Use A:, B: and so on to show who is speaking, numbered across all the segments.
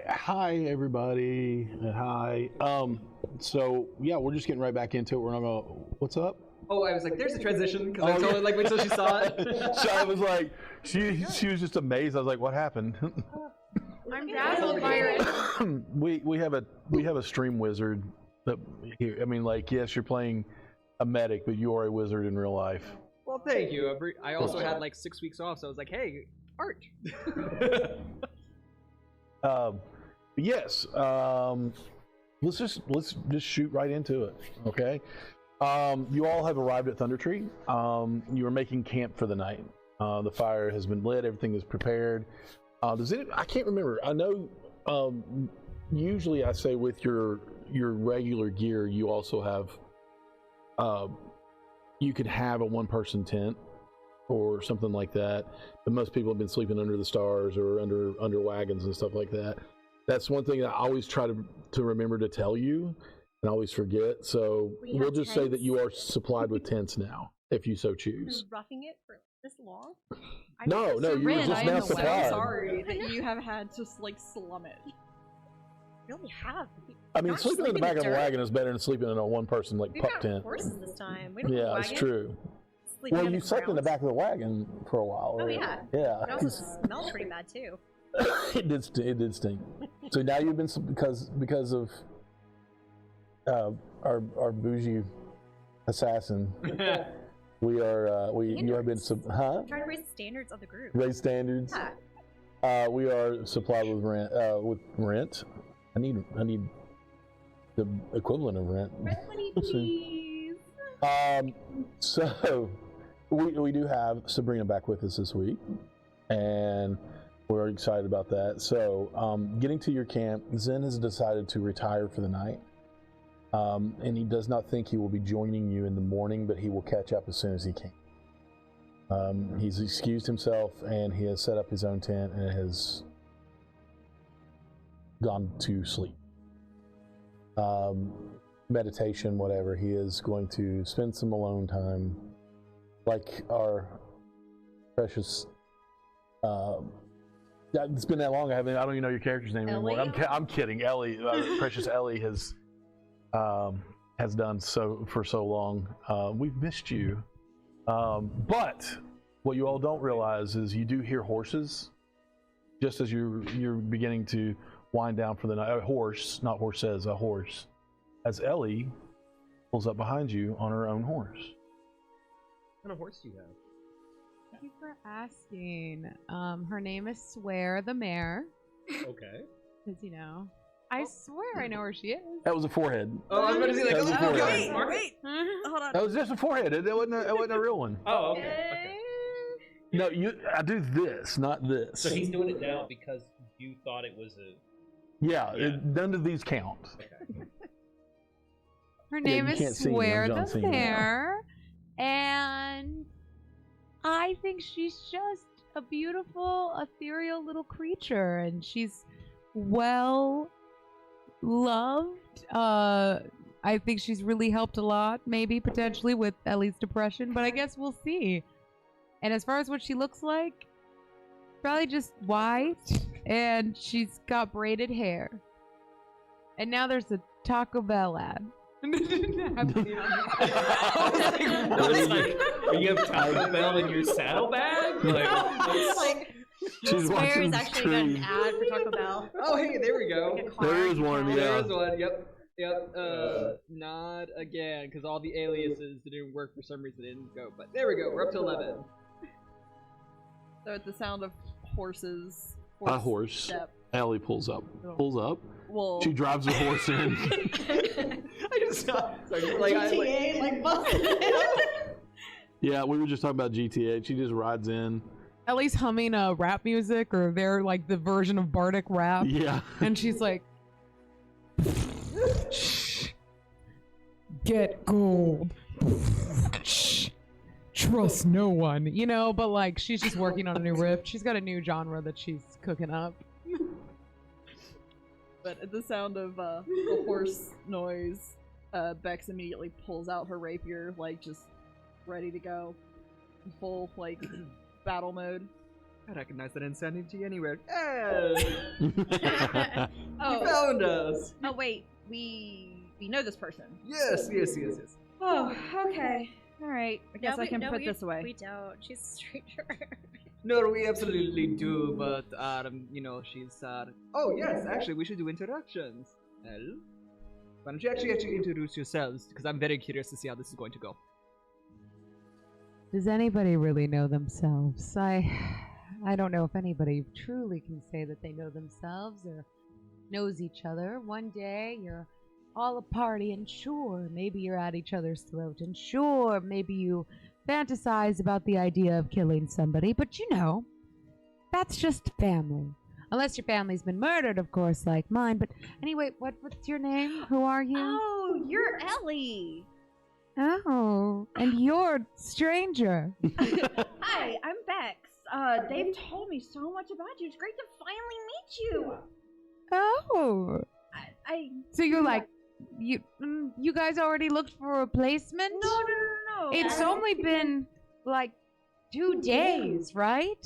A: Hi everybody. Hi. So yeah, we're just getting right back into it. We're not gonna. What's up?
B: Oh, I was like, there's a transition because I totally like wait till she saw it.
A: So I was like, she was just amazed. I was like, what happened?
C: I'm dazzled by your.
A: we have a stream wizard. That here. I mean, like, yes, you're playing a medic, but you are a wizard in real life.
B: Well, thank you. I also had like 6 weeks off, so I was like, hey, art.
A: Yes. Let's just shoot right into it. Okay. You all have arrived at Thunder Tree. You are making camp for the night. The fire has been lit. Everything is prepared. I can't remember. I know. Usually, I say with your regular gear, you also have. You could have a one-person tent or something like that. But most people have been sleeping under the stars or under wagons and stuff like that. That's one thing that I always try to remember to tell you, and I always forget. So we'll just say that you are supplied with tents now, if you so choose.
C: Roughing it for this long?
A: No, you were just now supplied.
D: I'm sorry that you have had to like slum it.
C: You really have.
A: I mean, sleeping in the back of a wagon is better than sleeping in a one-person like pup tent.
C: Horses this time. We don't have a
A: Yeah,
C: wagon.
A: it's true.
C: Sleeping
A: Well,
C: on
A: you
C: the
A: slept in the
C: ground.
A: back of the wagon for a while.
C: Oh yeah.
A: Yeah.
C: It also smells pretty bad too.
A: It did stink. So now you've been because of our bougie assassin. You have been
C: Trying to raise the standards of the group.
A: raise standards.
C: Yeah.
A: We are supplied with rent. I need the equivalent of rent.
C: Rent money, please.
A: So we do have Sabrina back with us this week, and we're excited about that. So getting to your camp, Zen has decided to retire for the night, and he does not think he will be joining you in the morning, but he will catch up as soon as he can. He's excused himself, and he has set up his own tent and has gone to sleep. Meditation, whatever. He is going to spend some alone time, like our precious. It's been that long. I don't even know your character's name anymore. I'm kidding. Ellie, precious Ellie has done so for so long. We've missed you. But what you all don't realize is you do hear horses, just as you're beginning to wind down for the night. A horse, not horses, a horse. As Ellie pulls up behind you on her own horse.
B: What kind of horse do you have?
E: Thank you for asking. Her name is Swear the Mare.
B: Okay.
E: Because, I swear I know where she is.
A: That was a forehead.
B: Oh, I was going to say, like,
A: That was a
D: Wait,
A: forehead.
D: wait. Hold on.
A: That was just a forehead. It wasn't a real one.
B: Oh, okay.
A: No, I do this, not this.
F: So he's doing it now because you thought it was a...
A: Yeah. None of these count.
F: Okay.
E: Her name
A: you can't
E: is
A: see me, I'm
E: Swear
A: John
E: the
A: Cena.
E: Mare. And I think she's just a beautiful, ethereal little creature. And she's well loved. I think she's really helped a lot, maybe potentially with Ellie's depression, but I guess we'll see. And as far as what she looks like, probably just white, and she's got braided hair. And now there's a Taco Bell ad.
F: You have Taco Bell in your saddlebag?
A: She's
C: Swear
A: watching
C: is actually got an
A: stream.
C: ad for Taco Bell.
B: Oh, hey, there we go.
C: Like a card
A: There is
C: you
A: one,
C: can-
A: yeah.
B: There's one. Yep. Not again, because all the aliases didn't work for some reason. It didn't go. But there we go. We're up to 11.
D: So at the sound of horses.
A: A horse.
D: Step.
A: Ellie pulls up.
D: Well,
A: She drives her horse in.
B: I just saw. Sorry, like,
D: GTA, like busting it.
A: Yeah, we were just talking about GTA. She just rides in.
E: Ellie's humming rap music, or they're like the version of Bardic rap.
A: Yeah.
E: And she's like, get gold. Trust no one, but like she's just working on a new riff. She's got a new genre that she's cooking up.
D: But at the sound of the horse noise, Bex immediately pulls out her rapier, like just ready to go, full like battle mode.
B: I recognize that insanity anywhere. Hey!
D: Oh,
B: You found us!
D: oh wait, we know this person.
B: Yes.
D: Oh, okay. All right. I guess I can put
C: we,
D: this away.
C: We don't. She's a stranger.
B: No, we absolutely do, but, she's, Oh, yes, actually, we should do introductions. Well, why don't you actually introduce yourselves, because I'm very curious to see how this is going to go.
E: Does anybody really know themselves? I don't know if anybody truly can say that they know themselves or knows each other. One day you're all a party, and sure, maybe you're at each other's throat, and sure, maybe you fantasize about the idea of killing somebody, but you know, that's just family. Unless your family's been murdered, of course, like mine. But anyway, what's your name? Who are you?
C: Oh, you're Ellie.
E: Oh, and you're stranger.
D: Hi, I'm Bex. They've told me so much about you. It's great to finally meet you.
E: Oh,
D: I
E: so you're like, you guys already looked for a replacement?
D: no.
E: It's only been like 2 days, right?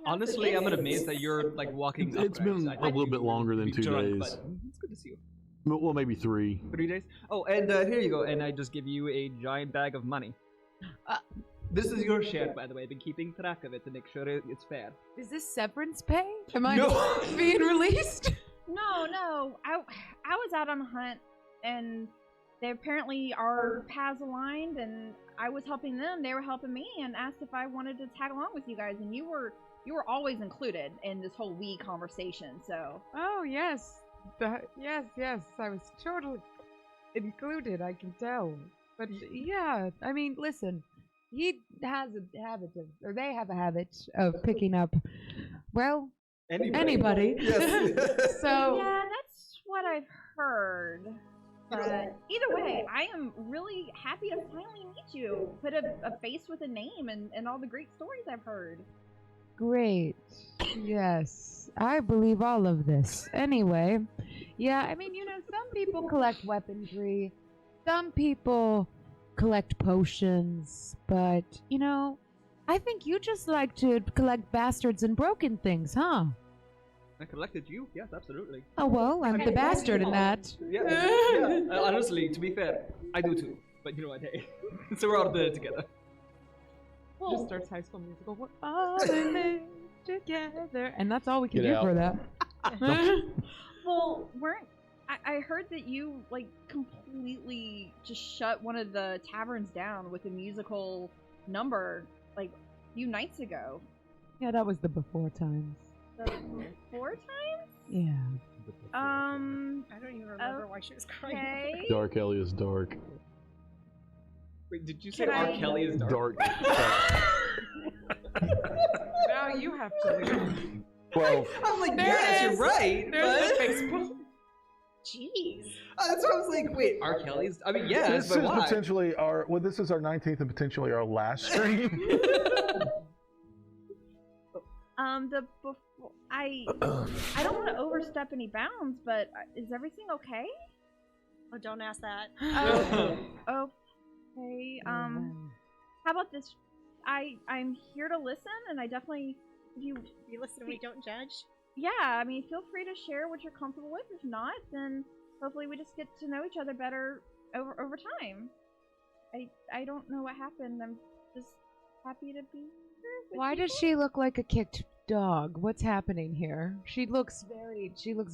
B: Honestly, I'm amazed that you're, like, walking
A: It's been a little bit longer than 2 days.
B: But it's good to see you.
A: Well, maybe 3.
B: 3 days? Oh, and here you go, and I just give you a giant bag of money. This is your share, by the way. I've been keeping track of it to make sure it's fair.
E: Is this severance pay? Am I
B: No.
E: being released?
D: No. I was out on a hunt, and they apparently our paths aligned, and I was helping them. They were helping me, and asked if I wanted to tag along with you guys, and you were always included in this whole we conversation. So.
E: Oh, yes. Yes. I was totally included, I can tell. But yeah, I mean, listen, he has a habit of, or they have a habit of picking up, well, anybody.
B: Yes.
E: So,
D: Yeah, that's what I've heard. But either way, I am really happy to finally meet you. Put a face with a name and all the great stories I've heard.
E: great. Yes, I believe all of this. Anyway, yeah, I mean, some people collect weaponry, some people collect potions, but, I think you just like to collect bastards and broken things, huh?
B: I collected you? Yes, absolutely.
E: Oh, well, I'm the bastard in that.
B: Yeah. Honestly, to be fair, I do too. But you know what, hey. So we're all there together.
E: Just starts High School Musical. We're all in this together. And that's all we can
A: Get
E: do
A: out.
E: for that.
D: Well, I heard that you, like, completely just shut one of the taverns down with a musical number, like, a few nights ago.
E: Yeah, that was the before times.
D: The 4 times?
E: Yeah.
C: I don't even remember why she was crying.
D: Okay.
A: Dark Ellie is dark.
B: Wait, did you say
D: Can
B: R.
D: I-
B: Kelly is dark?
E: Now you have to leave.
A: 12.
B: I'm like,
E: There
B: yes,
E: it
B: you're
E: is.
B: right.
E: There's
B: but...
E: the Facebook.
C: Jeez.
B: That's what I was like, wait, R. Kelly's? I mean, yes,
A: This
B: but
A: is
B: why?
A: potentially this is our 19th and potentially our last stream.
D: I don't want to overstep any bounds, but is everything okay?
C: Oh, don't ask that.
D: Okay. How about this? I'm here to listen, and I definitely
C: You listen and we don't judge.
D: yeah. I mean, feel free to share what you're comfortable with. If not, then hopefully we just get to know each other better over time. I don't know what happened. I'm just happy to be here. with
E: Why does
D: people.
E: she look like a kicked dog? What's happening here? She looks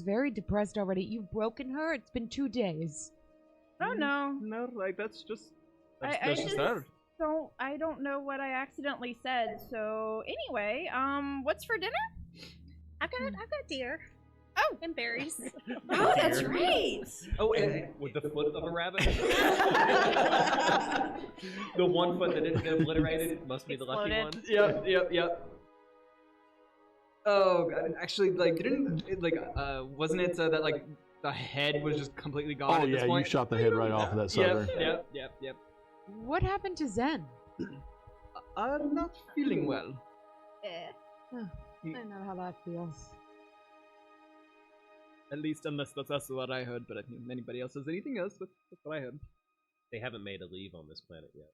E: very depressed already. You've broken her? It's been 2 days.
D: Oh no.
B: No, like, that's just
D: I just don't know what I accidentally said. So anyway, what's for dinner?
C: I've got deer.
D: Oh.
C: And berries.
D: Oh, that's right.
F: Oh, and with the foot of a rabbit? The one foot that didn't get obliterated must be the lucky one.
C: Exploded.
B: Yep. Oh god, actually, like, wasn't it that, like, the head was just completely gone
A: Oh
B: at this
A: yeah, you
B: point?
A: shot the head right off of that sucker.
B: Yep.
E: What happened to Zen?
B: I'm not feeling well.
E: I don't know how that feels.
B: At least, unless that's what I heard, but I think anybody else says anything else, but that's what I heard.
F: They haven't made a leave on this planet yet.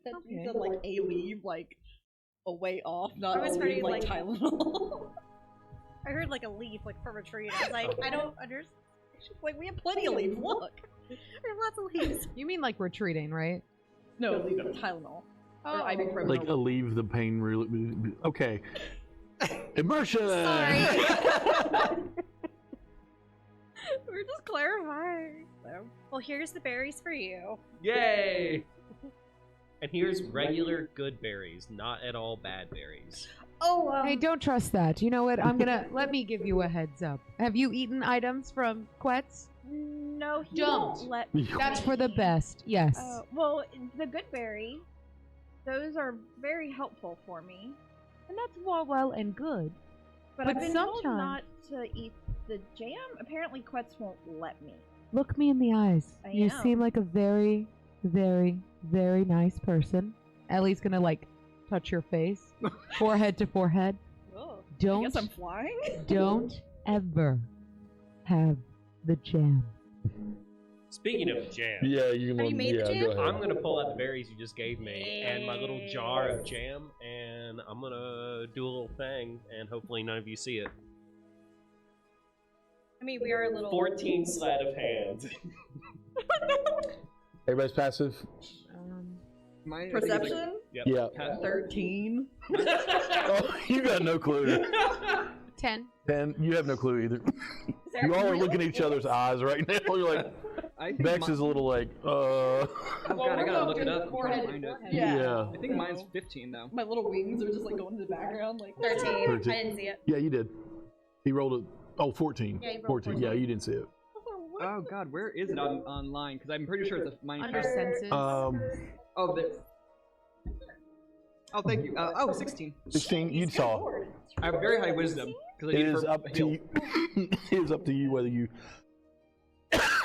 D: That
E: Okay.
D: you said, like a leave, like
G: a way off, not
C: I was
G: a
C: pretty,
G: leaf like
C: like-
G: Tylenol.
C: I heard like a leaf like from a tree. And I was like, I don't understand.
G: Like, we have plenty of leaves, look.
C: We have lots of leaves.
E: You mean like retreating, right?
G: No, leave Tylenol.
C: Oh.
G: Or ibuprofen.
A: Like alleviate the pain. Really. Okay. Immersion.
C: Sorry. We're just clarifying. Well, here's the berries for you.
F: Yay! And here's regular good berries, not at all bad berries.
G: Oh,
E: Hey, don't trust that. You know what? I'm gonna let me give you a heads up. Have you eaten items from Quetz?
D: No, he
E: Don't.
D: won't let me.
E: That's for the best. Yes.
D: Well, the good berry, those are very helpful for me.
E: And that's all well and good.
D: But
E: But
D: I've been told
E: sometimes-
D: not to eat the jam. Apparently, Quetz won't let me.
E: Look me in the eyes.
D: I
E: You
D: know.
E: seem like a very, very, very nice person. Ellie's gonna like touch your face, forehead to forehead.
G: oh. I
E: Don't,
G: guess I'm flying?
E: don't ever have the jam.
F: Speaking of jam,
A: Yeah, you
C: Have
A: want.
C: you made the
A: yeah,
C: jam?
A: go ahead.
F: I'm gonna pull out the berries you just gave me and my little jar of jam, and I'm gonna do a little thing, and hopefully none of you see it.
C: I mean, we are a little.
F: 14 sleight of hand.
A: Everybody's passive.
B: Mine, I think, is like-
G: Perception?
F: Yep.
A: Yeah.
G: 13.
A: Oh, you got no clue.
E: 10.
A: 10. You have no clue either. You all are looking at each other's eyes right now. You're like,
B: I think
A: Bex
B: mi-
A: is a little like,
B: Oh god, I
G: we're
B: gotta look
G: going
B: it up. I'm trying to
G: forehead
B: find
G: to
B: it.
G: forehead.
A: Yeah.
B: I think mine's 15 though.
G: My little wings are just like going to the background, like
C: 13.
A: 13.
C: I didn't see it.
A: Yeah, you did. He rolled it. Oh, 14.
C: Yeah, you rolled
A: 14. Yeah, you didn't see it.
B: Oh god, where is it online? Because I'm pretty sure it's a
E: Under
B: Minecraft.
E: senses.
B: Oh, there. Oh, thank you. 16.
A: 16. You saw.
B: I have very high wisdom. Because I
A: It
B: need
A: is
B: for
A: up to
B: heal.
A: you. It is up to you whether you,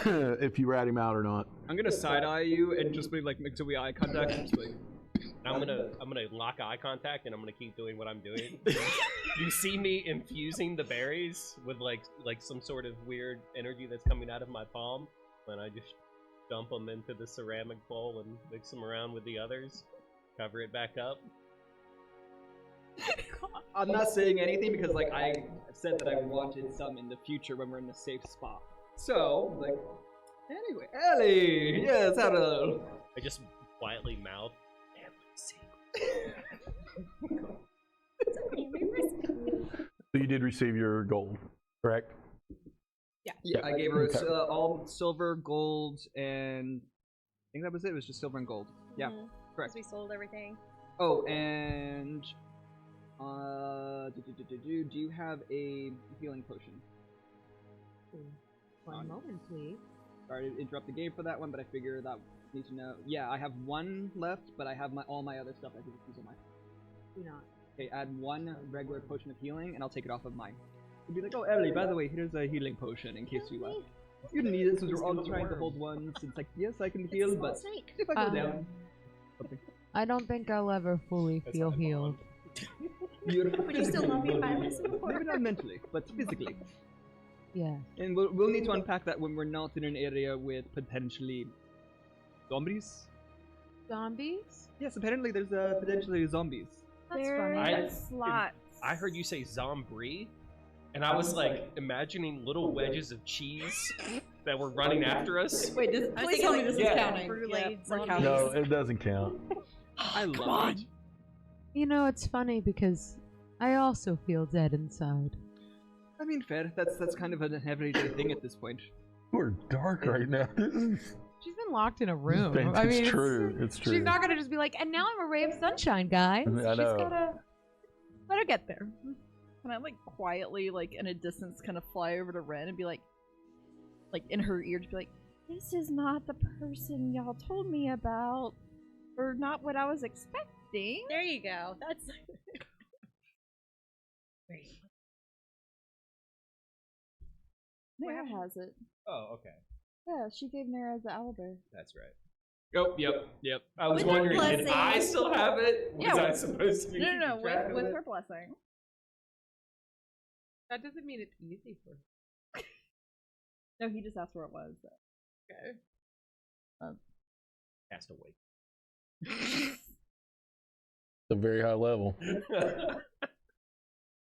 A: if you rat him out or not.
B: I'm gonna side eye you and just be like, make till we eye contact. And just be like,
F: I'm gonna lock eye contact, and I'm gonna keep doing what I'm doing. You see me infusing the berries with like some sort of weird energy that's coming out of my palm, and I just dump them into the ceramic bowl and mix them around with the others, cover it back up.
B: I'm not saying anything because like I said that I wanted some in the future when we're in a safe spot. So like, anyway, Ellie, yes, hello.
F: I just quietly mouth,
A: So you did receive your gold, correct?
B: Yeah, I gave her
A: Okay.
B: all silver, gold, and I think that was it. It was just silver and gold. Yeah,
C: Mhm.
B: correct.
C: 'Cause we sold everything.
B: Oh, and do you have a healing potion?
E: One moment, please.
B: Sorry to interrupt the game for that one, but I figure that need to know. Yeah, I have one left, but I have all my other stuff. I think it's on mine.
E: Do not.
B: Okay, add one regular potion of healing, and I'll take it off of mine. It'd be like, oh, Ellie, by the way, here's a healing potion in case you you didn't need it since we're all trying to hold ones. It's like, yes, I can heal, but
C: Snake.
B: if I go down, something.
E: I don't think I'll ever fully
F: That's
E: feel
F: not a
E: healed.
B: Beautiful.
C: Would you still love me if I was
B: Maybe not mentally, but physically.
E: Yeah.
B: And we'll need to unpack that when we're not in an area with potentially zombies.
E: Zombies?
B: Yes, apparently there's potentially zombies.
C: That's
D: There's
F: I-
D: lots.
F: I heard you say zombie, and I was like imagining little wedges of cheese that were running after us.
G: Wait,
C: I was
G: please tell me
C: thinking,
G: this is
F: yeah.
G: counting.
C: Brulee
G: Yeah, we're
C: zombies.
G: counting.
A: No, it doesn't count.
B: I love it.
E: You know, it's funny because I also feel dead inside.
B: I mean, fair. That's kind of an everyday thing at this point.
A: We're dark right now. This is.
E: She's been locked in a room.
A: It's
E: I mean,
A: true. It's true.
E: She's not gonna just be like, and now I'm a ray of sunshine, guys.
A: I know.
E: She's gotta let her get there.
G: Can I like quietly, like in a distance, kind of fly over to Ren and be like in her ear, just be like,
D: This is not the person y'all told me about, or not what I was expecting.
C: There you go. That's.
D: Nara has it.
F: Oh, okay,
D: Yeah, she gave Nara the owlbear.
F: that's right.
B: Oh, yep. I was
C: With her
B: wondering, did
C: blessing.
B: I still have it? Was
D: Yeah,
B: I
D: with-
B: supposed to be
D: No,
B: keeping track of
D: with
B: it?
D: her blessing.
E: That doesn't mean it's easy for her.
G: no, he just asked where it was.
E: Okay.
F: Cast away.
A: a very high level.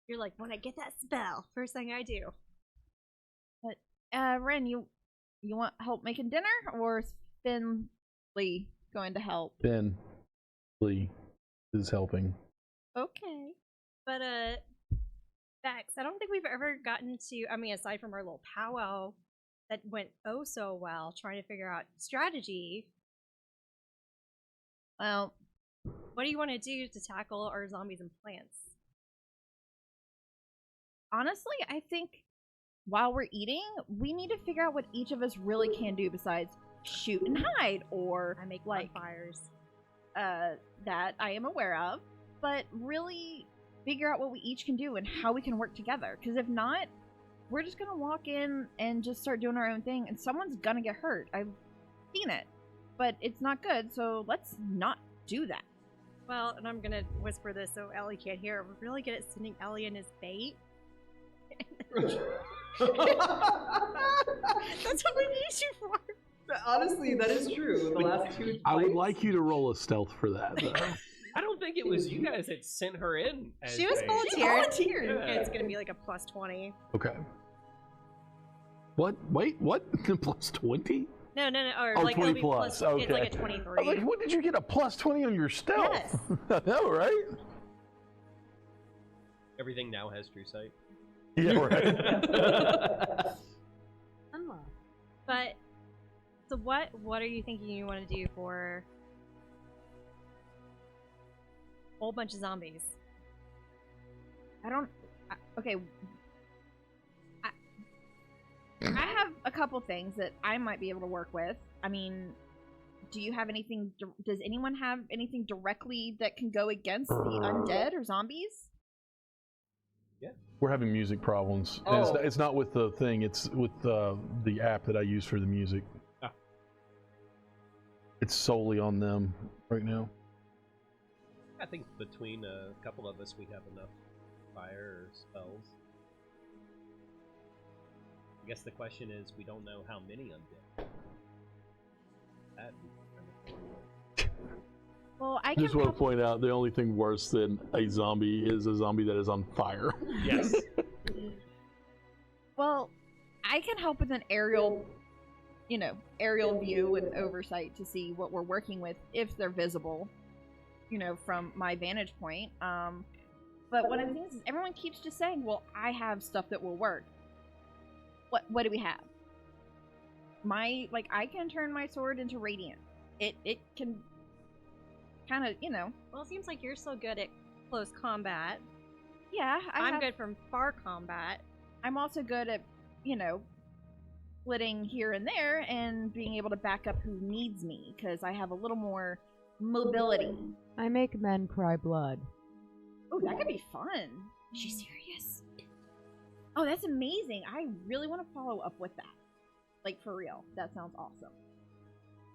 C: You're like, when I get that spell, first thing I do.
D: Ren, you want help making dinner, or is Finley going to help?
A: Ben Lee is helping.
D: Okay.
C: But Bex, I don't think we've ever gotten to. I mean, aside from our little powwow that went oh so well, trying to figure out strategy.
D: Well,
C: what do you want to do to tackle our zombies and plants?
D: honestly, I think while we're eating, we need to figure out what each of us really can do besides shoot and hide, or
C: I make
D: like
C: fires.
D: that I am aware of, but really figure out what we each can do and how we can work together. Because if not, we're just gonna walk in and just start doing our own thing, and someone's gonna get hurt. I've seen it, but it's not good. So let's not do that.
C: Well, and I'm gonna whisper this so Ellie can't hear. We're really good at sending Ellie in his bait. That's what we need you for.
B: Honestly, that is true. The last two
A: I would
B: fights-
A: like you to roll a stealth for that, though.
F: I don't think it was you guys that sent her in. As
C: She was
F: a-
C: volunteered.
F: Yeah.
C: Okay, it's gonna be like a plus 20.
A: Okay. What? Wait, what? Plus 20?
C: No, or
A: Oh,
C: like
A: 20
C: it'll be
A: plus,
C: It's like a
A: okay.
C: 23.
A: I was like, what did you get a plus 20 on your stealth?
C: Yes.
A: No, right?
F: Everything now has true sight.
A: Yeah, right.
C: Unlocked. But so what are you thinking you want to do for a whole bunch of zombies?
D: Okay. I have a couple things that I might be able to work with. I mean, do you have anything? Does anyone have anything directly that can go against the undead or zombies?
A: We're having music problems. And
B: Oh.
A: it's not with the thing, it's with the app that I use for the music.
F: Ah.
A: It's solely on them right now.
F: I think between a couple of us, we have enough fire or spells. I guess the question is, we don't know how many undead. That
D: Well, I can.
A: Just want to point out the only thing worse than a zombie is a zombie that is on fire.
F: yes.
D: Well, I can help with an aerial view and oversight to see what we're working with if they're visible, from my vantage point. But one of the things is everyone keeps just saying, "Well, I have stuff that will work." What do we have? I can turn my sword into radiant. It can kind of,
C: Well, it seems like you're so good at close combat.
D: yeah.
C: I'm good from far combat.
D: I'm also good at, splitting here and there and being able to back up who needs me because I have a little more mobility.
E: I make men cry blood.
D: Oh, that could be fun. Is she serious? Oh, that's amazing. I really want to follow up with that. Like, for real. That sounds awesome.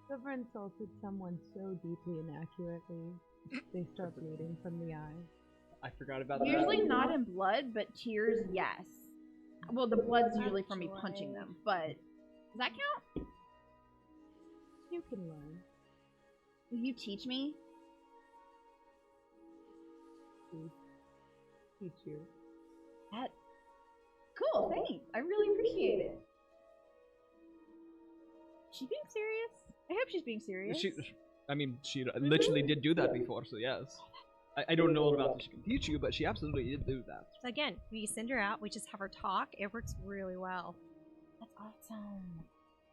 E: Whoever insulted someone so deeply and accurately, they start bleeding from the eyes.
B: I forgot about that.
D: Usually not in blood, but tears, yes. Well, the blood's usually from me punching them, but does that count?
E: You can learn.
D: Will you teach me?
E: Teach you.
D: That cool, thanks. I really appreciate it. Is she being serious? I hope she's being serious.
B: She literally did do that before, so yes. I don't know about that she can teach you, but she absolutely did do that.
C: So again, we send her out. We just have her talk. It works really well.
D: That's awesome.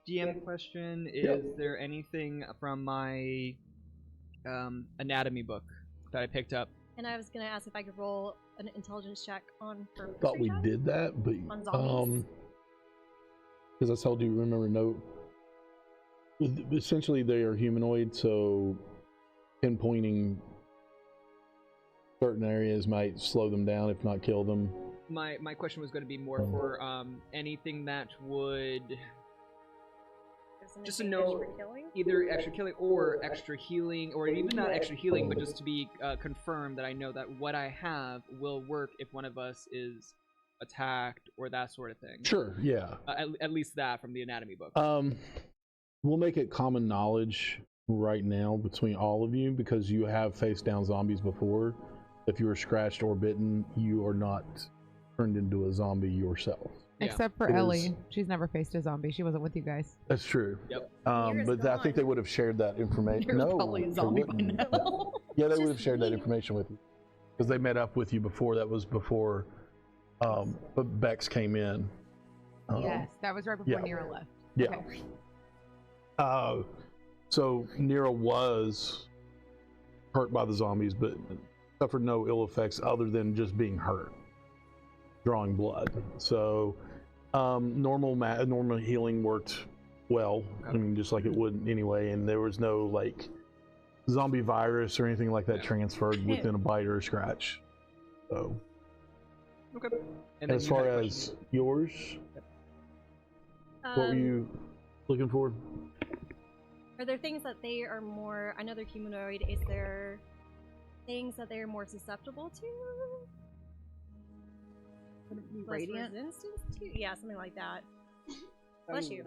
B: GM question, is there anything from my anatomy book that I picked up?
C: And I was gonna ask if I could roll an intelligence check on her.
A: Thought we did that, but
C: On zombies.
A: because I told you, remember, no. Essentially, they are humanoid, so pinpointing certain areas might slow them down, if not kill them.
B: My question was going to be more for anything that would just to know either extra killing or extra healing, or even not extra healing, but just to be confirmed that I know that what I have will work if one of us is attacked or that sort of thing.
A: Sure, yeah.
B: At least that from the anatomy book.
A: We'll make it common knowledge right now between all of you because you have faced down zombies before. If you were scratched or bitten, you are not turned into a zombie yourself.
B: Yeah.
E: Except for
A: It
E: Ellie.
A: is-
E: She's never faced a zombie. She wasn't with you guys.
A: That's true.
F: Yep.
C: Mira's
A: But I think
C: gone.
A: they would have shared that information.
G: Mira's
A: No,
G: probably a
A: they
G: zombie by
A: wouldn't.
G: now.
A: Yeah, they would have
C: Just
A: shared that
C: leave.
A: information with you because they met up with you before. That was before but Bex came in.
E: Yes, that was right before
A: yeah.
E: Nira left.
A: Yeah.
E: Okay.
A: So Nira was hurt by the zombies, but suffered no ill effects other than just being hurt, drawing blood. So normal healing worked well. I mean, just like it would anyway, and there was no like zombie virus or anything like that transferred within a bite or a scratch. So,
B: Okay.
A: and
B: then
A: as
B: you had
A: far
B: a
A: as
B: question.
A: yours, what were you looking for?
C: Are there things that they are more? I know they're humanoid. Is there things that they're more susceptible to? Less
G: Radiant.
C: resistance to? Yeah, something like that. Bless you.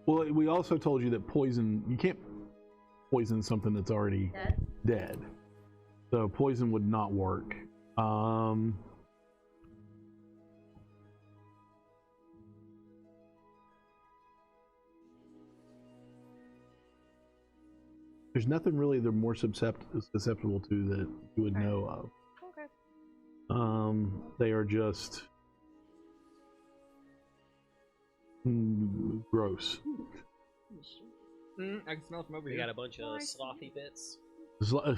A: Well, we also told you that poison, you can't poison something that's already dead. So poison would not work. There's nothing really they're more susceptible to that you would know of.
C: Okay.
A: They are just gross.
B: I can smell it from over
F: We
B: here.
F: got a bunch of slothy bits.
A: It's like-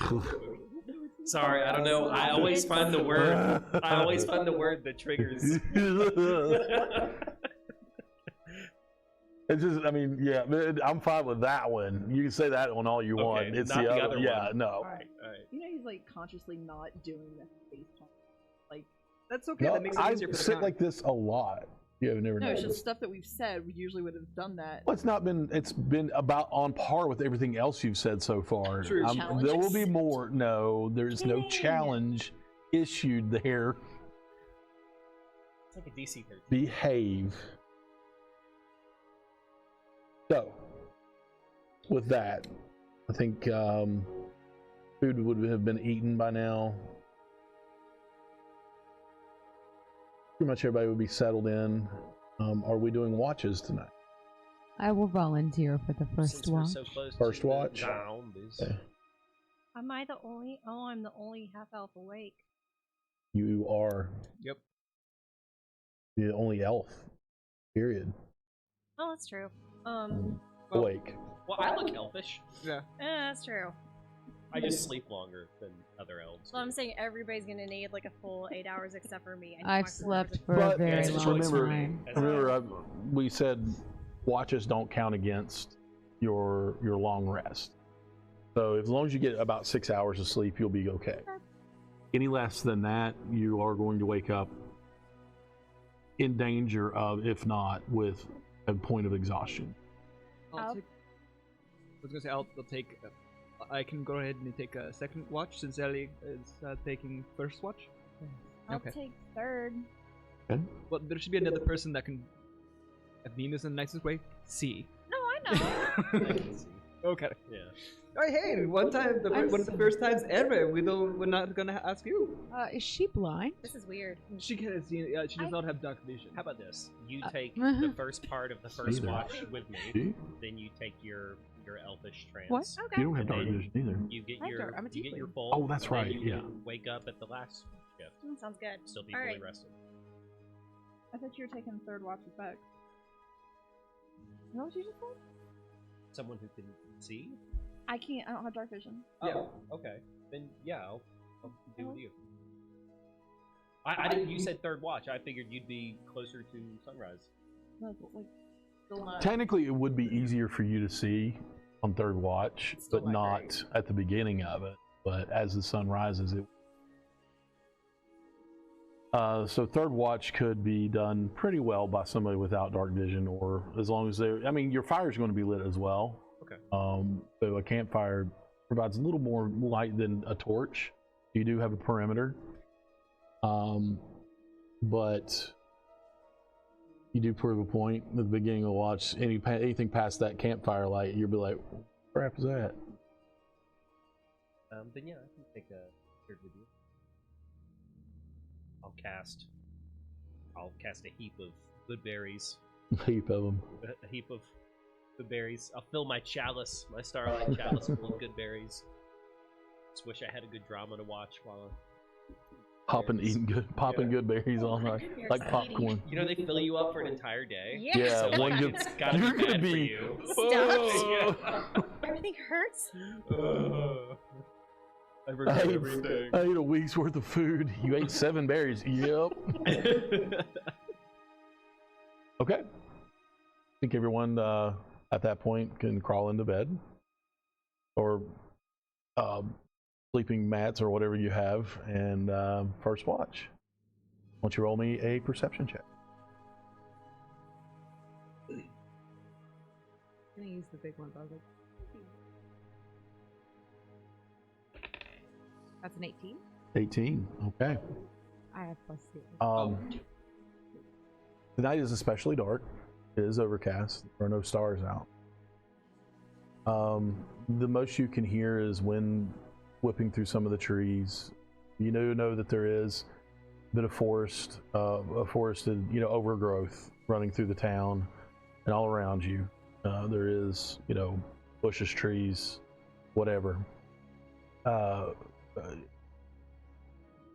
F: Sorry, I don't know. I always find the word. I always find the word that triggers.
A: It's just, I mean, yeah, I'm fine with that one. You can say that one all you want.
F: Okay,
A: It's
F: not
A: the
F: the
A: other,
F: other
A: yeah,
F: one.
A: no.
F: Alright.
G: You know he's like consciously not doing the face palm. Like
B: That's okay.
A: No,
B: That makes it
A: I
B: easier for the
A: sit
B: con.
A: like this a lot. You have never
G: no, it's
A: noticed.
G: just stuff that we've said. We usually would have done that.
A: Well, it's been about on par with everything else you've said so far.
B: True.
A: There will be
G: Challenges?
A: more. No, there's no
C: Kidding.
A: challenge issued there.
F: It's like a DC 13.
A: Behave. So, with that, I think food would have been eaten by now. Pretty much everybody would be settled in. Are we doing watches tonight?
E: I will volunteer for the first
F: Since we're
E: watch.
F: so close
A: First
F: to the
A: watch?
F: zombies.
A: Okay.
C: Am I the only? Oh, I'm the only half elf awake.
A: You are
B: Yep.
A: the only elf. Period.
C: Oh, that's true.
B: Well-
A: Awake.
F: Well, I look elfish.
B: Yeah.
C: That's true.
F: I just sleep longer than other elves.
C: So I'm saying everybody's gonna need like a full 8 hours except for me. I need
E: I've
C: my 4
E: slept
C: hours.
E: for a
A: But
E: very
F: just
E: long
A: remember-
E: time.
A: Remember, we said watches don't count against your long rest. So as long as you get about 6 hours of sleep, you'll be okay. Any less than that, you are going to wake up in danger of, if not, with a point of exhaustion.
B: I was gonna say I'll take. I can go ahead and take a second watch since Ellie is taking first watch.
D: I'll
B: Okay.
D: take third.
B: Well, there should be another person that can. At Venus in the nicest way. See.
D: No, I know.
F: I can see.
B: Okay.
F: Yeah.
B: Oh, hey! One time, one of the first times ever, we're not gonna ask you.
E: Is she blind?
C: This is weird.
B: She can see. She does not have dark vision.
F: How about this? You take the first part of the first
A: Neither.
F: watch with me.
A: See?
F: Then you take your elfish trance.
E: What?
C: Okay.
A: You don't have dark vision either.
F: You get
E: I have
F: your
E: dark- I'm a
F: you get your
E: tiefling.
F: full.
A: Oh, that's
F: and then
A: right,
F: You
A: yeah.
F: can wake up at the last shift.
C: Sounds good.
F: Still be
C: All
F: fully
C: right.
F: rested.
G: I thought you were taking third watch with Bex. You know what you just said?
F: Someone who can see.
G: I can't. I don't have dark vision.
B: Yeah.
F: Oh, okay. Then yeah, I'll do with you. I didn't. You said third watch. I figured you'd be closer to sunrise.
G: No, but, like, still not.
A: Technically, it would be easier for you to see on third watch,
G: It's still
A: but
G: not
A: not
G: great.
A: at the beginning of it. But as the sun rises, it. So third watch could be done pretty well by somebody without dark vision, or as long as they're. I mean, your fire is going to be lit as well.
F: Okay.
A: So a campfire provides a little more light than a torch. You do have a perimeter, but you do prove a point at the beginning of the watch. Anything past that campfire light, you'll be like, crap is that?
F: Then yeah, I can take a third with you. I'll cast a heap of good berries.
A: A heap of them.
F: A heap of good berries. I'll fill my chalice, my starlight chalice full of good berries. Just wish I had a good drama to watch while
A: Popping good berries all night, like popcorn.
F: You know they fill you up for an entire day.
C: Yeah.
F: So,
A: one
F: like,
A: good.
F: it's gotta
A: You're
F: be
A: gonna
F: bad
A: be.
F: for you.
C: Stuffed. Everything hurts.
F: I regret everything.
A: I ate a week's worth of food. You ate 7 berries. Yep. Okay. I think everyone at that point can crawl into bed or sleeping mats or whatever you have, and first watch. Why don't you roll me a perception check?
E: I'm gonna use the big one, but that's an 18.
A: 18. Okay.
E: I have +2.
A: The night is especially dark. It is overcast. There are no stars out. The most you can hear is wind whipping through some of the trees. You know that there is a bit of forest, a forested, overgrowth running through the town, and all around you. There is, bushes, trees, whatever.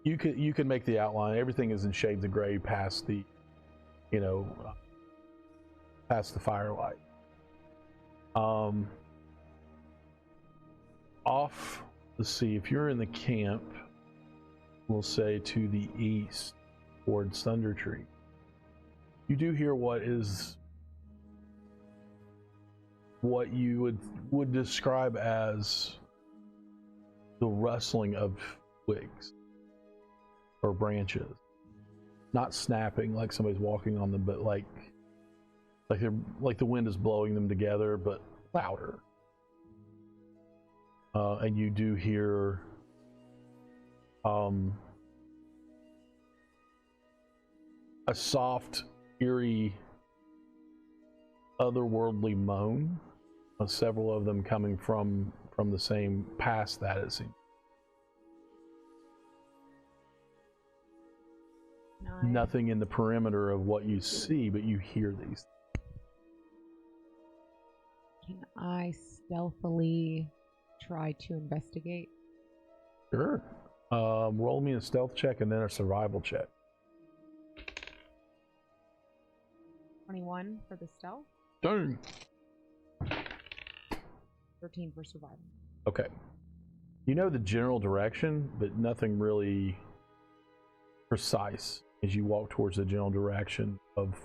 A: You can make the outline. Everything is in shades of gray past the, past the firelight. Off, let's see, if you're in the camp, we'll say to the east towards Thunder Tree, you do hear what you would describe as the rustling of twigs or branches, not snapping like somebody's walking on them, but like the wind is blowing them together, but louder. And you do hear a soft, eerie, otherworldly moan. Several of them coming from the same past that it seems. Nothing in the perimeter of what you see, but you hear these.
E: Can I stealthily try to investigate?
A: Sure. Roll me a stealth check and then a survival check.
E: 21 for the stealth.
A: Darn.
E: 13 for survival.
A: Okay. You know the general direction, but nothing really precise as you walk towards the general direction of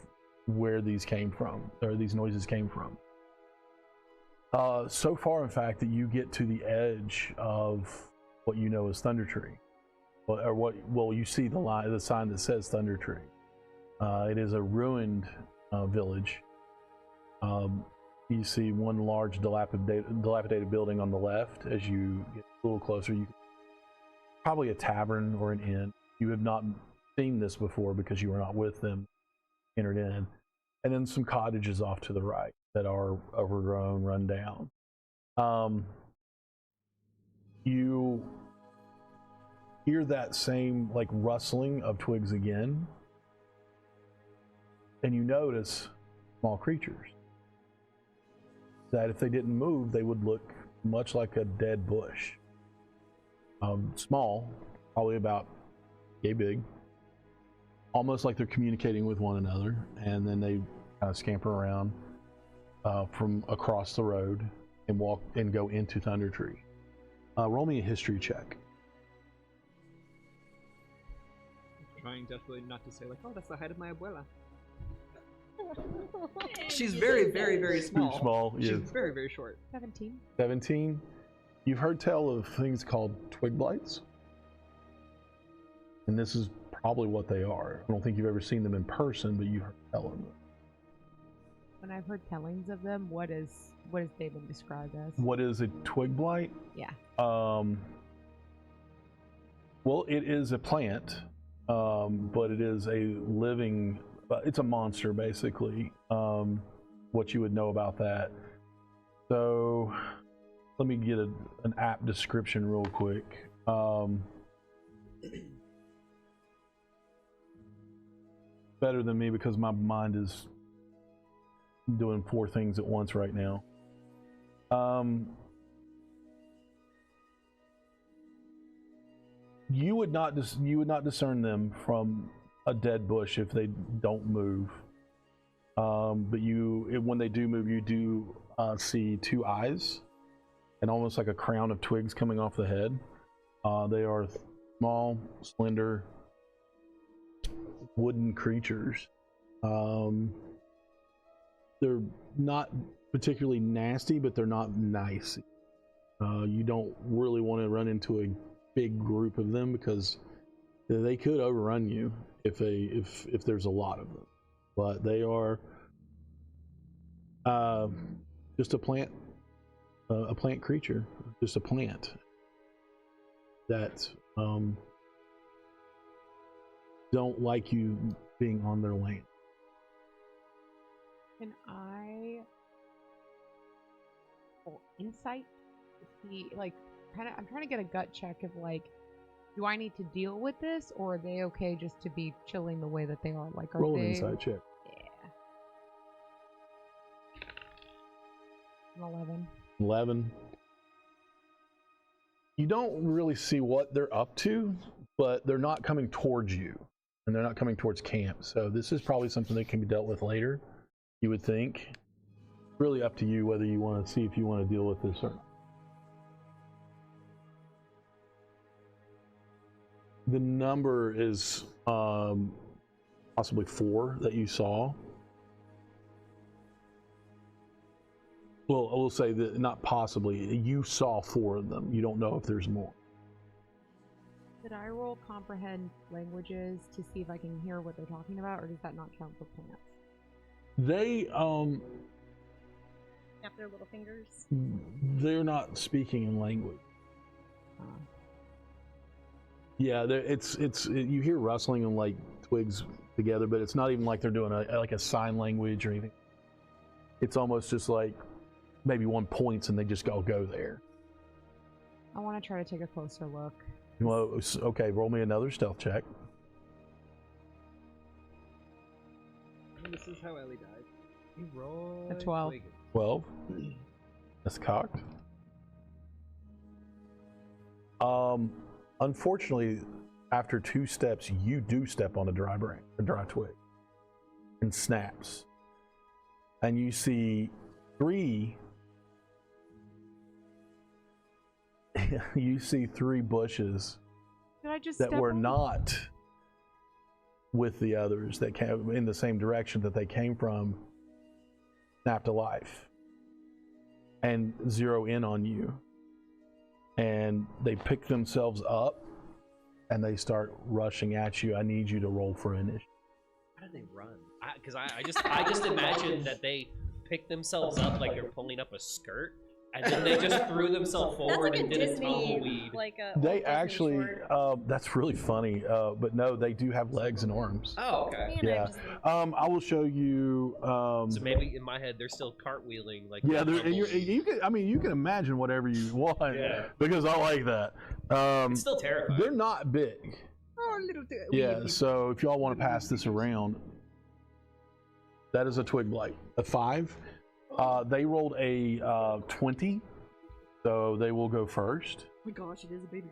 A: where these came from, or these noises came from. So far, in fact, that you get to the edge of what you know as Thunder Tree, or you see the sign that says Thunder Tree. It is a ruined village. You see one large dilapidated building on the left. As you get a little closer, probably a tavern or an inn. You have not seen this before because you were not with them, entered in. And then some cottages off to the right that are overgrown, run down. You hear that same rustling of twigs again, and you notice small creatures that if they didn't move, they would look much like a dead bush. Small, probably about yay big, almost like they're communicating with one another, and then they kind of scamper around from across the road and walk and go into Thunder Tree. Roll me a history check.
B: Trying definitely not to say oh, that's the height of my abuela. She's very, very, very small.
A: Too small.
B: She's
A: Yes.
B: very, very short.
E: 17.
A: 17. You've heard tell of things called twig blights, and this is probably what they are. I don't think you've ever seen them in person, but you've heard tell of them.
E: When I've heard tellings of them, what has they been described as?
A: What is a twig blight?
E: Yeah.
A: Well, it is a plant, but it is a living. It's a monster, basically. What you would know about that. So, let me get an app description real quick. Better than me because my mind is doing 4 things at once right now. You would not discern them from a dead bush if they don't move. But when they do move, you do see 2 eyes and almost like a crown of twigs coming off the head. They are small, slender, wooden creatures. They're not particularly nasty, but they're not nice. You don't really want to run into a big group of them because they could overrun you if there's a lot of them. But they are just a plant creature, just a plant that don't like you being on their land.
E: Can I roll insight to see, like, I'm trying to get a gut check of, like, do I need to deal with this, or are they okay just to be chilling the way that they are? Like, are
A: roll an
E: they...
A: insight check.
E: Yeah. 11.
A: 11. You don't really see what they're up to, but they're not coming towards you, and they're not coming towards camp. So this is probably something that can be dealt with later, you would think. Really up to you whether you want to see if you want to deal with this or not. The number is possibly 4 that you saw. Well, I will say that not possibly. You saw 4 of them. You don't know if there's more.
E: Did I roll comprehend languages to see if I can hear what they're talking about, or does that not count for plants?
A: They
C: Snap their little fingers.
A: they're not speaking in language. Yeah, it's you hear rustling and like twigs together, but it's not even like they're doing a sign language or anything. It's almost just like maybe one points and they just go there.
E: I want to try to take a closer look.
A: Well, okay, roll me another stealth check.
B: And this is how Ellie died. You roll
E: A 12.
A: 12. That's cocked. Unfortunately, after 2 steps, you do step on a dry twig, and snaps. And you see 3. You see 3 bushes
E: Did I just
A: that
E: step
A: were
E: on?
A: not with the others that came in the same direction that they came from, snap to life and zero in on you. And they pick themselves up and they start rushing at you. I need you to roll for initiative.
F: How did they run? Because I just imagine that they pick themselves up like they're pulling up a skirt, and then they just threw themselves forward
C: That's like
F: and
C: a
F: did
C: Disney,
F: a tumbleweed.
C: like a
A: They
C: Walt Disney
A: actually,
C: short.
A: that's really funny, but no, they do have legs and arms.
F: Oh, okay.
C: Man,
A: Yeah. I will show you.
F: So maybe in my head they're still cartwheeling like.
A: Yeah,
F: a tumbleweed.
A: you can imagine whatever you want,
F: Yeah.
A: because I like that.
F: It's still terrifying.
A: They're not big.
B: Oh, little
A: Yeah, so if y'all want to pass this around, that is a twig blight. A 5. They rolled a 20, so they will go first.
G: Oh my gosh, it is a baby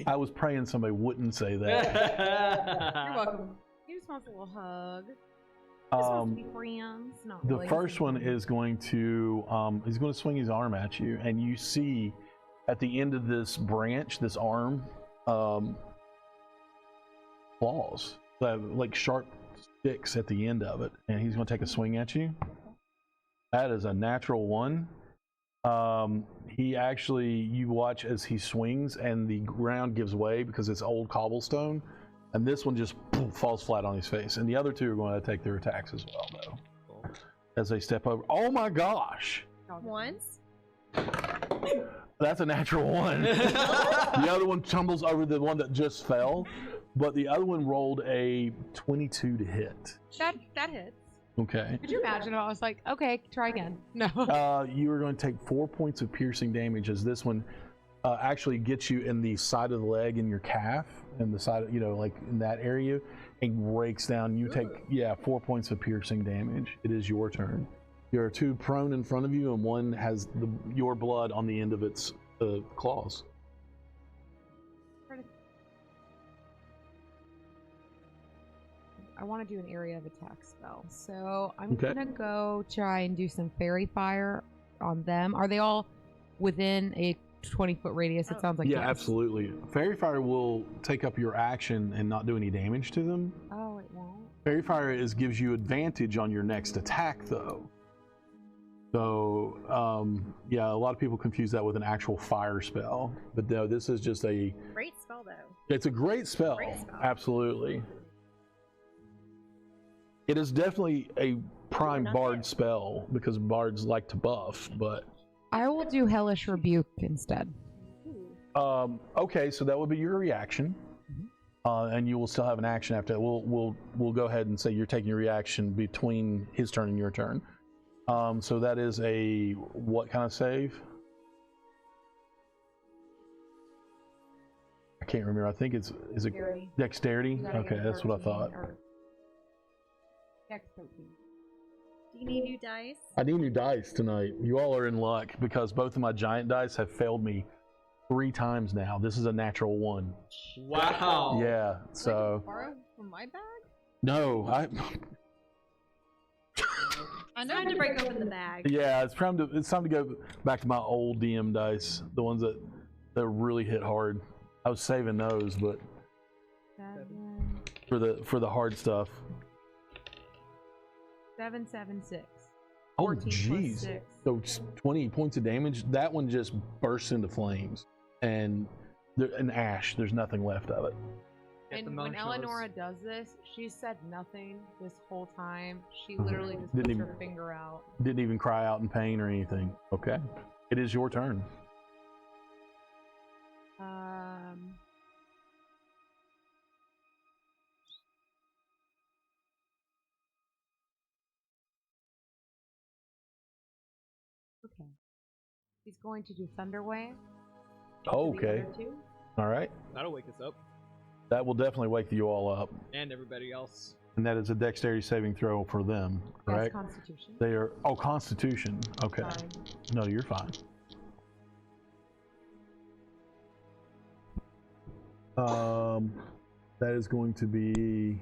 A: I was praying somebody wouldn't say that.
G: You're welcome.
E: He just wants a little hug. He just wants to be friends. Not
A: The
E: really.
A: first one is going to he's going to swing his arm at you, and you see at the end of this branch, this arm, claws, like sharp sticks at the end of it, and he's going to take a swing at you. That is a natural 1. He actually, you watch as he swings, and the ground gives way because it's old cobblestone, and this one just falls flat on his face. And the other 2 are going to take their attacks as well, though, as they step over. Oh my gosh!
C: Once.
A: That's a natural 1. The other one tumbles over the one that just fell, but the other one rolled a 22 to hit.
E: That hits.
A: Okay.
E: Could you imagine if I was like, okay, try again? No.
A: You are going to take 4 points of piercing damage as this one actually gets you in the side of the leg in your calf and the side of, like in that area, and breaks down. You take 4 points of piercing damage. It is your turn. There are 2 prone in front of you, and one has your blood on the end of its claws.
E: I want to do an area of attack spell, so I'm gonna go try and do some fairy fire on them. Are they all within a 20-foot radius? It sounds like
A: yeah,
E: yes.
A: absolutely. Fairy fire will take up your action and not do any damage to them.
E: Oh, it won't.
A: Fairy fire gives you advantage on your next attack, though. So, yeah, a lot of people confuse that with an actual fire spell, but no, this is just a
C: Great spell, though.
A: It's a great spell. Absolutely. It is definitely a prime bard spell because bards like to buff, but
E: I will do Hellish Rebuke instead.
A: Okay, so that would be your reaction, and you will still have an action after that. We'll go ahead and say you're taking your reaction between his turn and your turn. So that is a what kind of save? I can't remember. I think is it dexterity? Okay, that's what I thought.
E: Dex 13.
C: Do you need new dice?
A: I need new dice tonight. You all are in luck because both of my giant dice have failed me 3 times now. This is a natural 1.
B: Wow.
A: Yeah. So.
G: Borrow from my bag?
A: No,
C: It's time to break open the bag.
A: Yeah, it's time to go back to my old DM dice, the ones that really hit hard. I was saving those, but for the hard stuff.
E: 776.
A: Oh,
E: 14
A: jeez.
E: 6.
A: So 20 points of damage. That one just bursts into flames and ash. There's nothing left of it.
E: And when Eleonora does this, she said nothing this whole time. She literally just puts her finger out.
A: Didn't even cry out in pain or anything. Okay. It is your turn.
E: Okay. He's going to do Thunder Wave.
A: Oh, okay. All right.
B: That'll wake us up.
A: That will definitely wake you all up.
B: And everybody else.
A: And that is a dexterity saving throw for them, correct?
E: Yes, Constitution.
A: They are. Oh, Constitution. Okay.
E: Sorry.
A: No, you're fine. That is going to be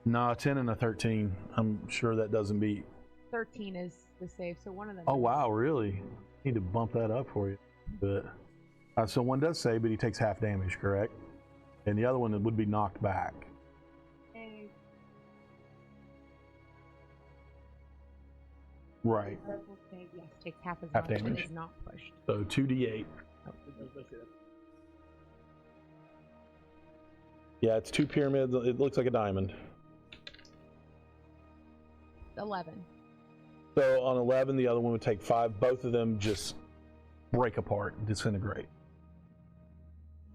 A: 10 and a 13. I'm sure that doesn't beat.
E: 13 is the save, so one of them.
A: Oh wow, really? Need to bump that up for you. But so one does save, but he takes half damage, correct? And the other one would be knocked back.
E: Okay.
A: Right.
E: Yes, takes half as
A: Half
E: much.
A: damage.
E: Is not pushed.
A: So 2d8. Yeah, it's 2 pyramids. It looks like a diamond.
E: 11.
A: So on 11, the other one would take 5. Both of them just break apart, disintegrate.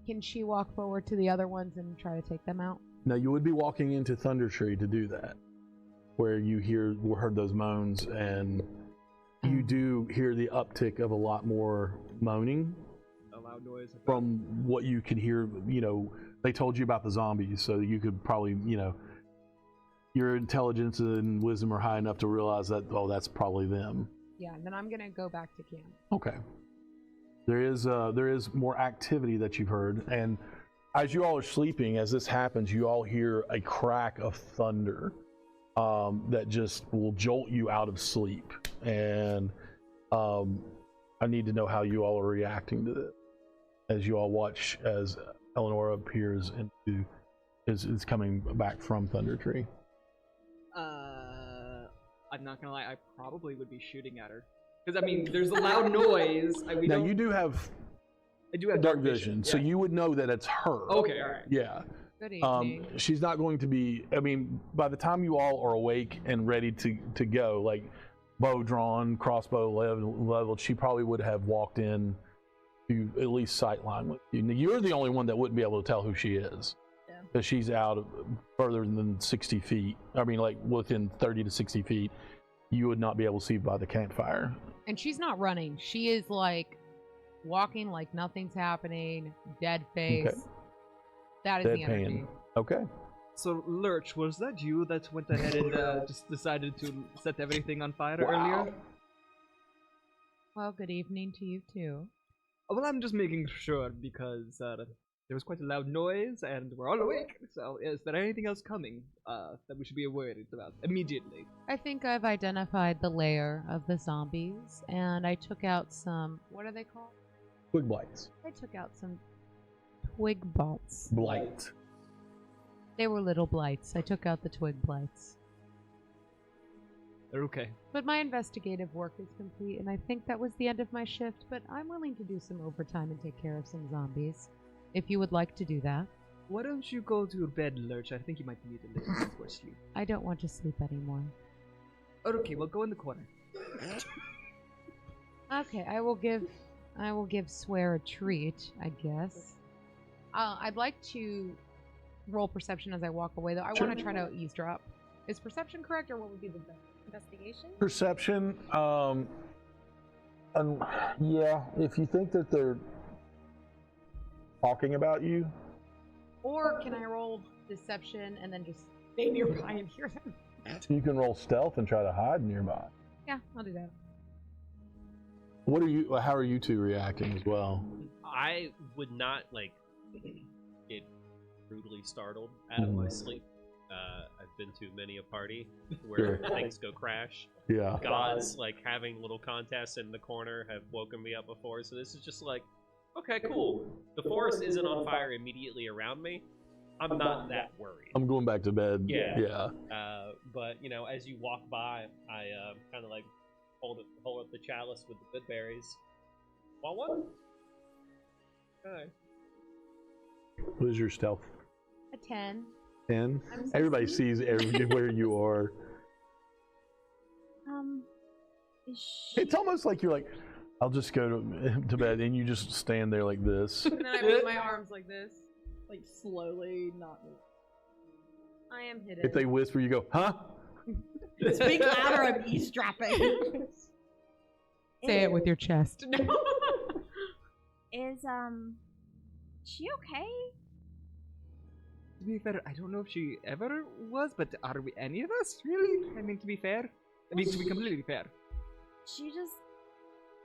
E: Can she walk forward to the other ones and try to take them out?
A: Now you would be walking into Thunder Tree to do that, where you heard those moans, and you do hear the uptick of a lot more moaning.
B: A loud noise.
A: From what you could hear, they told you about the zombies, so you could probably, your intelligence and wisdom are high enough to realize that, that's probably them.
E: Yeah, and then I'm gonna go back to camp.
A: Okay. There is more activity that you've heard, and as you all are sleeping, as this happens, you all hear a crack of thunder that just will jolt you out of sleep. And I need to know how you all are reacting to this as you all watch as Eleonora appears into is coming back from Thunder Tree.
B: I'm not gonna lie, I probably would be shooting at her. Because, there's a loud noise.
A: You do have
B: I do have
A: dark vision, so
B: yeah.
A: you would know that it's her.
B: Okay, alright.
A: Yeah.
E: Good evening.
A: She's not going to be, by the time you all are awake and ready to go, like bow drawn, crossbow leveled, she probably would have walked in to at least sight line with you. You're the only one that wouldn't be able to tell who she is.
G: Yeah.
A: But she's out further than 60 feet. I mean, like within 30 to 60 feet, you would not be able to see by the campfire.
E: And she's not running. She is like walking like nothing's happening, dead face.
A: Okay.
E: That is the energy.
A: Deadpan. Okay.
B: So, Lurch, was that you that went ahead and just decided to set everything on fire
A: Wow.
B: earlier?
E: Well, good evening to you too.
B: Well, I'm just making sure because there was quite a loud noise and we're all awake. So, is there anything else coming that we should be worried about immediately?
E: I think I've identified the lair of the zombies, and I took out some. What are they called?
A: Twig blights.
E: I took out some twig bolts.
A: Blight.
E: They were little blights. I took out the twig blights.
B: Okay.
E: But my investigative work is complete, and I think that was the end of my shift, but I'm willing to do some overtime and take care of some zombies. If you would like to do that.
B: Why don't you go to your bed, Lurch? I think you might need a little bit more sleep.
E: I don't want to sleep anymore.
B: Okay, well, go in the corner.
E: Okay, I will give Swear a treat, I guess. I'd like to roll perception as I walk away, though. I want to try to eavesdrop. Is perception correct, or what would be the best?
C: Investigation?
A: Perception. Yeah, if you think that they're talking about you,
E: Or can I roll deception and then just stay nearby and hear them?
A: you can roll stealth and try to hide nearby.
E: Yeah, I'll do that.
A: What are you? How are you two reacting as well?
F: I would not like get brutally startled out of my sleep. I've been to many a party where
A: Sure.
F: things go crash.
A: Yeah.
F: Gods like having little contests in the corner have woken me up before, so this is just like, okay, cool. The forest isn't on fire immediately around me. I'm not that worried.
A: I'm going back to bed.
F: Yeah.
A: Yeah.
F: But you know, as you walk by, I kind of like hold up the chalice with the good berries. Want one? Okay.
A: What is your stealth?
E: A 10.
A: 10.
E: I'm so
A: Everybody
E: sweet.
A: sees everywhere you are.
D: Is she...
A: It's almost like you're like, I'll just go to bed, and you just stand there like this.
E: And then I move my arms like this.
G: Like slowly, not moving.
E: I am hidden.
A: If they whisper, you go, huh?
G: Speak louder, I'm eavesdropping.
E: Say it with your chest.
D: Is she okay?
B: To be fair, I don't know if she ever was, but are we any of us really? I mean, to be fair, to be completely fair.
D: She just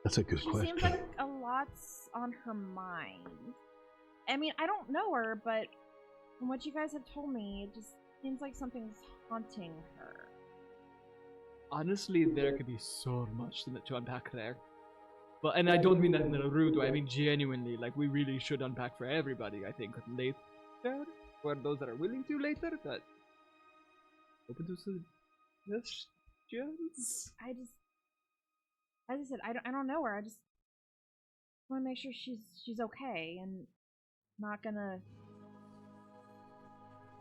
A: That's a good
D: she
A: question.
D: seems like a lot's on her mind. I mean, I don't know her, but from what you guys have told me, it just seems like something's haunting her.
B: Honestly, there could be so much to unpack there. But and I don't mean that in a rude way. I mean genuinely, like we really should unpack for everybody. I think later, for those that are willing to later. But open to suggestions.
D: I just, as I said, I don't know her. I just want to make sure she's okay and not gonna.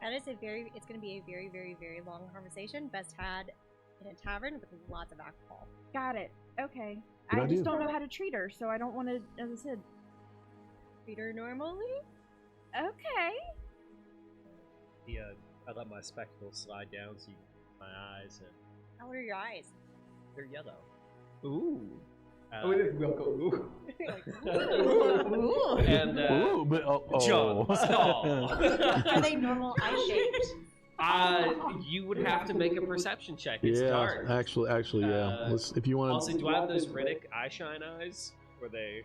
C: That is it's going to be a very, very, very long conversation. Best had in a tavern with lots of alcohol.
D: Got it. Okay.
A: Good
D: I
A: idea.
D: just don't know how to treat her, so I don't want to, as I said.
C: Treat her normally?
D: Okay.
F: I let my spectacles slide down so you can see my eyes, and
C: How are your eyes?
F: they're yellow.
B: Ooh.
F: Uh,
B: We'll go. Ooh.
G: Ooh.
F: and
A: Ooh, but
F: John, stop.
C: Are they normal eye shaped?
F: You would have to make a perception check. It's
A: yeah,
F: dark.
A: actually, yeah. If you want
F: Also,
A: to,
F: do I have those Riddick eye shine eyes where they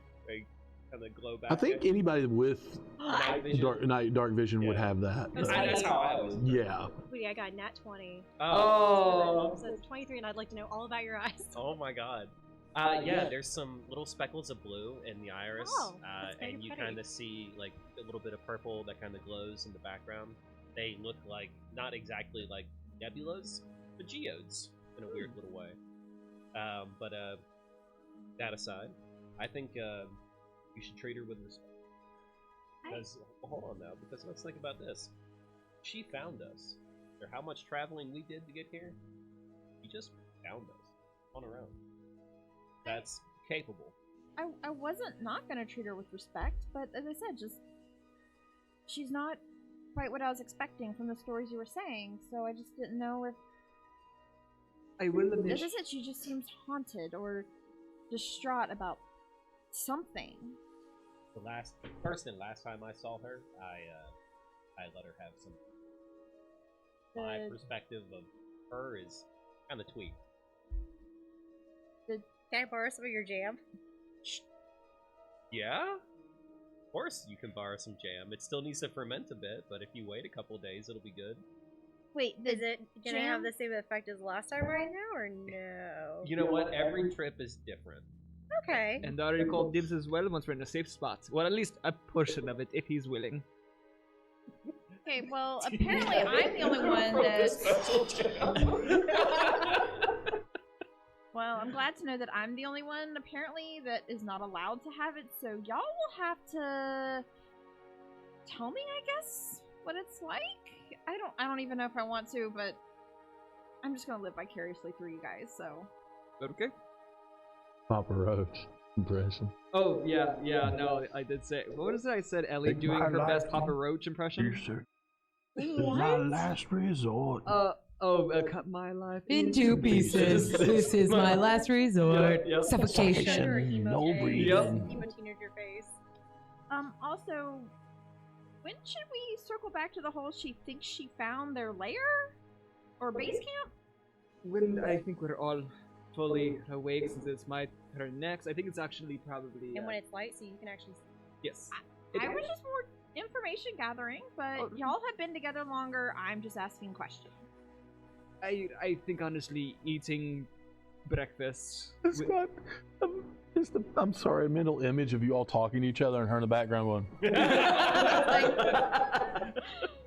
F: kind of glow back?
A: I think anybody with
F: Night vision.
A: dark vision would
F: Yeah.
A: have that.
F: That's how I was.
A: Yeah.
C: Wait, I got nat 20.
F: Oh.
C: So it's 23, and I'd like to know all about your eyes.
F: Oh my god. Yeah, there's some little speckles of blue in the iris,
C: Oh, that's very
F: and you
C: pretty.
F: kind of see like a little bit of purple that kind of glows in the background. They look like not exactly like nebulas, but geodes in a weird little way. But that aside, I think you should treat her with respect. Because hold on now, because let's think about this. She found us. Or how much traveling we did to get here? She just found us on her own. That's capable.
D: I wasn't not gonna treat her with respect, but as I said, just she's not quite what I was expecting from the stories you were saying, so I just didn't know if...
B: I will admit.
D: This isn't, she just seems haunted or distraught about something.
F: The last time I saw her, I let her have some. My perspective of her is kind of tweaked.
C: Can I borrow some of your jam?
F: Yeah? Of course you can borrow some jam. It still needs to ferment a bit, but if you wait a couple days, it'll be good.
D: Wait,
C: Is it gonna
D: jam?
C: have the same effect as last time right now, or no?
F: You know what? Every trip is different.
C: Okay.
B: And I already called dibs as well once we're in a safe spot. Well, at least a portion of it, if he's willing.
D: Okay, well, apparently I'm the only one that's... Well, I'm glad to know that I'm the only one, apparently, that is not allowed to have it, so y'all will have to tell me, I guess, what it's like? I don't even know if I want to, but I'm just gonna live vicariously through you guys, so...
B: Okay.
A: Papa Roach impression.
B: Oh, yeah, no, I did say... What is it I said, Ellie
A: Take
B: doing
A: my
B: her best
A: life,
B: Papa
A: Tom.
B: Roach impression?
A: Yes, sir. This is
D: What?
A: my last resort.
B: Cut my life
E: Into pieces. This is my last resort.
B: Yep.
E: Suffocation.
C: Or emo
A: No
C: face.
A: breathing.
C: Emo teenager face.
D: Also, when should we circle back to the whole she thinks she found their lair? Or base camp?
B: When I think we're all fully awake, since it's my turn next, I think it's actually probably...
C: And when it's light, so you can actually.
B: Yes.
D: I was just more information gathering, but y'all have been together longer. I'm just asking questions.
B: I think honestly, eating breakfast.
A: It's got, I'm sorry, a mental image of you all talking to each other and her in the background going.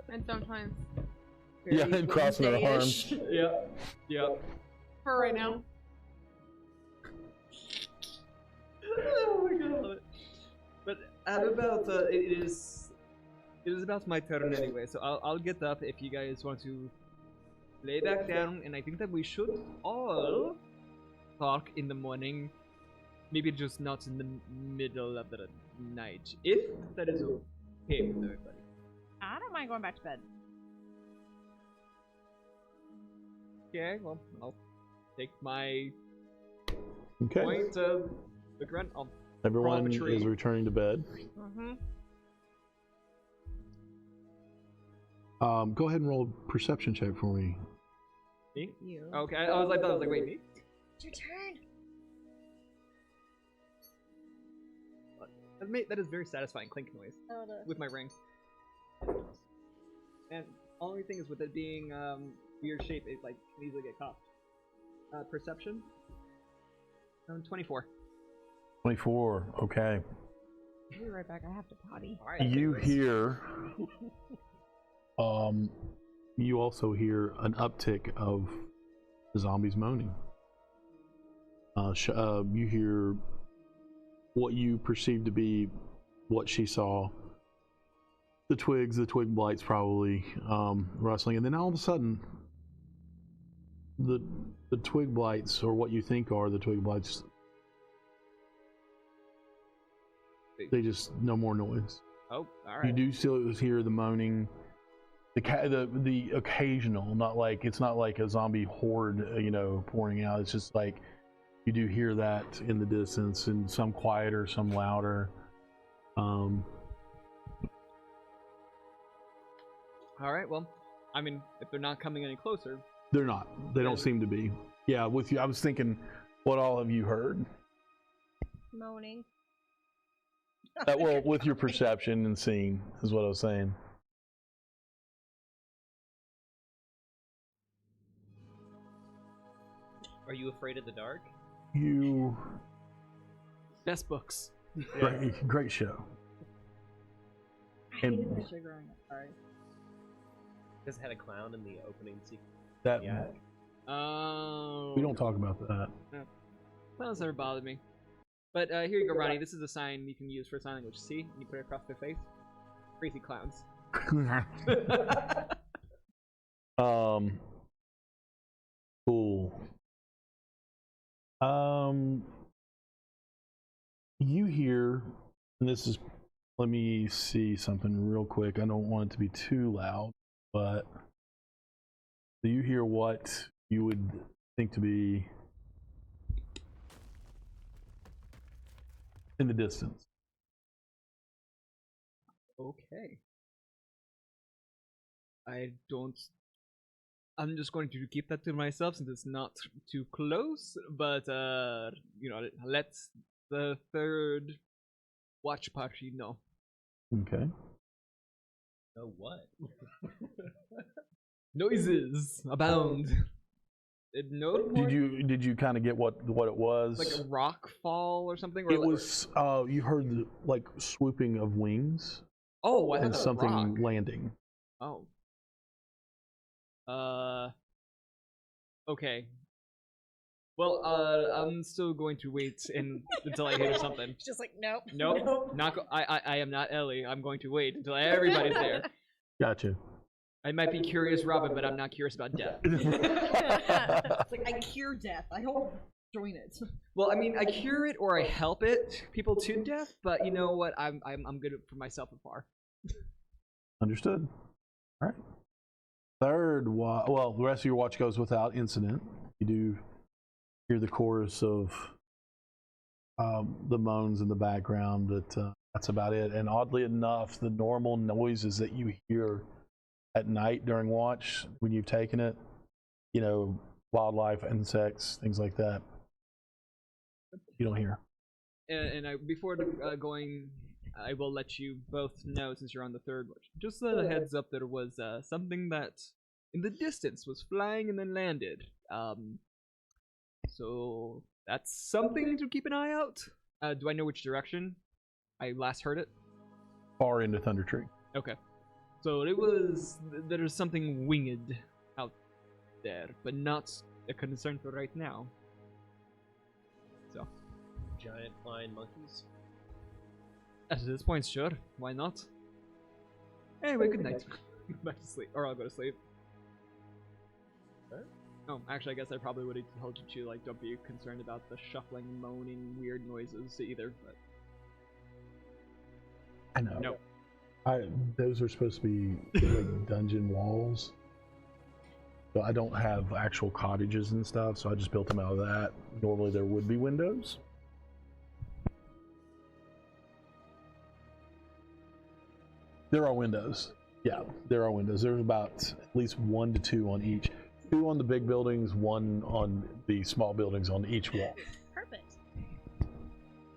E: And sometimes.
A: Yeah, and crossing her arms.
B: Yep.
E: For right now.
B: Oh my god, I love it. But at about it is about my turn anyway, so I'll get up if you guys want to lay back down, and I think that we should all talk in the morning. Maybe just not in the middle of the night, if that is okay with everybody.
D: I don't mind going back to bed.
B: Okay, well, I'll take my
A: Okay.
B: point to the grunt.
A: Everyone
B: Tree.
A: is returning to bed.
C: Mm-hmm.
A: Go ahead and roll a perception check for me.
B: Me?
C: You.
B: Okay, I was like, wait, me?
C: It's your turn.
B: That is very satisfying clink noise
C: Oh, no.
B: with my ring. And only thing is with it being weird shape, it like can easily get caught. Perception. 24.
A: 24. Okay.
E: I'll be right back. I have to potty.
B: All right.
A: You hear. You also hear an uptick of zombies moaning. You hear what you perceive to be what she saw. The twig blights probably rustling, and then all of a sudden, the twig blights, or what you think are the twig blights, they just no more noise.
B: Oh, all
A: You
B: right.
A: do still hear the moaning, the occasional, it's not like a zombie horde, pouring out. It's just like you do hear that in the distance, and some quieter, some louder.
B: All right. Well, I mean, if they're not coming any closer,
A: They're not. They don't seem to be. Yeah, with you, I was thinking what all of you heard.
C: Moaning.
A: Well, with your perception and seeing is what I was saying.
F: Are you afraid of the dark?
A: You
B: best books.
A: great show.
G: I hated that shit growing up. Sorry.
F: Because it had a clown in the opening sequence.
A: That
F: Yeah.
B: Oh.
A: we don't talk about that.
B: Clowns never bothered me. But here you go, Ronnie. This is a sign you can use for sign language. See? And you put it across their face. Crazy clowns.
A: Cool. You hear, and this is let me see something real quick. I don't want it to be too loud, but do you hear what you would think to be in the distance?
B: Okay. I'm just going to keep that to myself since it's not too close, but, let the third watch party know.
A: Okay.
F: Oh, what?
B: Noises abound.
A: Did you kind of get what it was?
B: Like a rock fall or something? Or
A: It was you heard the like swooping of wings
B: Oh, I
A: and
B: thought
A: something
B: rock.
A: landing.
B: Oh. Okay. Well, I'm still going to wait until I hear something.
C: It's just like, nope.
B: Nope. I am not Ellie. I'm going to wait until everybody's there.
A: Gotcha.
B: I might be curious, Robin, but I'm not curious about death.
G: It's like, I cure death. I don't join it.
B: Well, I mean, I cure it or I help it people to death, but you know what? I'm good for myself afar.
A: Understood. All right. Third watch. Well, the rest of your watch goes without incident. You do hear the chorus of the moans in the background, but that's about it. And oddly enough, the normal noises that you hear at night during watch when you've taken it, wildlife, insects, things like that, you don't hear.
B: And before going, I will let you both know, since you're on the third watch, just a heads up, there was something that in the distance was flying and then landed. So that's something to keep an eye out. Do I know which direction I last heard it?
A: Far into Thunder Tree.
B: Okay. So there's something winged out there, but not a concern for right now. So.
F: Giant flying monkeys?
B: At this point, sure. Why not? Anyway, good night. Go back to sleep. Or I'll go to sleep.
F: Huh?
B: Oh, actually, I guess I probably would have told you to, don't be concerned about the shuffling, moaning, weird noises either, but...
A: I know.
B: No.
A: Those are supposed to be like dungeon walls. So I don't have actual cottages and stuff, so I just built them out of that. Normally there would be windows. There are windows. Yeah, there are windows. There's about at least 1 to 2 on each. 2 on the big buildings, 1 on the small buildings on each wall.
C: Perfect.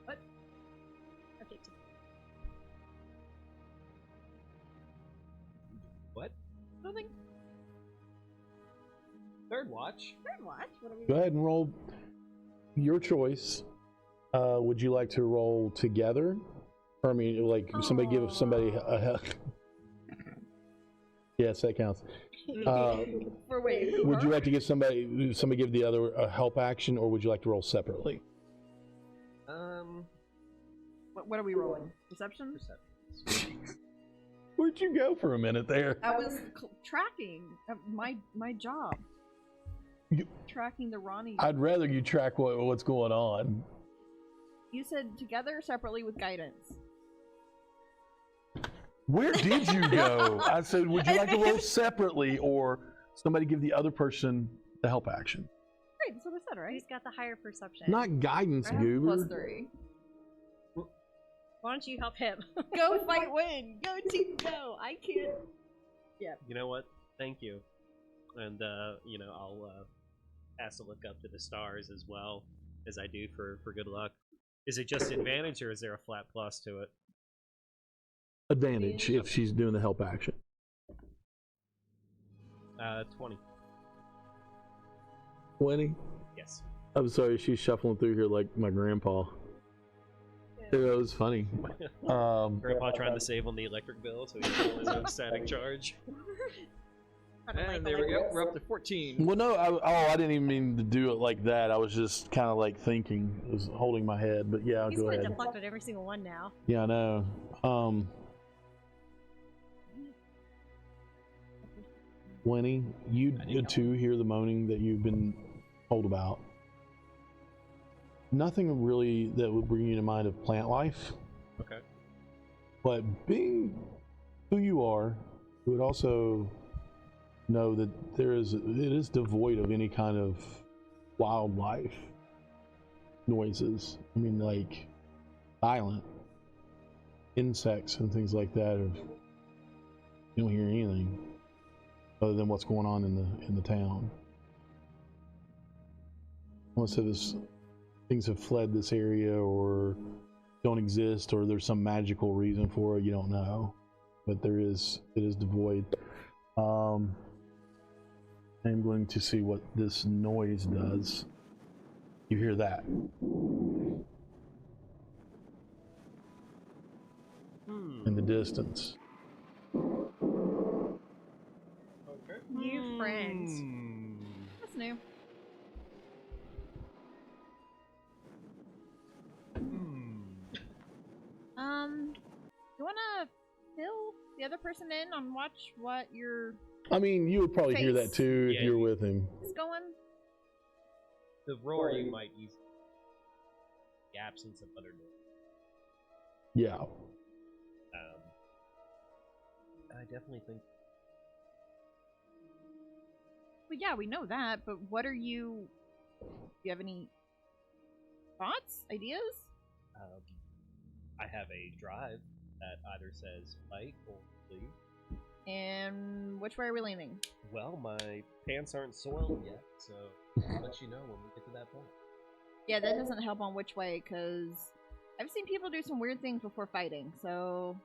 C: What? Okay.
F: What?
C: Nothing.
F: Third watch?
C: Third watch? What are we
A: Go ahead and roll your choice. Would you like to roll together? Or, I mean, like, somebody give somebody a yes, that counts.
G: For wait,
A: Would you like to give somebody give the other a help action, or would you like to roll separately?
G: What are we rolling? Perception?
A: Where'd you go for a minute there?
G: I was tracking my job. Tracking the Ronnie.
A: I'd rather you track what's going on.
G: You said together or separately with guidance?
A: Where did you go? I said, would you like to roll separately, or somebody give the other person the help action?
G: Right, that's what I said, right?
C: He's got the higher perception.
A: Not guidance,
G: I have
A: goober.
G: +3.
C: Why don't you help him?
G: Go fight, win! Go team, go! I can't. Yeah.
F: You know what? Thank you. And, I'll pass a look up to the stars as well, as I do for good luck. Is it just advantage, or is there a flat plus to it?
A: Advantage if she's doing the help action.
F: 20.
A: 20?
F: Yes.
A: I'm sorry, she's shuffling through here like my grandpa. It was funny.
F: Grandpa trying to save on the electric bill, so he's doing his own static charge.
B: And there we go. We're up to 14.
A: Well, no, I didn't even mean to do it like that. I was just kind of like thinking, I was holding my head. But yeah,
C: He's
A: go
C: gonna
A: ahead.
C: deflect on every single one now.
A: Yeah, I know. 20. You too hear the moaning that you've been told about. Nothing really that would bring you to mind of plant life.
F: Okay.
A: But being who you are, you would also know that it is devoid of any kind of wildlife noises. I mean, like silent insects and things like that. You don't hear anything other than what's going on in the town. Unless things have fled this area or don't exist, or there's some magical reason for it, you don't know. But it is devoid. I'm going to see what this noise does. You hear that? In the distance.
F: Okay.
D: New friends. That's new. You wanna fill the other person in on what your
A: I mean, you would probably hear that
D: face
A: too if
F: Yeah,
A: you're with him.
D: is going?
F: The roaring might ease the absence of other noise.
A: Yeah.
F: I definitely think.
D: Well, yeah, we know that, but what are you? Do you have any thoughts, ideas?
F: I have a drive that either says fight or flee.
D: And which way are we leaning?
F: Well, my pants aren't soiled yet, so I'll let you know when we get to that point.
D: Yeah, that doesn't help on which way, because I've seen people do some weird things before fighting, so...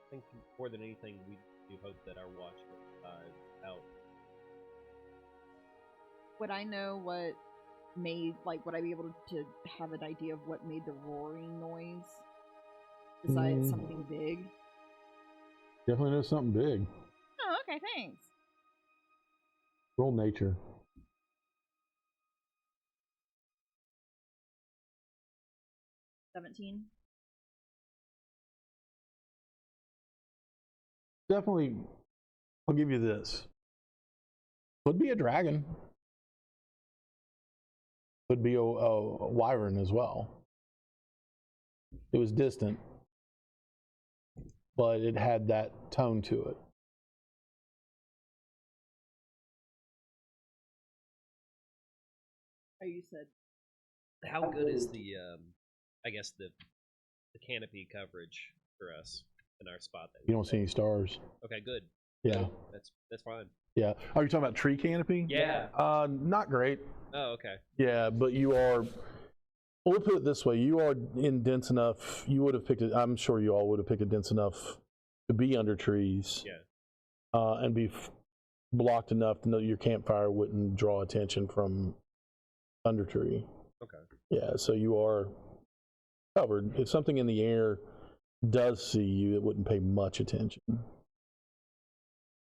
F: I think more than anything, we do hope that our watch will out.
D: Would I know what made, like, would I be able to have an idea of what made the roaring noise? Besides something big?
A: Definitely know something big.
D: Oh, okay, thanks.
A: Roll nature.
D: 17.
A: Definitely, I'll give you this. Could be a dragon. Could be a wyvern as well. It was distant, but it had that tone to it.
D: Oh, you said.
F: How good is the, I guess the canopy coverage for us in our spot? That
A: You don't see any stars.
F: Okay, good.
A: Yeah.
F: That's fine.
A: Yeah. Are you talking about tree canopy?
F: Yeah.
A: Not great.
F: Oh, okay.
A: Yeah, but you are. Well, we'll put it this way: you are in dense enough. You would have picked it. I'm sure you all would have picked it dense enough to be under trees.
F: Yeah.
A: And be blocked enough to know your campfire wouldn't draw attention from under tree.
F: Okay.
A: Yeah, so you are covered. If something in the air does see you, it wouldn't pay much attention.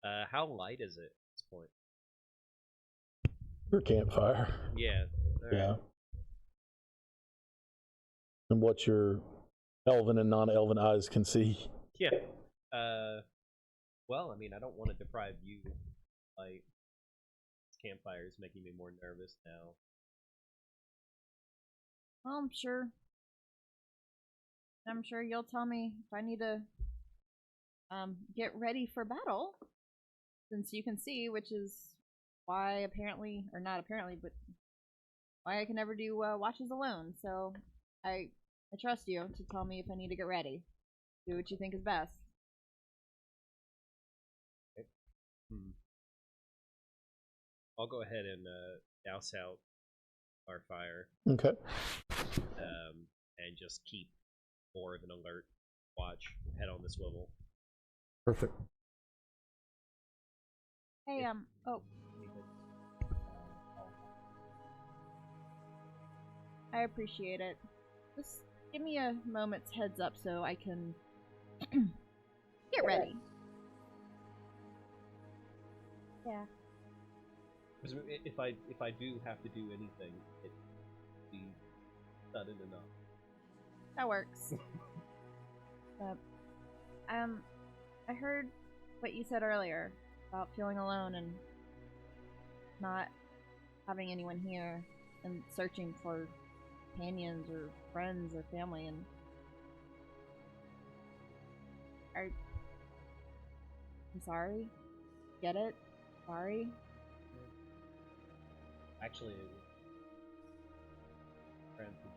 F: How light is it at this point?
A: Your campfire.
F: Yeah. All right.
A: Yeah. And what your elven and non-elven eyes can see.
F: Yeah. Well, I mean, I don't want to deprive you. Like, campfire is making me more nervous now.
D: Well, I'm sure you'll tell me if I need to get ready for battle, since you can see, which is why apparently, or not apparently, but why I can never do watches alone. So I trust you to tell me if I need to get ready. Do what you think is best.
F: Okay. I'll go ahead and douse out our fire.
A: Okay.
F: And just keep more of an alert watch, head on the swivel.
A: Perfect.
D: Hey, oh. I appreciate it. Just give me a moment's heads up so I can get ready. Yeah.
F: Because if I do have to do anything, it be sudden enough.
D: That works. I heard what you said earlier about feeling alone and not having anyone here and searching for companions or friends or family, and I'm sorry. Get it? Sorry.
F: Actually, friends who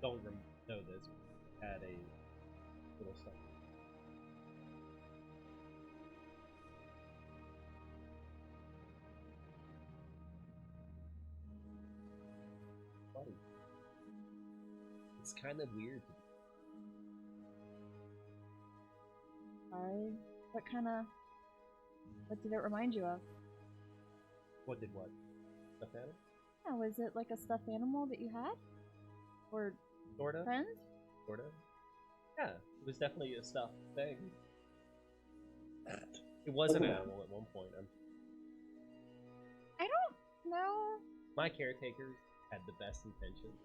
F: don't know this had a little stuff. Funny. It's kind of weird.
D: Sorry. What did it remind you of?
F: What did what? Stuff animal?
D: Yeah, was it like a stuffed animal that you had? Or
F: Sorta.
D: friend?
F: Sorta. Yeah, it was definitely a stuffed thing. It was an animal at one point.
D: I don't know.
F: My caretakers had the best intentions,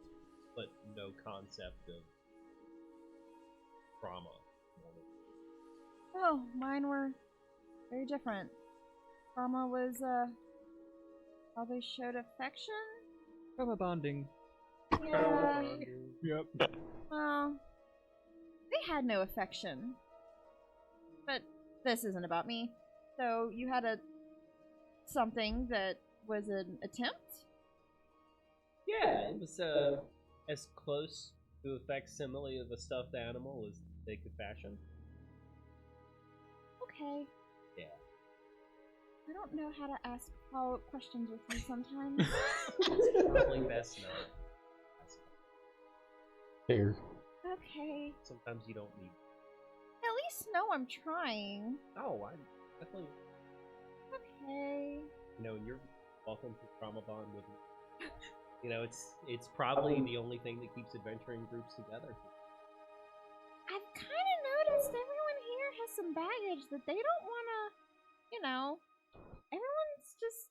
F: but no concept of trauma.
D: Oh, mine were very different. Trauma was, how they showed affection?
B: Trauma bonding.
D: Yeah.
B: Yep.
D: Well, they had no affection. But this isn't about me. So you had something that was an attempt?
F: Yeah, it was as close to a facsimile of a stuffed animal as they could fashion.
D: Okay.
F: Yeah.
D: I don't know how to ask follow-up questions with you sometimes.
F: Probably best not.
A: Here.
D: Okay.
F: Sometimes you don't need.
D: At least know I'm trying.
F: Oh, I definitely.
D: Okay.
F: You know, and you're welcome to trauma bond with me. You know, it's probably the only thing that keeps adventuring groups together.
D: I've kind of noticed everyone here has some baggage that they don't want to, you know, everyone's just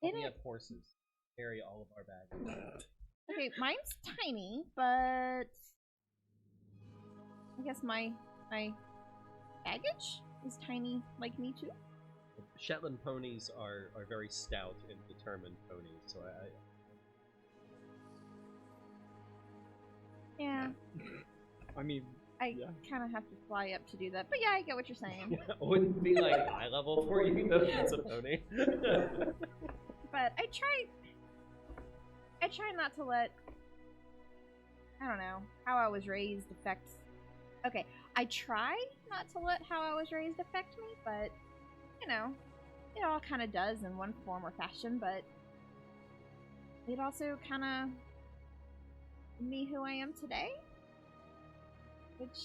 D: in
F: We
D: it.
F: have horses. Carry all of our baggage.
D: Okay, mine's tiny, but I guess my baggage is tiny like me too.
F: Shetland ponies are very stout and determined ponies, so
D: Yeah,
B: I mean,
D: I
B: yeah.
D: kind of have to fly up to do that. But yeah, I get what you're saying.
F: it wouldn't be like eye level for you though if it's a pony.
D: But I try not to let, I don't know, how I was raised affect. Okay, I try not to let how I was raised affect me, but you know, it all kind of does in one form or fashion. But it also kind of made me who I am today. Which,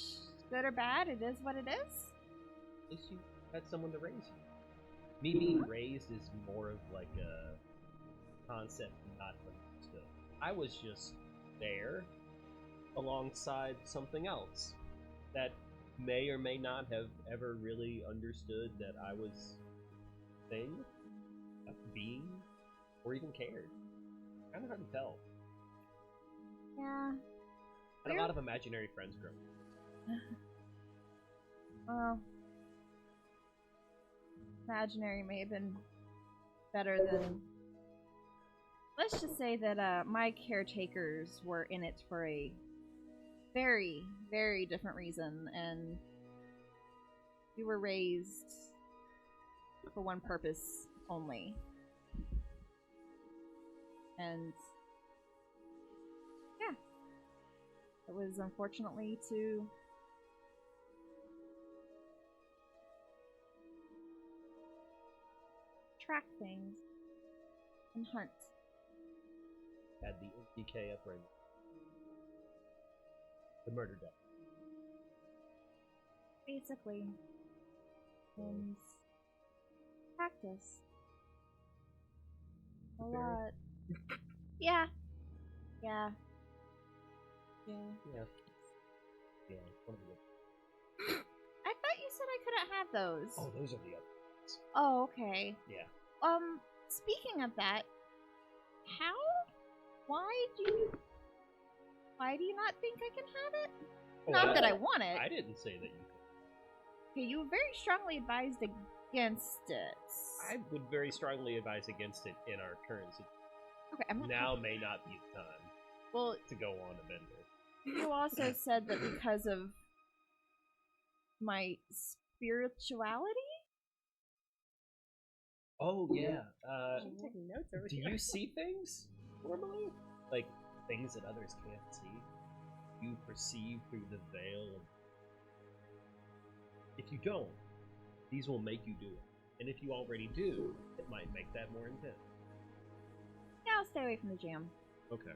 D: good or bad, it is what it is.
F: At least you had someone to raise you. Me being raised is more of like a concept not understood. I was just there alongside something else that may or may not have ever really understood that I was a thing, a being, or even cared. Kind of hard to tell.
D: Yeah.
F: I had a lot of imaginary friends growing up.
D: Well, imaginary may have been better than. Let's just say that my caretakers were in it for a very, very different reason, and we were raised for one purpose only. And yeah, it was unfortunately to track things and hunt.
F: Had the MDK upbringing. The murder death.
D: Basically. And practice. A lot. Yeah. Yeah. Yeah.
F: Yeah. Yeah, one of the
D: I thought you said I couldn't have those.
F: Oh, those are the other ones.
D: Oh, okay.
F: Yeah.
D: Speaking of that, why do you not think I can have it?
F: Oh,
D: Not that I want it.
F: I didn't say that you could.
D: Okay, you were very strongly advised against it.
F: I would very strongly advise against it in our current situation.
D: Okay, I'm not.
F: Now may not be the time
D: Well,
F: to go on a bender.
D: You also said that because of my spirituality?
F: Oh yeah.
C: I'm taking notes over
F: Do
C: here.
F: you see things normally? Like things that others can't see? You perceive through the veil of... If you don't, these will make you do it. And if you already do, it might make that more intense.
D: Yeah, I'll stay away from the jam.
F: Okay.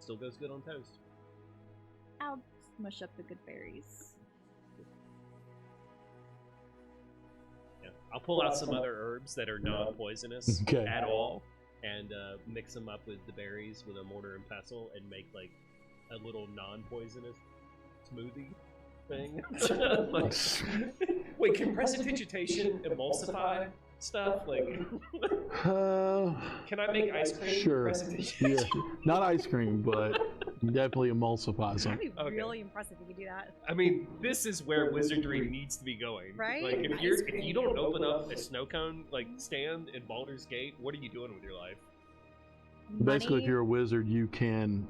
F: Still goes good on toast.
D: I'll smush up the good berries.
F: Yeah. I'll pull out some other herbs that are non-poisonous
A: Okay.
F: at all, and mix them up with the berries with a mortar and pestle, and make like a little non-poisonous smoothie thing. Like, wait, can prestidigitation emulsify stuff? Like, can I make ice cream?
A: Sure.
F: Prestidigitation?
A: Yeah, not ice cream, but you definitely emulsify
C: That'd
A: something.
C: be really impressive if you could do that.
F: I mean, this is where wizardry needs to be going.
C: Right?
F: Like, if
C: Ice
F: you don't open up a snow cone like stand in Baldur's Gate, what are you doing with your life?
A: Basically, if
D: Money-
A: you're a wizard, you can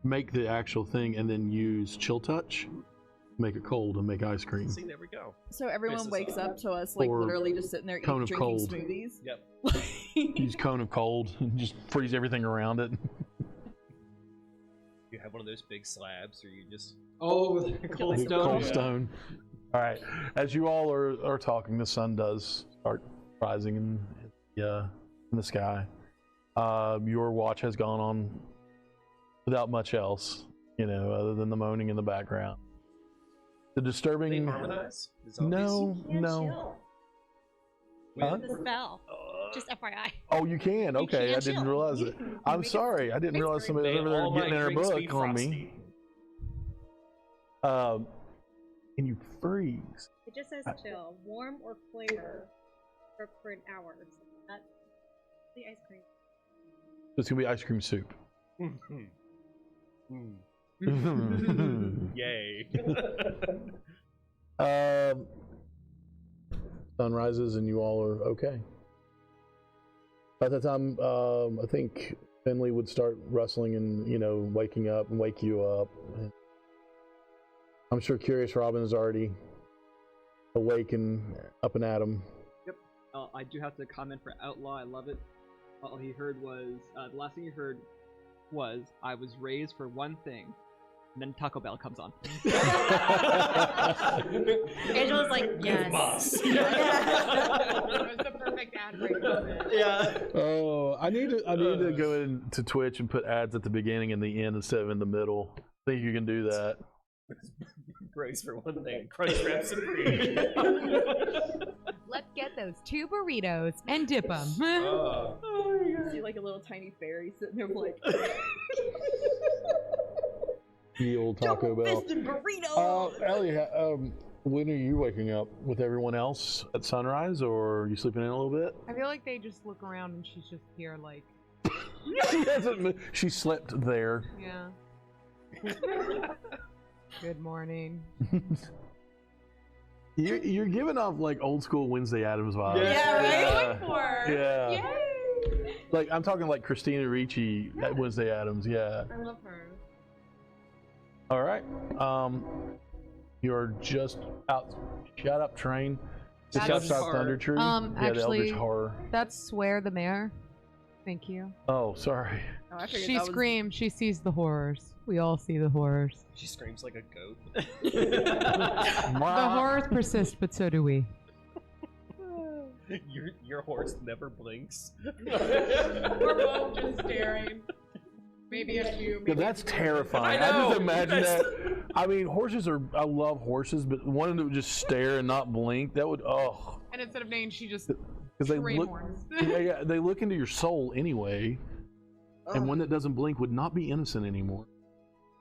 A: make the actual thing and then use chill touch, make it cold, and make ice cream.
F: See, there we go.
G: So everyone
F: This is
G: wakes
F: awesome.
G: up to us like
A: Or
G: literally just sitting there
A: cone of
G: drinking
A: cold.
G: smoothies.
F: Yep.
A: Use cone of cold and just freeze everything around it.
F: You have one of those big slabs, or you just
B: Oh, cold
A: Big
B: stone.
A: cold stone. All right. As you all are talking, the sun does start rising in the sky. Your watch has gone on without much else, other than the moaning in the background. The
F: they
A: disturbing.
F: harmonize. The zombies?
A: No,
C: Can't
A: no.
C: chill.
A: Huh?
C: The spell. Just FYI.
A: Oh, you can. Okay, I
C: can't
A: didn't
C: chill.
A: realize it. I'm sorry. I didn't
C: Ice
A: realize
C: cream.
A: somebody was
F: May
A: over there
F: all my
A: getting in her
F: drinks be
A: book on me.
F: frosty.
A: And you freeze.
C: It just says chill, warm or flavor for an hour. So that's the ice cream.
A: It's gonna be ice cream soup.
F: Yay.
A: Sun rises and you all are okay. By that time, I think Finley would start rustling and waking up and wake you up. I'm sure Curious Robin is already awake and up and at him.
B: Yep. I do have to comment for Outlaw. I love it. All he heard was the last thing he heard was I was raised for one thing, and then Taco Bell comes on.
C: Angela's like, yes.
F: Boss.
C: It was the perfect ad break moment.
B: Yeah.
A: Oh, I need to go into Twitch and put ads at the beginning and the end instead of in the middle. I think you can do that.
F: Praise for one thing. Crunch Wrap Supreme.
E: Let's get those 2 burritos and dip them.
G: You see like a little tiny fairy sitting there like
A: The old Taco Bell.
G: fisted burrito.
A: Ellie, when are you waking up? With everyone else at sunrise, or are you sleeping in a little bit?
E: I feel like they just look around and she's just here like,
A: She hasn't moved. She slept there.
E: yeah. Good morning.
A: You're giving off like old school Wednesday Addams vibes.
G: Yeah,
E: For.
A: Yeah.
E: Yay!
A: Like I'm talking like Christina Ricci at Wednesday Addams. Yeah.
C: I love her.
A: All right. You're just out. Shut up, train. Just
E: That's
A: outside
B: horror.
A: Thunder Tree. Yeah, the
E: Actually,
A: Eldritch Horror.
E: that's Swear the Mayor. Thank you.
A: Oh, sorry.
G: Oh, I figured
E: She
G: that was-
E: screams, she sees the horrors. We all see the horrors.
F: She screams like a goat.
E: The horrors persist, but so do we.
F: Your horse never blinks.
E: We're both just staring. Maybe at you.
A: Yeah, that's terrifying.
F: I know,
A: just imagine
F: that's-
A: that. I mean, horses are. I love horses, but one that would just stare and not blink. That would. Oh.
E: And instead of name, she just
A: Because they
E: train
A: look.
E: horns.
A: Yeah, they look into your soul anyway. And one that doesn't blink would not be innocent anymore.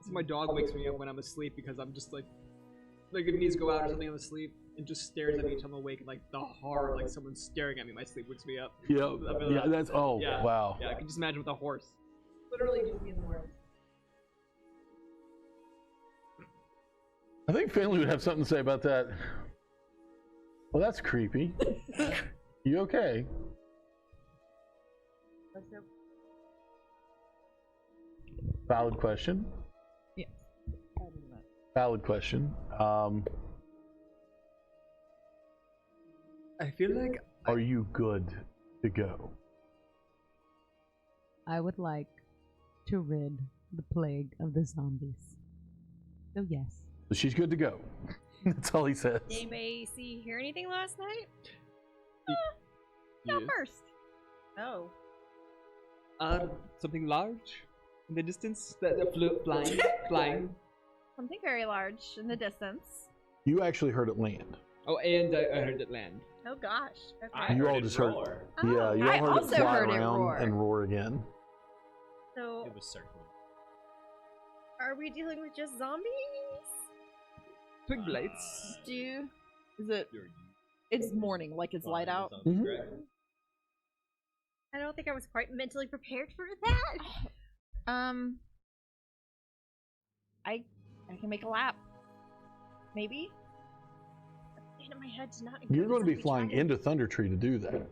B: So my dog wakes me up when I'm asleep because I'm just like if he needs to go out or something, I'm asleep and just stares at me until I'm awake. And like the horror, like someone's staring at me, my sleep wakes me up.
A: Yeah, yeah, that's. Oh,
B: Yeah.
A: wow.
B: Yeah, I can just imagine with a horse.
G: literally just being the worst.
A: I think Finley would have something to say about that. Well, that's creepy. You okay? Valid question. Valid question.
B: I feel like
A: Are you good to go?
E: I would like to rid the plague of the zombies. So yes.
A: So she's good to go. That's all he says.
C: Did anybody hear anything last night?
D: Go
B: yes.
D: first.
C: Oh.
B: Something large in the distance that flying.
D: Something very large in the distance.
A: You actually heard it land.
B: Oh, and I heard it land.
C: Oh gosh.
F: I
C: Okay.
A: You
F: heard
A: all
F: it
A: just heard.
F: roar.
A: Yeah, you all
D: I
A: heard
D: also
A: it fly
D: heard it
A: around
D: roar.
A: and roar again.
C: So,
F: It was circling.
C: are we dealing with just zombies?
B: Twig blights.
G: Is it? It's morning, like it's light out.
A: Mhm.
C: I don't think I was quite mentally prepared for that.
D: I can make a lap. Maybe.
C: Pain in my head to not.
A: You're
C: include
A: going to be
C: zombie
A: flying
C: dragon.
A: into Thunder Tree to do that.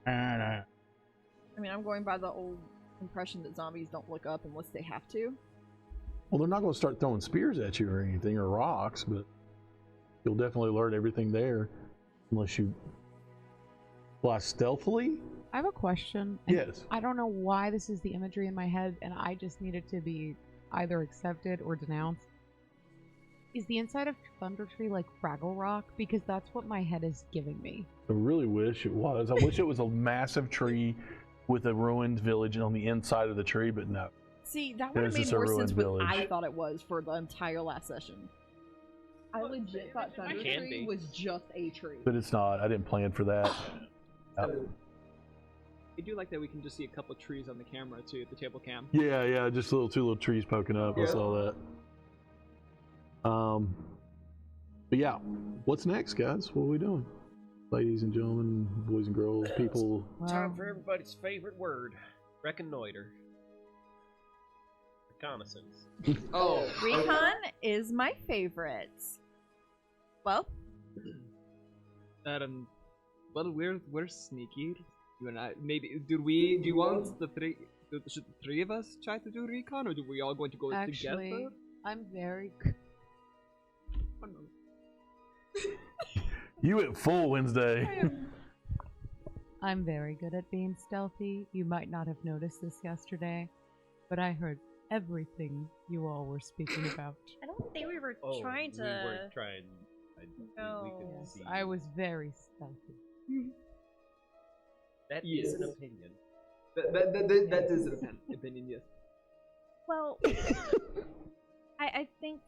D: I mean, I'm going by the old impression that zombies don't look up unless they have to.
A: Well, they're not going to start throwing spears at you or anything, or rocks, but you'll definitely learn everything there, unless you fly stealthily.
E: I have a question. and
A: Yes.
E: I don't know why this is the imagery in my head, and I just need it to be either accepted or denounced. Is the inside of Thunder Tree like Fraggle Rock? Because that's what my head is giving me.
A: I really wish it was. I wish it was a massive tree with a ruined village on the inside of the tree, but no.
G: See, that would have
A: There's
G: made
A: just a
G: more
A: ruined
G: sense what
A: village.
G: I thought it was for the entire last session. I legit thought Thunder
F: It can
G: Tree
F: be.
G: was just a tree.
A: But it's not. I didn't plan for that.
B: I do like that we can just see a couple trees on the camera too, the table cam.
A: Yeah, just two little trees poking up. I
B: Yeah.
A: saw that. But yeah, what's next, guys? What are we doing? Ladies and gentlemen, boys and girls, people.
F: Time for everybody's favorite word. Reconnoiter. Reconnaissance.
B: Oh,
D: Recon is my favorite. Well,
B: well, we're sneaky. You and I. Maybe do you want the three? Should the three of us try to do recon, or do we all going to go
E: Actually,
B: together?
E: I'm very.
B: Oh, no.
A: You went full Wednesday.
E: I'm very good at being stealthy. You might not have noticed this yesterday, but I heard everything you all were speaking about.
C: I don't think we were
F: Oh,
C: trying to.
F: We weren't trying. We
C: No.
F: could
E: Yes,
F: see.
E: I was very stealthy.
F: That is an
B: Yes.
F: opinion.
B: That is an opinion, yes.
D: well, I think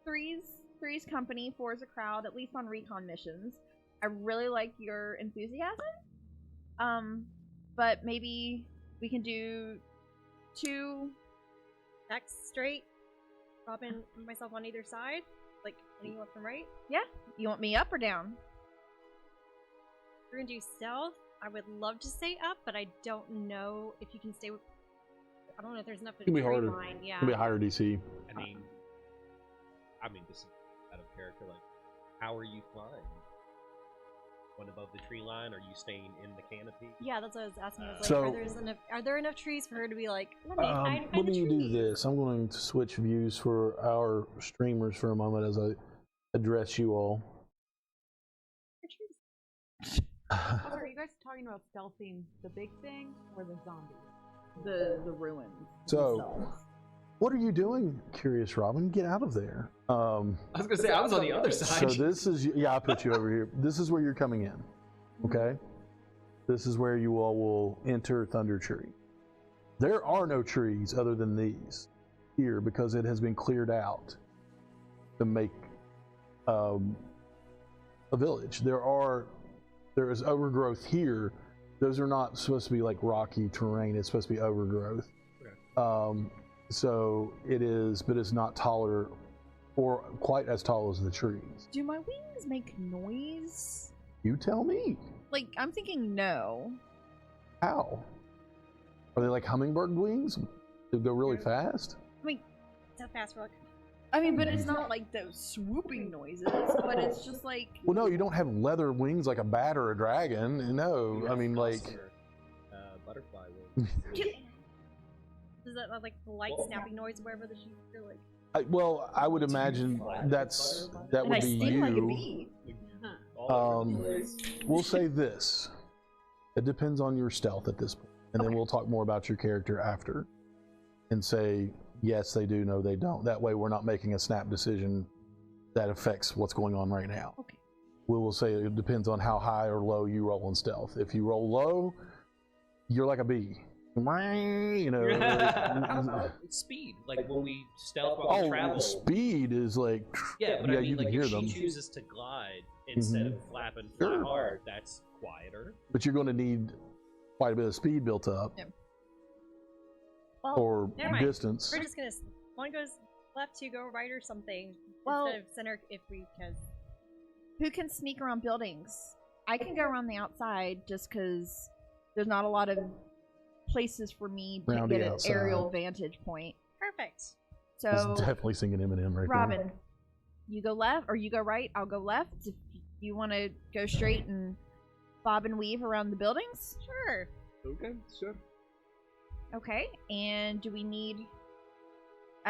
D: three's company, four's a crowd, at least on recon missions. I really like your enthusiasm. But maybe we can do 2.
C: Next straight. Robin and myself on either side. Like, anyone left and right.
D: You want me up or down?
C: We're gonna do stealth. I would love to stay up, but I don't know if you can stay with. I don't know if there's enough.
A: It's gonna be
C: tree
A: harder.
C: line. Yeah.
A: It's gonna be a higher DC.
F: I mean, this is out of character. Like, how are you flying? One above the tree line? Are you staying in the canopy?
C: Yeah, that's what I was asking. I was like,
A: So-
C: are there enough trees for her to be like, let me hide
A: Let
C: behind the
A: me do
C: trees?
A: this. I'm going to switch views for our streamers for a moment as I address you all.
C: The trees.
E: Oh, are you guys talking about stealthing the big thing or the zombies?
G: The ruins.
A: So-
G: themselves.
A: What are you doing, Curious Robin? Get out of there.
B: I was gonna say I was on the other
A: So
B: side.
A: this is, yeah, I put you over here. This is where you're coming in, okay? This is where you all will enter Thunder Tree. There are no trees other than these here because it has been cleared out to make a village. There is overgrowth here. Those are not supposed to be like rocky terrain. It's supposed to be overgrowth. So it is, but it's not taller or quite as tall as the trees.
D: Do my wings make noise?
A: You tell me.
D: Like, I'm thinking no.
A: How? Are they like hummingbird wings? They go really fast?
C: So fast, we're like,
D: I mean, but it's not like those swooping noises, but it's just like.
A: Well, no, you don't have leather wings like a bat or a dragon. No, I mean like.
F: Butterfly wings.
C: is that like the light snapping noise wherever the sheep are like?
A: Well, I would imagine that
D: And
A: would
D: I
A: be
D: sting like a
A: you.
D: bee.
A: We'll say this. It depends on your stealth at this point. And then we'll talk more about your character after. And say, yes, they do, no, they don't. That way we're not making a snap decision that affects what's going on right now.
E: Okay.
A: We will say it depends on how high or low you roll in stealth. If you roll low, you're like a bee. You know,
F: How about speed? Like when we stealth while we travel.
A: Speed is like,
F: Yeah, but I mean,
A: you
F: like
A: can hear
F: if
A: them.
F: she chooses to glide instead of flap and fly
A: Sure.
F: hard, that's quieter.
A: But you're going to need quite a bit of speed built up,
C: Well,
A: or
C: never mind.
A: distance.
C: We're just gonna one goes left, two go right, or something.
D: Well-
C: instead of center if we can.
D: Who can sneak around buildings? I can go around the outside just because there's not a lot of places for me to
A: Round the
D: get an
A: outside.
D: aerial vantage point.
C: Perfect.
D: So,
A: That's definitely singing Eminem right
D: Robin, you go left or you go right. I'll go left. If you want to go straight and bob and weave around the buildings,
C: Sure.
B: Okay, sure.
D: okay. And do we need?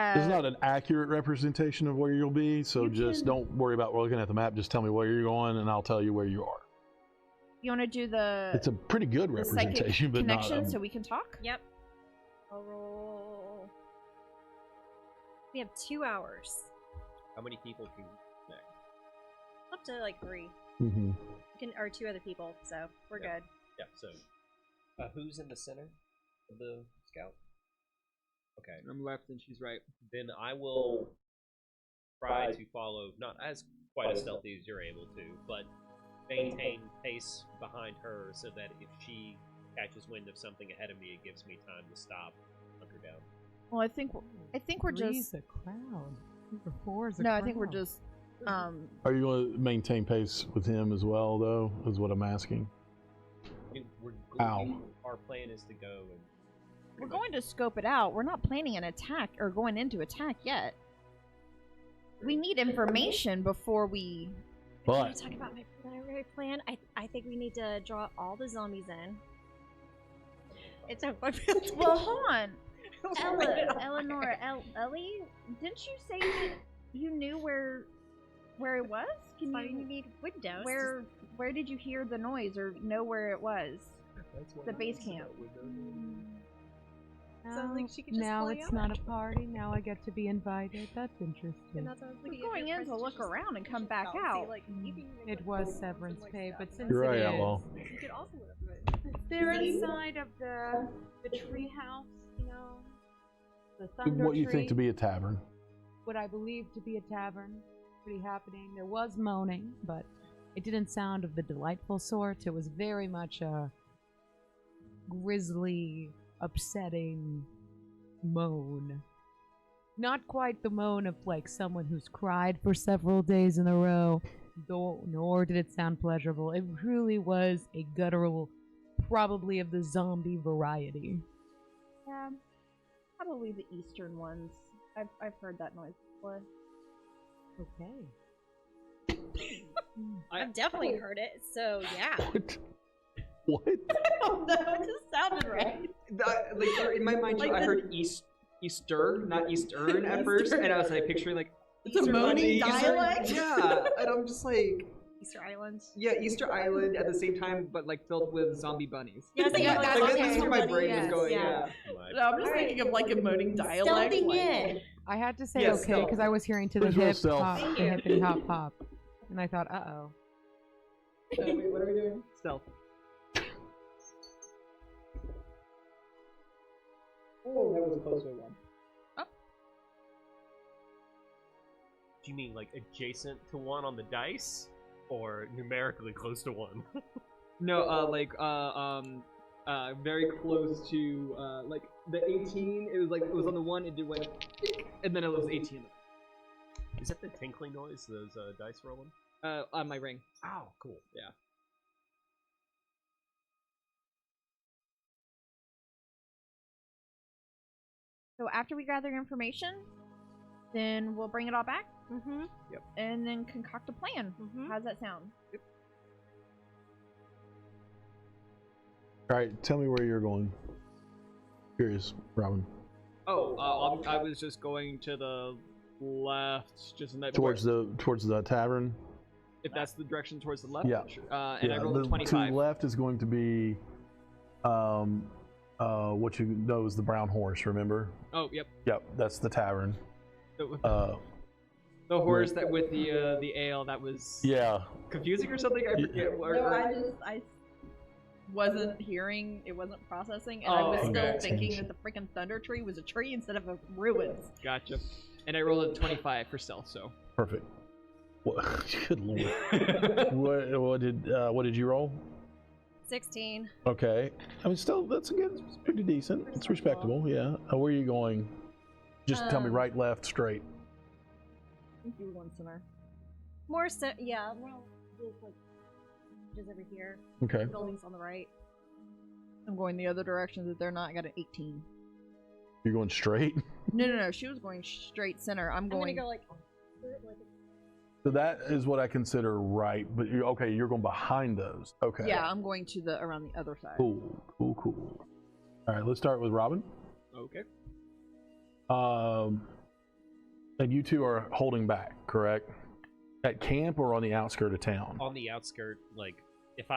A: It's not an accurate representation of where you'll be, so
D: You
A: just
D: can-
A: don't worry about looking at the map. Just tell me where you're going, and I'll tell you where you are.
D: You want to do the
A: It's a pretty good
D: the psychic
A: representation, but not.
D: connection so we can talk?
C: Yep. I'll roll. We have 2 hours.
F: How many people can connect?
C: Up to like 3.
A: Mhm.
C: Or 2 other people, so we're
F: Yeah.
C: good.
F: Yeah, so who's in the center of the scout? Okay,
B: I'm left and she's right.
F: then I will try to follow, not as quite as stealthy as you're able to, but maintain pace behind her so that if she catches wind of something ahead of me, it gives me time to stop, hunker down.
D: Well, I think we're just
E: a crowd. Four is a
D: no.
E: crowd.
D: I think we're just
A: Are you going to maintain pace with him as well, though? Is what I'm asking. Ow.
F: Our plan is to go and
D: we're going to scope it out. We're not planning an attack or going into attack yet. We need information before we.
C: Can I
A: But
C: talk about my preliminary plan? I think we need to draw all the zombies in. It's a
D: Well, hold on, Eleanor, Ellie. Didn't you say that you knew where it was? Can
C: you
D: you
C: need windows.
D: where did you hear the noise or know where it was? The base camp.
C: Sounds like she could just
E: now
C: fly
E: it's
C: out,
E: not a
C: actually.
E: party. Now I get to be invited. That's
C: And
E: interesting.
C: that's what I was
D: We're
C: looking
D: going
C: at
D: in to look around and come back out.
E: It was severance pay, but since
A: You're
E: it
A: right,
E: is,
A: Outlaw.
C: You could also look at
E: they're inside of the tree house, you know, the thunder
A: what you
E: tree,
A: think to be a tavern?
E: what I believe to be a tavern. Pretty happening. There was moaning, but it didn't sound of the delightful sort. It was very much a grisly, upsetting moan. Not quite the moan of like someone who's cried for several days in a row, nor did it sound pleasurable. It really was a guttural, probably of the zombie variety.
D: Yeah, probably the eastern ones. I've heard that noise before.
E: Okay.
C: I've definitely heard it, so yeah.
A: What?
D: Oh no, it just sounded right.
B: Like in my mind, I heard Easter, not Eastern at first, and I was like picturing like
D: It's a moaning
B: Easter-
D: dialect?
B: Yeah, and I'm just like,
C: Easter Island.
B: yeah, Easter Island at the same time, but like filled with zombie bunnies.
C: Yes,
D: Yeah,
C: like,
D: that's
B: Like,
D: okay.
B: this is where my brain
D: Yes,
B: was going.
D: yeah.
B: Yeah.
D: No, I'm just thinking of like a moaning dialect.
C: Stealthing
D: like-
C: in.
E: I had to say
B: Yes,
E: okay
B: stealth.
E: because I was hearing to the
A: Please roll
E: hip
A: stealth.
E: hop,
C: Thank
E: the
C: you.
E: hippity hop hop, and I thought, uh-oh.
B: Wait, what are we doing? Stealth. Oh, that was a closer one.
F: Do you mean like adjacent to 1 on the dice, or numerically close to 1?
B: No, very close to like the 18. It was on the 1. It did went, and then it was 18.
F: Is that the tinkling noise those dice rolling?
B: On my ring.
F: Oh, cool.
B: Yeah.
D: So after we gather information, then we'll bring it all back
C: Mm-hmm.
D: and then concoct a plan.
C: Mm-hmm.
D: How's that sound?
A: All right, tell me where you're going. Curious, Robin.
B: Oh, I was just going to the left, just in that
A: towards the tavern.
B: If that's the direction towards the left.
A: Yeah.
B: And I rolled a 25.
A: To the left is going to be, what you know is the brown horse. Remember?
B: Oh, yep.
A: Yep, that's the tavern.
B: The horse that with the ale that was confusing or something. I forget.
G: I wasn't hearing, it wasn't processing, and I was still thinking that the freaking thunder tree was a tree instead of a ruins.
B: Gotcha. And I rolled a 25 for stealth, so.
A: Perfect. Good lord. What did you roll?
C: 16.
A: Okay. I mean, still, that's good. It's pretty decent. It's respectable. Yeah. Where are you going? Just tell me right, left, straight.
G: I think you were going center.
C: More so, yeah. Well, like just over here.
A: Okay.
C: Buildings on the right.
G: I'm going the other direction that they're not. I got an 18.
A: You're going straight?
G: No. She was going straight center. I'm
C: gonna
G: going.
C: go like.
A: So that is what I consider right, but you're going behind those. Okay.
G: Yeah, I'm going to the around the other side.
A: Cool. All right, let's start with Robin.
B: Okay.
A: And you two are holding back, correct? At camp or on the outskirt of town?
F: On the outskirt, like if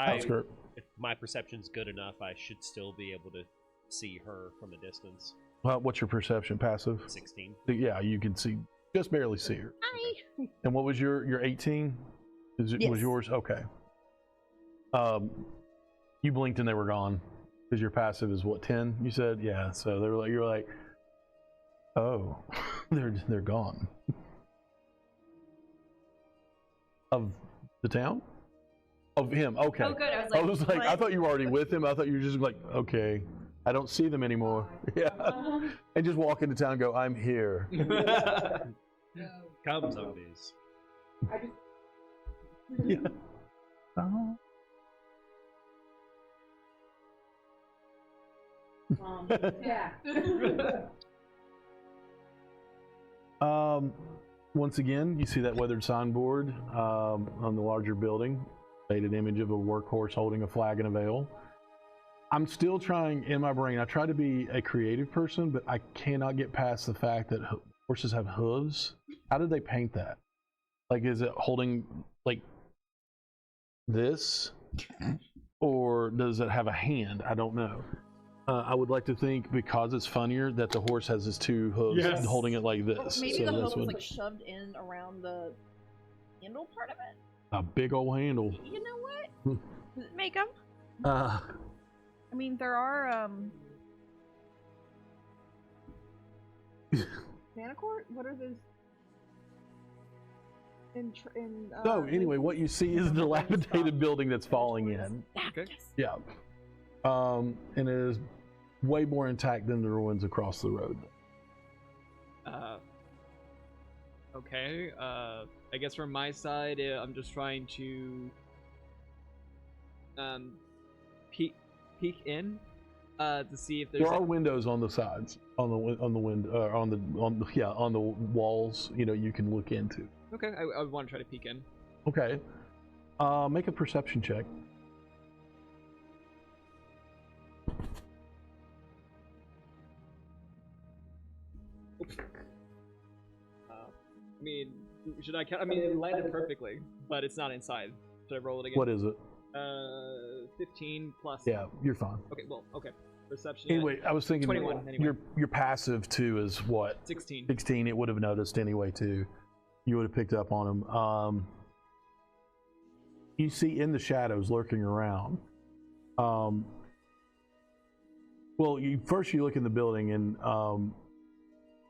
F: my perception's good enough, I should still be able to see her from a distance.
A: Well, what's your perception passive?
F: 16.
A: Yeah, you can see, just barely see her.
C: Hi.
A: And what was your 18? Was yours? Okay. You blinked and they were gone. Because your passive is what, 10? You said? Yeah. So they were like, you're like, oh, they're gone. Of the town? Of him. Okay.
C: Oh, good.
A: I was like, I thought you were already with him. I thought you were just like, okay, I don't see them anymore. Yeah. And just walk into town and go, I'm here.
F: Come, zombies.
A: Yeah. Oh. Once again, you see that weathered signboard on the larger building, faded image of a workhorse holding a flag and a veil. I'm still trying in my brain. I try to be a creative person, but I cannot get past the fact that horses have hooves. How did they paint that? Like, is it holding like this, or does it have a hand? I don't know. I would like to think, because it's funnier, that the horse has his two hooves holding it like this.
G: Maybe the hoof was like shoved in around the handle part of it.
A: A big old handle.
G: You know what?
C: Make them.
G: I mean, there are Manicourt? What are those?
A: So anyway, what you see is a dilapidated building that's falling in.
B: Okay.
A: Yeah. And it is way more intact than the ruins across the road.
B: Okay. I guess from my side, I'm just trying to peek in to see if there's.
A: There are windows on the sides, on the walls. You know, you can look into.
B: Okay, I would want to try to peek in.
A: Okay. Make a perception check.
B: I mean, should I count? I mean, it landed perfectly, but it's not inside. Should I roll it again?
A: What is it?
B: 15 plus.
A: Yeah, you're fine.
B: Okay, well, okay. Perception.
A: Anyway, I was thinking
B: 21, anyway.
A: Your passive too is what?
B: 16.
A: 16. It would have noticed anyway too. You would have picked up on him. You see in the shadows lurking around. Well, you look in the building and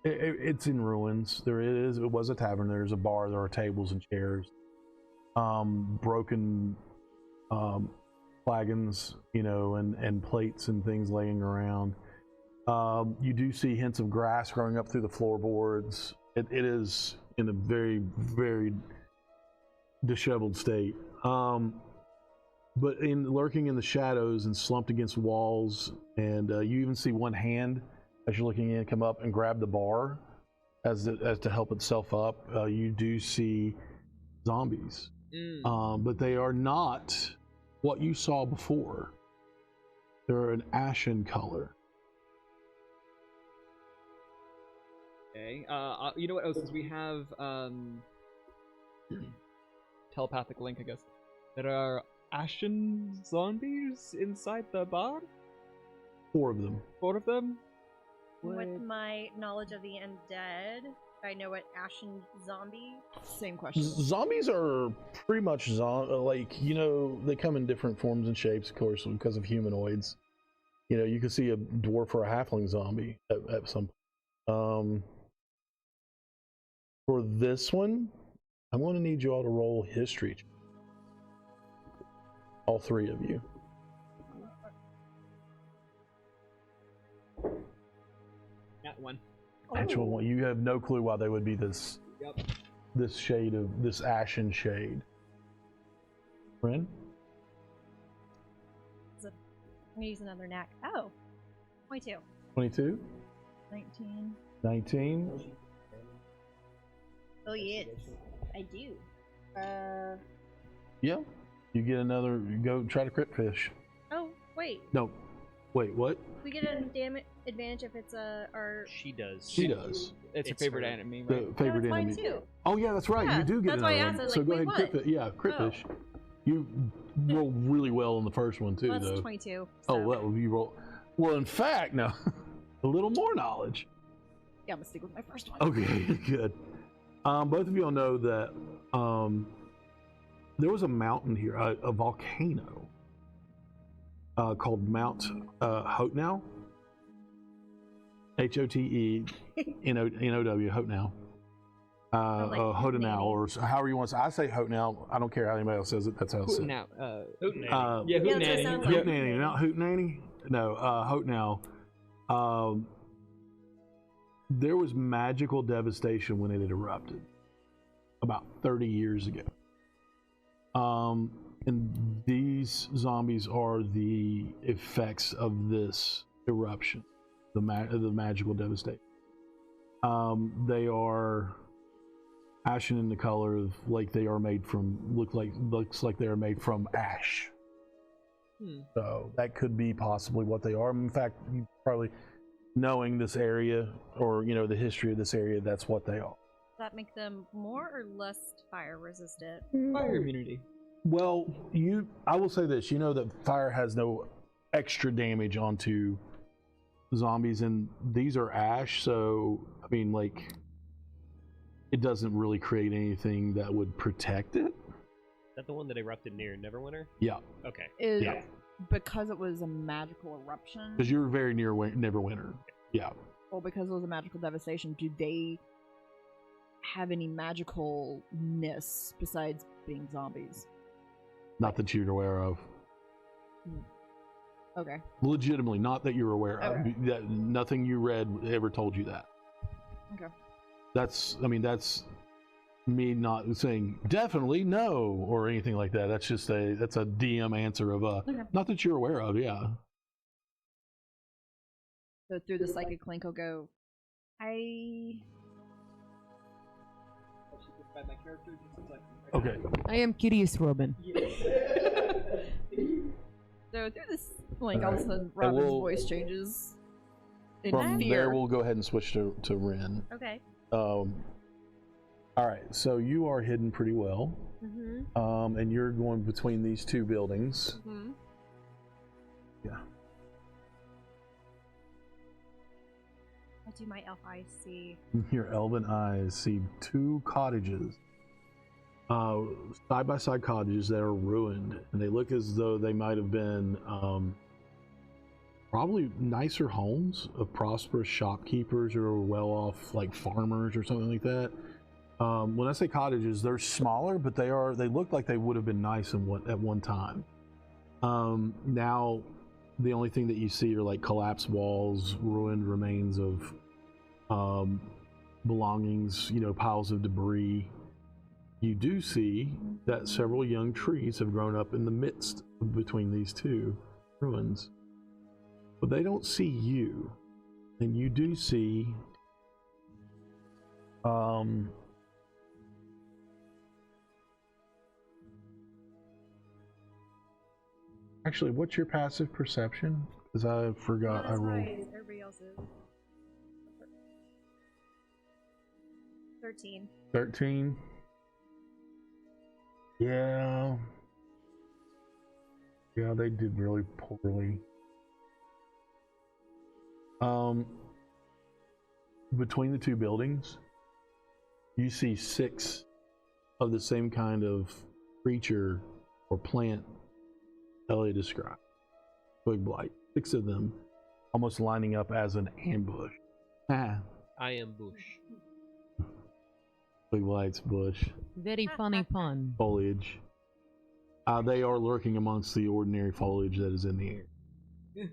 A: it's in ruins. It was a tavern. There's a bar. There are tables and chairs. Broken flagons, you know, and plates and things laying around. You do see hints of grass growing up through the floorboards. It is in a very, very disheveled state. But lurking in the shadows and slumped against walls, and you even see one hand as you're looking in come up and grab the bar as to help itself up. You do see zombies, but they are not what you saw before. They're an ashen color.
B: Okay. You know what? Oh, since we have telepathic link, I guess. There are ashen zombies inside the bar.
A: 4 of them.
B: 4 of them.
C: With my knowledge of the undead, I know what ashen zombie.
G: Same question.
A: Zombies are pretty much like, you know, they come in different forms and shapes, of course, because of humanoids. You know, you can see a dwarf or a halfling zombie at some point. For this one, I'm going to need you all to roll history. All 3 of you.
B: That one.
A: Natural one. You have no clue why they would be this.
B: Yep.
A: This shade of this ashen shade. Ren?
C: I'm gonna use another knack. Oh, 22.
A: 22?
D: 19.
A: 19?
C: Oh yes, I do.
A: Yeah. You get another. You go try to crit fish.
C: Oh wait,
A: No. Wait, what?
C: we get an advantage if it's our.
F: She does.
A: She does.
B: It's her
F: It's
B: favorite
F: her.
B: enemy,
A: The
B: right?
A: favorite
C: no, it's
A: enemy.
C: mine too.
A: Oh yeah, that's right.
C: Yeah,
A: You do get
C: that's why I
A: another
C: asked. I
A: one.
C: was
A: So
C: like,
A: go
C: wait,
A: ahead and crit
C: what?
A: fish. Yeah, crit
C: Oh.
A: fish. You roll really well in the first one too,
C: Well, that's
A: though.
C: 22.
A: Oh,
C: so-
A: well, you roll. Well, in fact, no. A little more knowledge.
G: Yeah, I'm gonna stick with my first one.
A: Okay, good. Both of you all know that there was a mountain here, a volcano called Mount Hotenow. Hotenow, Hotenow.
C: like
A: Hotenow, or however you want to say. I say Hotenow. I don't care how anybody else says it. That's how it's said.
B: Now,
F: Hootenanny.
B: yeah,
C: Yeah, that's what it
B: Hootenanny.
C: sounds like.
A: Hootenanny, not Hootenanny. No, Hotenow. There was magical devastation when it had erupted about 30 years ago. And these zombies are the effects of this eruption, the magical devastation. They are ashen in the color of, like they are made from, looks like they are made from ash. So that could be possibly what they are. In fact, you probably, knowing this area, or you know the history of this area, that's what they are.
C: Does that make them more or less fire resistant?
B: Fire immunity.
A: Well, I will say this, you know that fire has no extra damage onto zombies, and these are ash, so I mean, like, it doesn't really create anything that would protect it.
F: Is that the one that erupted near Neverwinter?
A: Yeah,
F: Okay.
G: Is
A: Yeah.
G: because it was a magical eruption.
A: because you're very near Neverwinter. Yeah.
G: Well, because it was a magical devastation, do they have any magicalness besides being zombies?
A: Not that you're aware of.
G: Okay.
A: Legitimately, not that you're aware of.
G: Okay.
A: That, nothing you read ever told you that.
G: Okay.
A: That's me not saying definitely no or anything like that. That's just that's a DM answer of not that you're aware of. Yeah.
G: So through the psychic link, I'll go.
A: Okay.
E: I am curious, Robin.
G: So through this link, all of a sudden, Robin's voice changes. In
A: From
G: fear.
A: there, we'll go ahead and switch to Ren.
C: Okay.
A: All right. So you are hidden pretty well,
C: Mm-hmm.
A: and you're going between these two buildings.
C: Mm-hmm.
A: Yeah.
C: What do my elf eyes see?
A: Your elven eyes see two cottages, side-by-side cottages that are ruined, and they look as though they might have been probably nicer homes of prosperous shopkeepers or well-off like farmers or something like that. When I say cottages, they're smaller, but they look like they would have been nice at one time. Now, the only thing that you see are like collapsed walls, ruined remains of belongings, piles of debris. You do see that several young trees have grown up in the midst between these two ruins. But they don't see you. And you do see actually, what's your passive perception? Because I forgot I rolled.
C: Everybody else is. 13.
A: 13. Yeah. Yeah, they did really poorly. Between the two buildings, you see 6 of the same kind of creature or plant Ellie described. Twig blight. 6 of them almost lining up as an ambush.
F: I am Bush.
A: Twig blight's bush.
E: Very funny pun.
A: Foliage. They are lurking amongst the ordinary foliage that is in the air.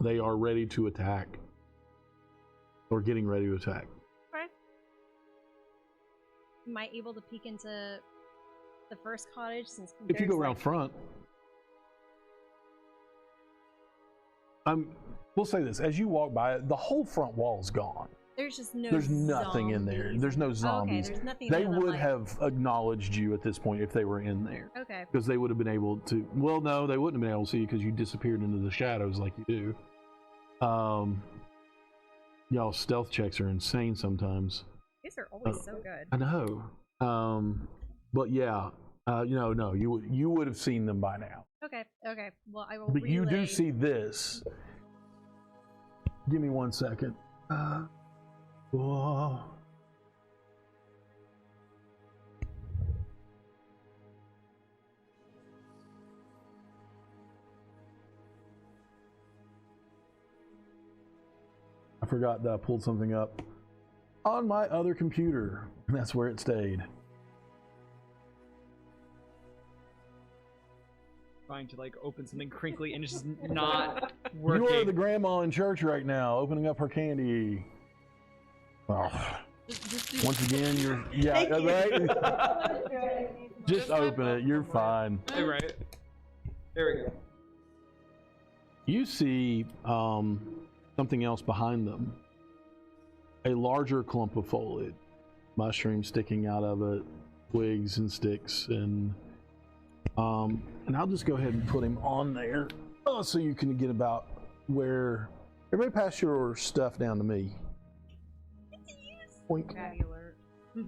A: They are ready to attack. Or getting ready to attack.
C: Okay. Am I able to peek into the first cottage since
A: If you go
C: there's,
A: around
C: like,
A: front, we'll say this: as you walk by it, the whole front wall is gone.
C: There's just no.
A: There's nothing in there.
C: zombies.
A: There's no zombies.
C: Okay, there's nothing.
A: They
C: there that,
A: would
C: like-
A: have acknowledged you at this point if they were in there,
C: Okay.
A: because they would have been able to. Well, no, they wouldn't have been able to see you because you disappeared into the shadows like you do. Y'all stealth checks are insane sometimes.
C: These are always so good.
A: I know. But yeah, no, you would have seen them by now.
C: Okay. Okay. Well, I will.
A: But you do
C: relay-
A: see this. Give me 1 second. Whoa. I forgot that I pulled something up on my other computer, and that's where it stayed.
B: Trying to like open something crinkly and it's just not working.
A: You are the grandma in church right now, opening up her candy. Oh. Once again, you're right. Just open it. You're fine.
B: Hey, right. There we go.
A: You see something else behind them. A larger clump of foliage, mushrooms sticking out of it, twigs and sticks, and I'll just go ahead and put him on there, so you can get about where. Everybody pass your stuff down to me. Boink.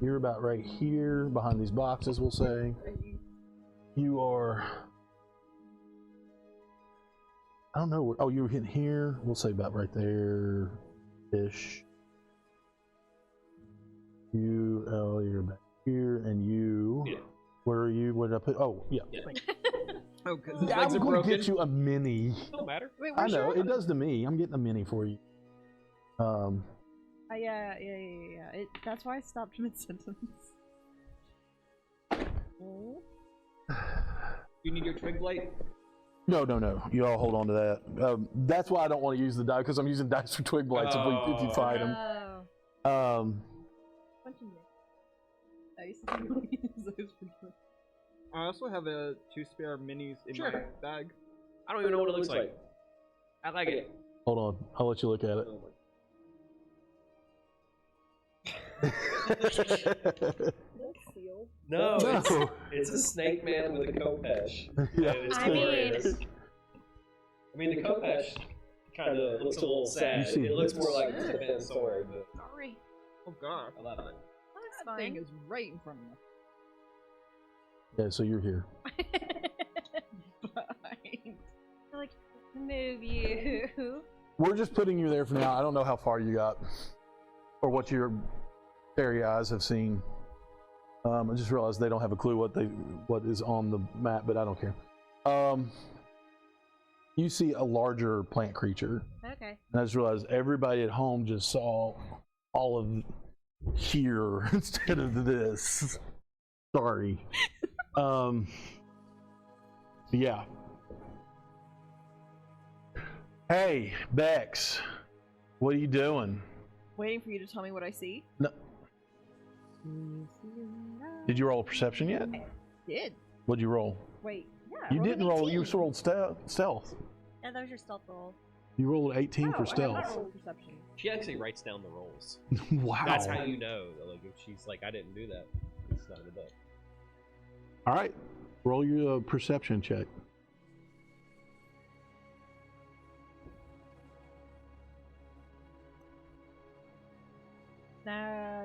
A: You're about right here, behind these boxes, we'll say. You are. I don't know where. Oh, you were hitting here. We'll say about right there, ish. You're back here, and you.
F: Yeah.
A: Where are you? Where did I put? Oh, yeah.
B: Oh, because his
A: I'm
B: legs are
A: going to
B: broken.
A: get you a mini.
F: Don't matter.
G: Wait,
A: I
G: where's
A: know
G: your...
A: it does to me. I'm getting a mini for you.
G: Yeah. That's why I stopped mid-sentence.
B: You need your twig blight?
A: No. You all hold on to that. That's why I don't want to use the die, because I'm using dice for twig blights if you fight them.
C: Oh.
B: I also have 2 spare minis in
F: Sure.
B: my bag.
F: I don't even know what it looks like. I like it.
A: Hold on. I'll let you look at it.
F: No,
A: No.
F: it's a snake man with a Kopesh.
A: Yeah.
F: And it's
C: I mean-
F: glorious. I mean, the Kopesh kind of looks a little sad.
A: You see-
F: It looks more like a bent sword, but
G: Sorry.
B: Oh god.
F: I love it.
C: That's
G: That thing
C: fine.
G: is right in front of me.
A: Yeah, so you're here.
G: Fine.
C: I like move you.
A: We're just putting you there for now. I don't know how far you got, or what your fairy eyes have seen. I just realized they don't have a clue what is on the map, but I don't care. You see a larger plant creature,
C: Okay.
A: and I just realized everybody at home just saw all of here instead of this. Sorry. Yeah. Hey, Bex, what are you doing?
G: Waiting for you to tell me what I see.
A: No. Did you roll a perception yet?
G: Did.
A: What'd you roll?
G: Wait. Yeah.
A: You
G: rolled an
A: didn't roll. You
G: 18.
A: rolled stealth.
C: Yeah, that was your stealth roll.
A: You rolled 18
G: Oh,
A: for
G: I have
A: stealth.
G: not rolled perception.
F: She actually writes down the rolls.
A: Wow.
F: That's how you know. Like, if she's like, I didn't do that, it's not in the book.
A: All right. Roll your perception check.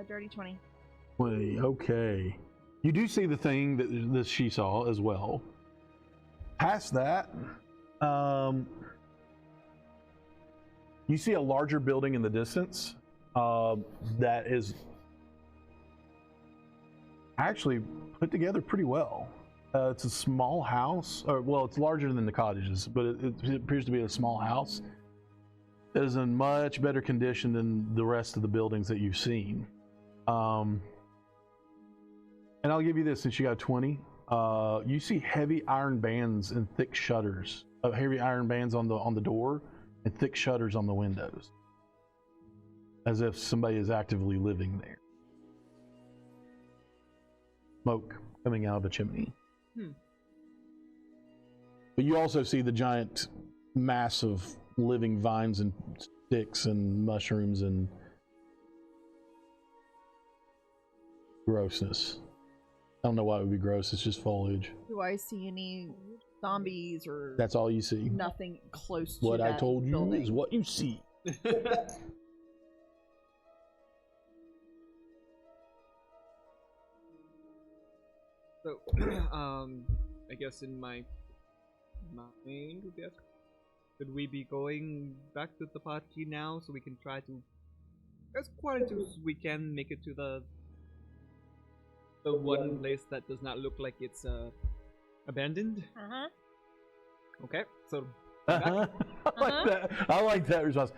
G: Dirty 20.
A: 20. Okay. You do see the thing that she saw as well. Past that, you see a larger building in the distance that is actually put together pretty well. It's a small house, or well, it's larger than the cottages, but it appears to be a small house that is in much better condition than the rest of the buildings that you've seen. And I'll give you this, since you got 20. You see heavy iron bands and thick shutters. Heavy iron bands on the door and thick shutters on the windows, as if somebody is actively living there. Smoke coming out of a chimney. But you also see the giant mass of living vines and sticks and mushrooms and grossness. I don't know why it would be gross. It's just foliage.
G: Do I see any zombies or?
A: That's all you see.
G: Nothing close to
A: What I
G: that
A: told you
G: building.
A: is what you see.
B: So, I guess in my mind, should we be going back to the party now so we can try to, as quiet as we can, make it to the one place that does not look like it's abandoned? Okay, so
A: I like that. I like that response.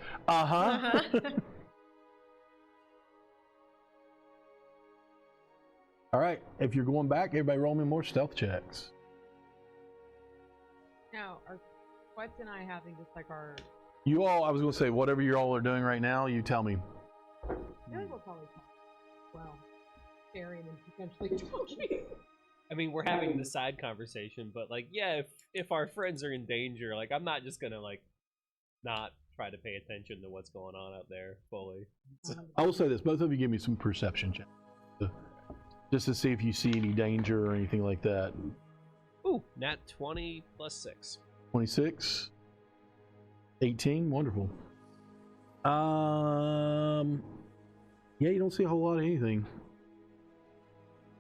A: All right. If you're going back, everybody roll me more stealth checks.
E: Now, are Quetz and I having just like our...
A: You all, I was going to say, whatever you all are doing right now, you tell me.
E: I feel like we'll probably sharing and potentially talking.
F: I mean, we're having the side conversation, but like, yeah, if our friends are in danger, like, I'm not just gonna like not try to pay attention to what's going on out there fully.
A: I will say this: both of you give me some perception checks, just to see if you see any danger or anything like that.
F: Ooh, nat 20 plus 6.
A: 26, 18, wonderful. Yeah, you don't see a whole lot of anything.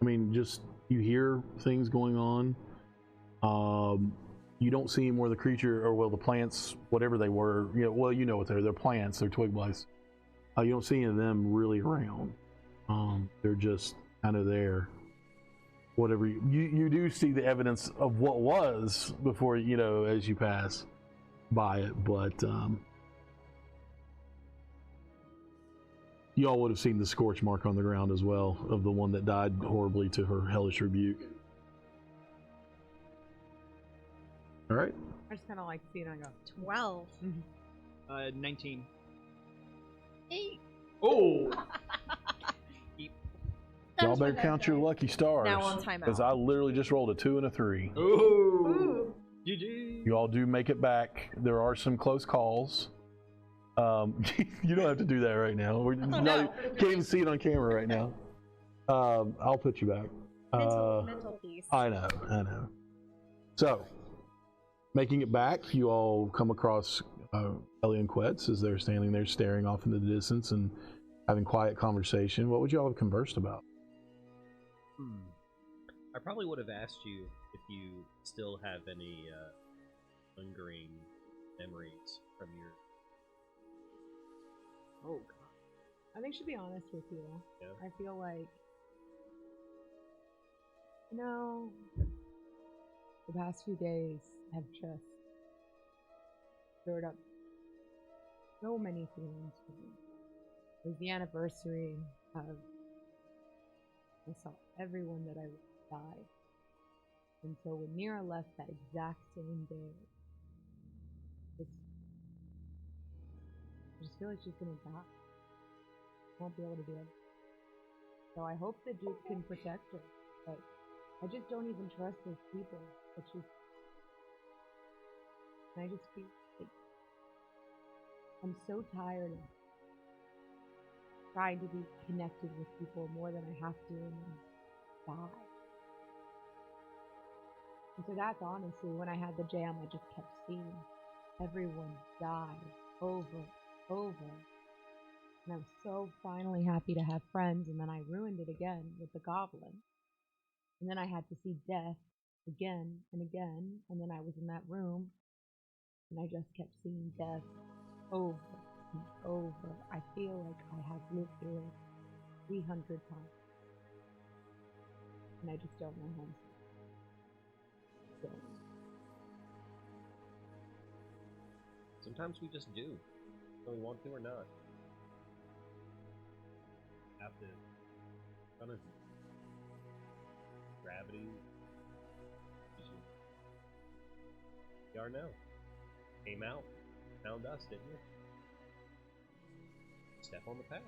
A: I mean, just you hear things going on. You don't see more of the creature, or well, the plants, whatever they were. You know, well, you know what they're plants. They're twig blights. You don't see any of them really around. They're just kind of there. Whatever you do see the evidence of what was before, you know, as you pass by it, but you all would have seen the scorch mark on the ground as well of the one that died horribly to her hellish rebuke. All right.
E: I just kind of like see it and I go,
C: 12.
B: 19.
C: 8.
B: Oh!
A: Y'all better count your lucky stars.
G: Now on timeout.
A: Because I literally just rolled a 2 and a 3.
B: Ooh! GG!
A: You all do make it back. There are some close calls. You don't have to do that right now. Can't even see it on camera right now. I'll put you back.
C: Mental piece.
A: I know. So, making it back, you all come across Ellie and Quetz as they're standing there staring off into the distance and having quiet conversation. What would you all have conversed about?
F: I probably would have asked you if you still have any lingering memories from your...
E: oh god. I think to be honest with you,
F: Yeah.
E: I feel like, you know, the past few days have just stirred up so many feelings for me. It was the anniversary of, I saw everyone that I died. And so when Mira left that exact same day, I just feel like she's gonna die. Won't be able to do it. So I hope the Duke can protect her, but I just don't even trust those people. It's just, and I just feel like I'm so tired of trying to be connected with people more than I have to and then die. And so that's honestly, when I had the jam, I just kept seeing everyone die over, over. And I was so finally happy to have friends, and then I ruined it again with the goblin. And then I had to see death again and again, and then I was in that room, and I just kept seeing death over and over. I feel like I have lived through it 300 times. And I just don't know how to say it.
F: Sometimes we just do, whether we want to or not. Have to kind of gravity. You are now. Came out, found us, didn't you? Step on the path.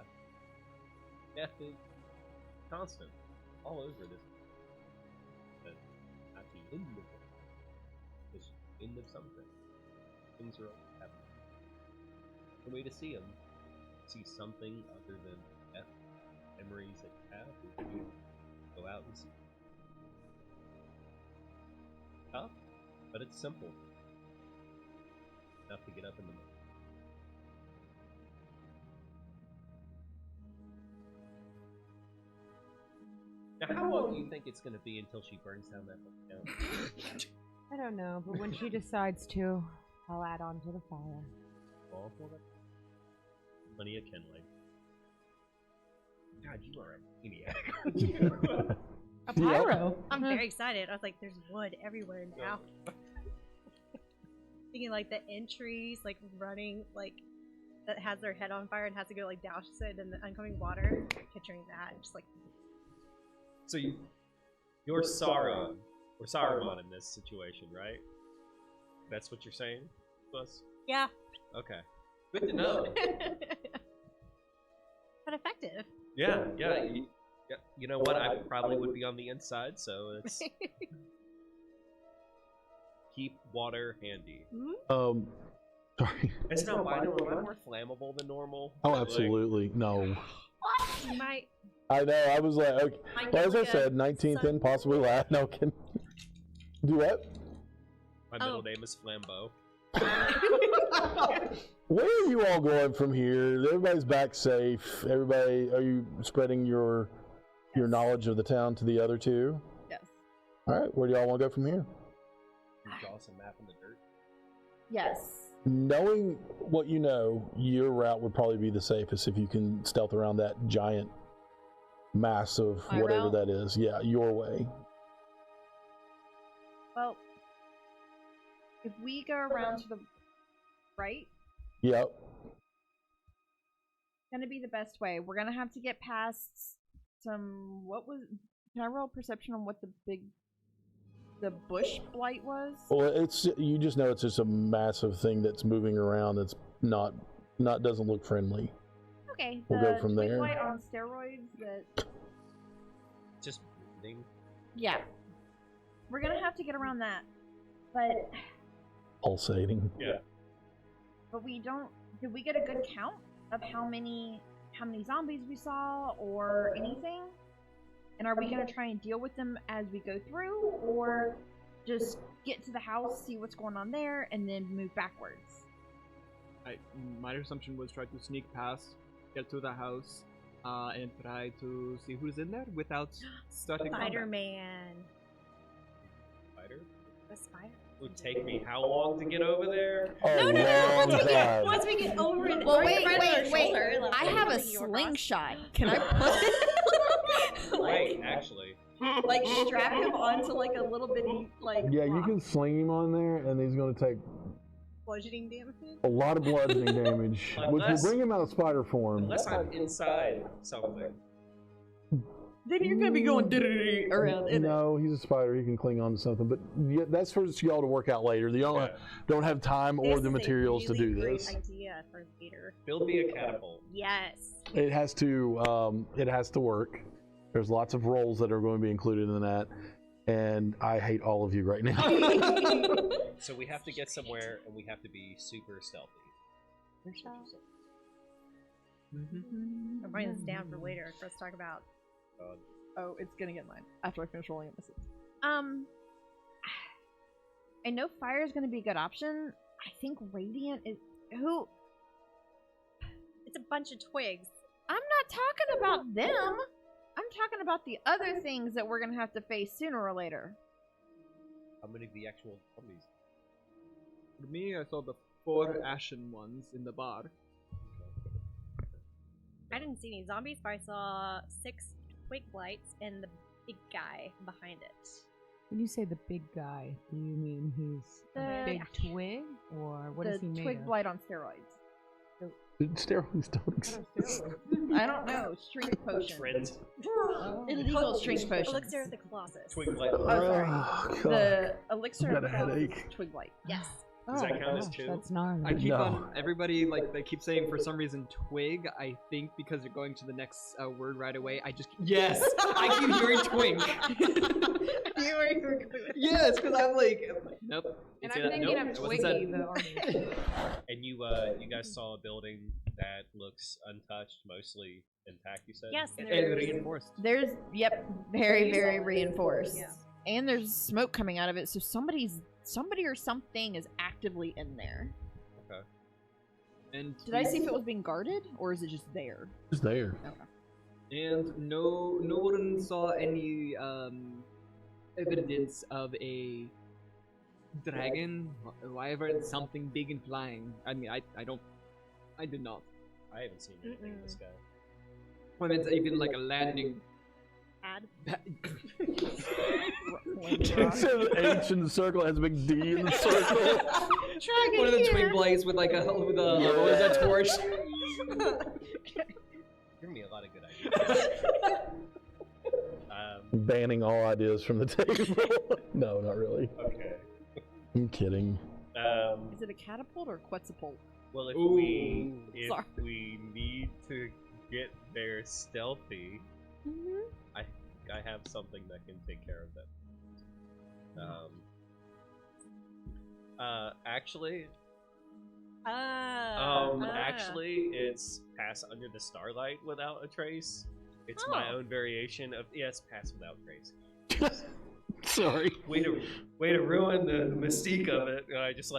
F: Death is constant, all over this. But at the end of it, it's the end of something. Things are happening. The way to see them, see something other than death, memories that you have, is you go out and see. Tough, but it's simple. Enough to get up in the morning. Now, how long do you think it's going to be until she burns down that town?
E: I don't know, but when she decides to, I'll add on to the fire.
F: Well, plenty of kindling. God, you are a maniac.
E: A pyro.
C: I'm very excited. I was like, there's wood everywhere now. Thinking like the entries, like running, like that has their head on fire and has to go like douse it in the oncoming water. Picturing that, just like.
F: So you're Sauron, or Saruman in this situation, right? That's what you're saying to us?
C: Yeah.
F: Okay. Good to know.
C: But effective.
F: Yeah. You know what? I probably would be on the inside, so it's keep water handy.
A: Sorry.
F: It's not more flammable than normal.
A: Oh, absolutely. No.
C: What? You might.
A: I know. I was like, okay. Well, as I said, 19th and possibly last. No, can do what?
F: My middle name is Flambeau.
A: Where are you all going from here? Everybody's back safe. Everybody, are you spreading your knowledge of the town to the other two?
G: Yes.
A: All right. Where do y'all want to go from here?
F: You draw some map in the dirt.
G: Yes.
A: Knowing what you know, your route would probably be the safest if you can stealth around that giant mass of
G: My
A: whatever
G: route?
A: that is. Yeah, your way.
G: Well, if we go around to the right,
A: Yep.
G: it's gonna be the best way. We're gonna have to get past some. Can I roll perception on what the bush blight was?
A: Well, you just know it's just a massive thing that's moving around. That's not doesn't look friendly.
G: Okay.
A: We'll go from
G: twig
A: there.
G: blight on steroids. That.
F: Just name.
G: Yeah. We're gonna have to get around that, but
A: Pulsating.
F: Yeah.
G: but we don't. Did we get a good count of how many zombies we saw or anything? And are we gonna try and deal with them as we go through, or just get to the house, see what's going on there, and then move backwards?
B: My assumption was try to sneak past, get to the house, and try to see who's in there without starting combat.
C: Spider-Man.
F: Spider?
C: The spider.
F: It would take me how long to get over there?
A: Oh,
C: No.
A: long time.
C: Once we get over it,
G: Well,
C: right on our
G: wait.
C: shoulder, like,
G: I have a
C: like you were
G: slingshot. Can I put it?
F: Wait, actually.
G: Like strap him onto like a little bitty like.
A: Yeah, you
G: rock.
A: can sling him on there, and he's going to take
C: bludgeoning damage.
A: a lot of bludgeoning damage, which will
F: Unless-
A: bring him out of spider form.
F: Unless I'm inside something.
G: Then you're gonna be going around in it.
A: No, he's a spider. He can cling on to something. But yeah, that's for y'all to work out later. You don't have time or
C: This
A: the
C: is a
A: materials to
C: really
A: do
C: great
A: this.
C: idea for later.
F: Build me a catapult.
C: Yes.
A: It has to work. There's lots of roles that are going to be included in that, and I hate all of you right now.
F: So we have to get somewhere, and we have to be super stealthy.
C: I'm writing this down for later for us to talk about.
G: Oh, it's gonna get mine after I finish rolling misses. I know fire is gonna be a good option. I think radiant is who.
C: It's a bunch of twigs.
G: I'm not talking about them. I'm talking about the other things that we're gonna have to face sooner or later.
F: How many of the actual zombies?
B: For me, I saw the 4 ashen ones in the bar.
C: I didn't see any zombies, but I saw 6 twig blights and the big guy behind it.
E: When you say the big guy, do you mean he's a
G: The-
E: big twig, or what is he
G: The
E: made
G: twig
E: of?
G: blight on steroids.
A: Steroids don't exist.
G: I don't know. Strength potion.
F: Trent.
G: Illegal strength potion.
C: Elixir of the Colossus.
F: Twig blight.
G: Oh, sorry.
A: God.
G: The elixir
A: I've
G: of
A: got a
G: the Colossus
A: headache.
G: twig blight.
C: Yes.
F: Does that count as
E: gosh,
F: 2?
E: That's gnarly.
B: I keep
A: No.
B: on everybody like they keep saying for some reason twig. I think because you're going to the next word right away. I just yes. I keep hearing twink. Yes, because I'm like nope.
E: And
F: See
E: I'm
F: that?
E: thinking
F: Nope,
E: of
F: that wasn't
E: Twiggy,
F: said.
E: the army.
F: And you guys saw a building that looks untouched, mostly intact. You said.
C: Yes,
B: And
C: there's-
B: reinforced.
G: There's very, very
C: solid.
G: reinforced.
C: Yeah.
G: And there's smoke coming out of it, so somebody or something is actively in there.
B: And
G: Did I see if it was being guarded, or is it just there?
A: It's there.
B: And no one saw any evidence of a dragon, wyvern, something big and flying. I mean, I did not.
F: I haven't seen anything in the sky.
B: I mean, it's even like a landing.
C: Ad.
A: Instead of H in the circle, it has a big D in the circle.
B: One of the twin blades with like a what is that torch?
F: Giving me a lot of good ideas.
A: Banning all ideas from the table. No, not really.
F: Okay.
A: I'm kidding.
G: Is it a catapult or a quetzalcoatl?
F: Well, if
B: Ooh.
G: Sorry.
F: we need to get there stealthy, I have something that can take care of them. Actually, actually, it's pass under the starlight without a trace. It's my own variation of pass without trace.
A: Sorry.
F: Way to ruin the mystique of it. I just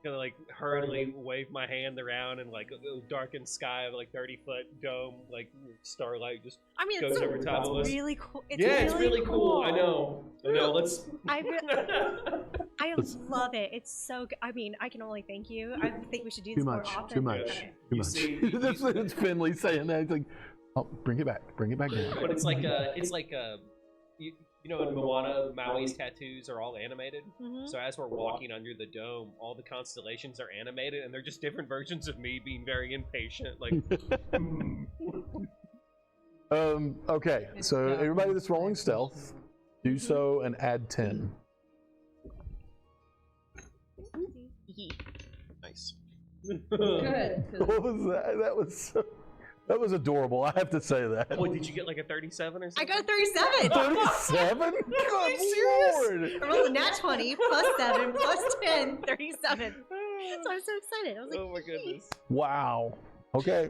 F: gonna hurriedly wave my hand around and a darkened sky of 30-foot dome, starlight just
C: I mean,
F: goes over top of us.
C: really cool.
F: It's really cool. I know. Let's.
C: I love it. It's so good. I mean, I can only thank you. I think we should do this more often.
A: Too much.
C: Okay.
A: Too
F: You
A: much.
F: see-
A: It's Finley saying that. It's like, oh, bring it back down.
F: But it's you know, in Moana, Maui's tattoos are all animated.
C: Mhm.
F: So as we're walking under the dome, all the constellations are animated, and they're just different versions of me being very impatient.
A: Okay, so everybody that's rolling stealth, do so and add 10.
F: Nice.
G: Good.
A: What was that? That was adorable. I have to say that.
F: Oh, did you get a 37 or
C: I
F: something?
C: got a 37.
A: 37? Good Lord!
C: I rolled a nat 20 plus 7 plus 10, 37. So I'm so excited. I was like,
F: Oh my goodness.
A: Wow. Okay.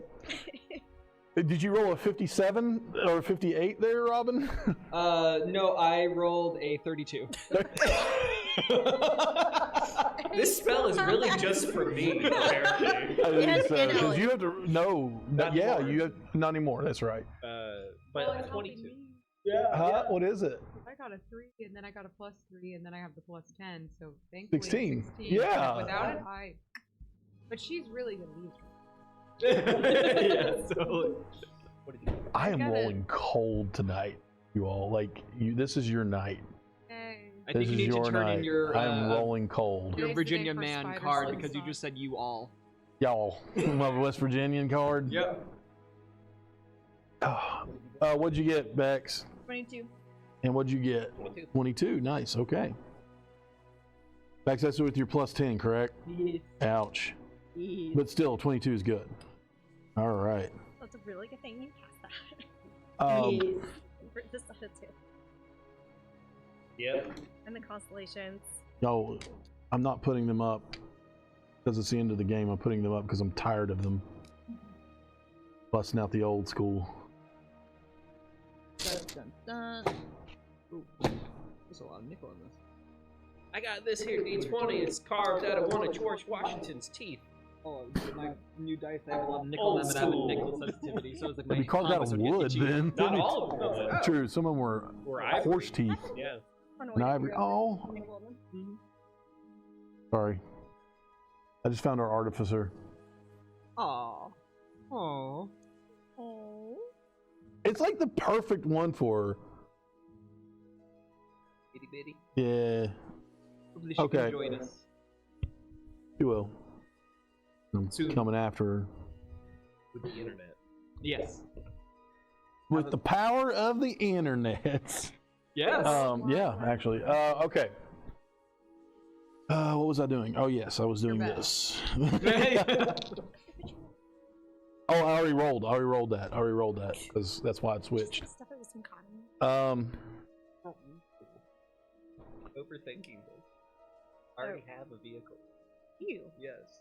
A: Did you roll a 57 or 58 there, Robin?
B: No, I rolled a 32.
F: This spell is really just for me, apparently.
A: I think
C: And
A: so. 'Cause
C: Ellie.
A: you have to
F: Not anymore.
A: you have not anymore. That's right.
F: But 22.
A: Huh? What is it?
E: I got a 3, and then I got a +3, and then I have the +10. So thankfully,
A: 16.
E: 16.
A: Yeah.
E: Without it, But she's really gonna leave.
F: Yeah, so what did you do?
A: I am
G: gotta-
A: rolling cold tonight, you all. This is your night.
E: Hey.
B: I
A: This
B: think you
A: is
B: need
A: your
B: to turn
A: night.
B: in your
A: I'm rolling cold.
B: your
E: Today's the
B: Virginia
E: day for
B: man
E: spiders
B: card
E: and
B: because you
E: socks.
B: just said you all.
A: Y'all, my West Virginian card.
B: Yep.
A: What'd you get, Bex?
G: 22.
A: And what'd you get?
F: 22.
A: 22. Nice. Okay. Bex, that's with your +10, correct? Ouch. But still, 22 is good. All right.
C: that's a really good thing you passed that. For this other two.
F: Yep.
C: And the constellations.
A: No, I'm not putting them up because it's the end of the game. I'm putting them up because I'm tired of them. Busting out the old school.
G: Dun, dun.
B: Ooh, there's a lot of nickel in this.
F: I got this here, D20. It's carved out of one of George Washington's teeth.
B: Oh, my new dice, I have a lot of nickel in them, and I have a nickel sensitivity, so it's like my
A: You carved out of
B: combos would get
A: wood
B: itchy.
A: then.
F: Not all of them.
B: Oh.
A: True, some of them were
F: ivory.
A: horse teeth.
F: Yeah.
C: Fun way
A: And
C: to
A: ivory.
C: grow
A: Oh,
C: them.
A: sorry. I just found our artificer.
B: Aw. Aw.
C: Oh.
A: It's like the perfect one for her.
B: Itty bitty.
A: Yeah,
B: Hopefully she
A: Okay.
B: can join us.
A: you will. I'm
B: Soon.
A: coming after her.
F: With the internet.
B: Yes.
A: With the power of the internet.
B: Yes.
A: Yeah, actually. Okay. What was I doing? Oh, yes, I was doing
C: You're back.
A: this. Oh, I already rolled that. Because that's why it switched.
C: Stuff it with some cotton.
F: Overthinking this. I already have a vehicle.
C: You.
F: Yes.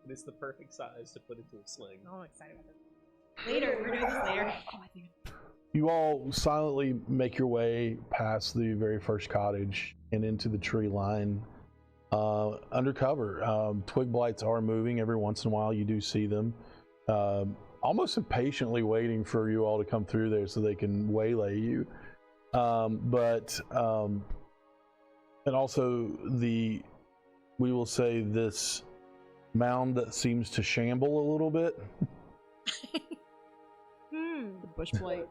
F: And it's the perfect size to put into a sling.
C: Oh, I'm excited about this. Later, we're doing this later. Oh, I think.
A: You all silently make your way past the very first cottage and into the tree line. Undercover. Twig blights are moving every once in a while. You do see them. Almost impatiently waiting for you all to come through there so they can waylay you. And also we will say this mound that seems to shamble a little bit.
G: The bush blight.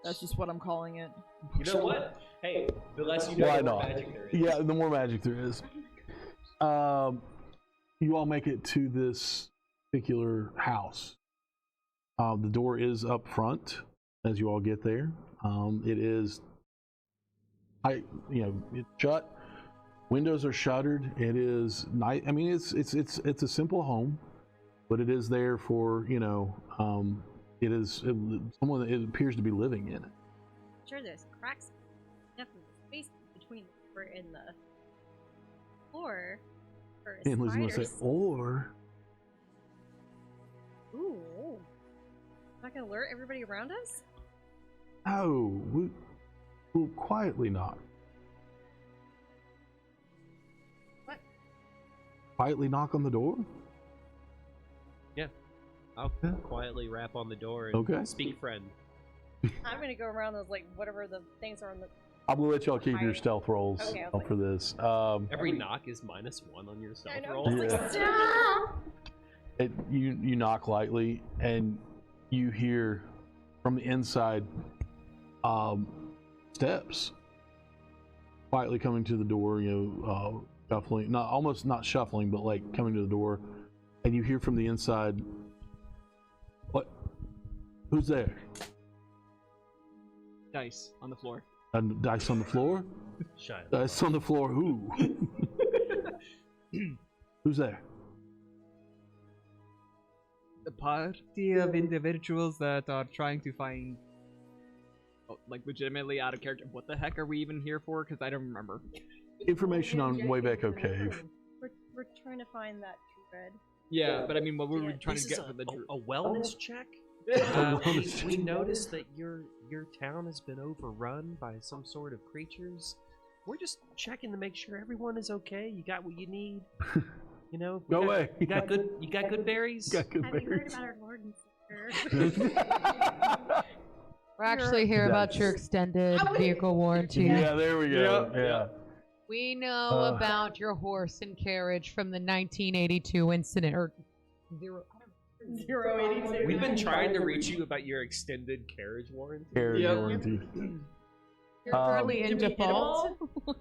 G: That's just what I'm calling it.
F: You know what? Hey, the less you know,
A: Why
F: the more
A: not?
F: magic there is.
A: Yeah, the more magic there is. You all make it to this particular house. The door is up front as you all get there. It is, it's shut. Windows are shuttered. It is nice. I mean, it's a simple home, but it is there for someone that it appears to be living in it.
C: Sure, there's cracks. Definitely space between them. We're in the floor for
A: And Lizzie's gonna say,
C: spiders.
A: or
C: Ooh. Not gonna alert everybody around us?
A: oh, we'll quietly knock.
C: What?
A: Quietly knock on the door?
F: I'll quietly rap on the door and
A: Okay.
F: speak friend.
C: I'm gonna go around those, like, whatever the things are on the.
A: I'm gonna let y'all keep your
C: Hide.
A: stealth rolls
C: Okay, I was like-
A: for this.
F: Every knock is -1 on your
C: I
F: stealth
C: know,
F: roll.
C: I'm just like, stop!
A: You knock lightly, and you hear from the inside steps quietly coming to the door. Shuffling, not shuffling, but like coming to the door, and you hear from the inside, "What? Who's there?"
B: Dice on the floor.
A: And dice on the floor.
F: Shut up.
A: Dice on the floor. Who? Who's there?
B: A party of individuals that are trying to find, legitimately out of character. What the heck are we even here for? Because I don't remember.
A: Information on Wave Echo Cave.
C: We're trying to find that druid.
B: Yeah, but I mean, what were we
C: Yeah,
B: trying
F: This
B: to
F: is
B: get for the
F: a wellness check? We noticed that your town has been overrun by some sort of creatures. We're just checking to make sure everyone is okay. You got what you need. You know,
A: Go away.
F: You got good berries.
A: Got good
C: Have you heard
A: berries.
C: about our Lord and Savior?
E: We're actually here about your extended vehicle warranty.
A: Yeah, there we go.
B: Yeah.
A: Yeah.
E: We know about your horse and carriage from the 1982 incident, or
C: 082.
F: We've been trying to reach you about your extended carriage warranty.
A: Carriage
B: Yep.
A: warranty.
E: you're currently in
C: Did we hit 'em
E: default.
C: all?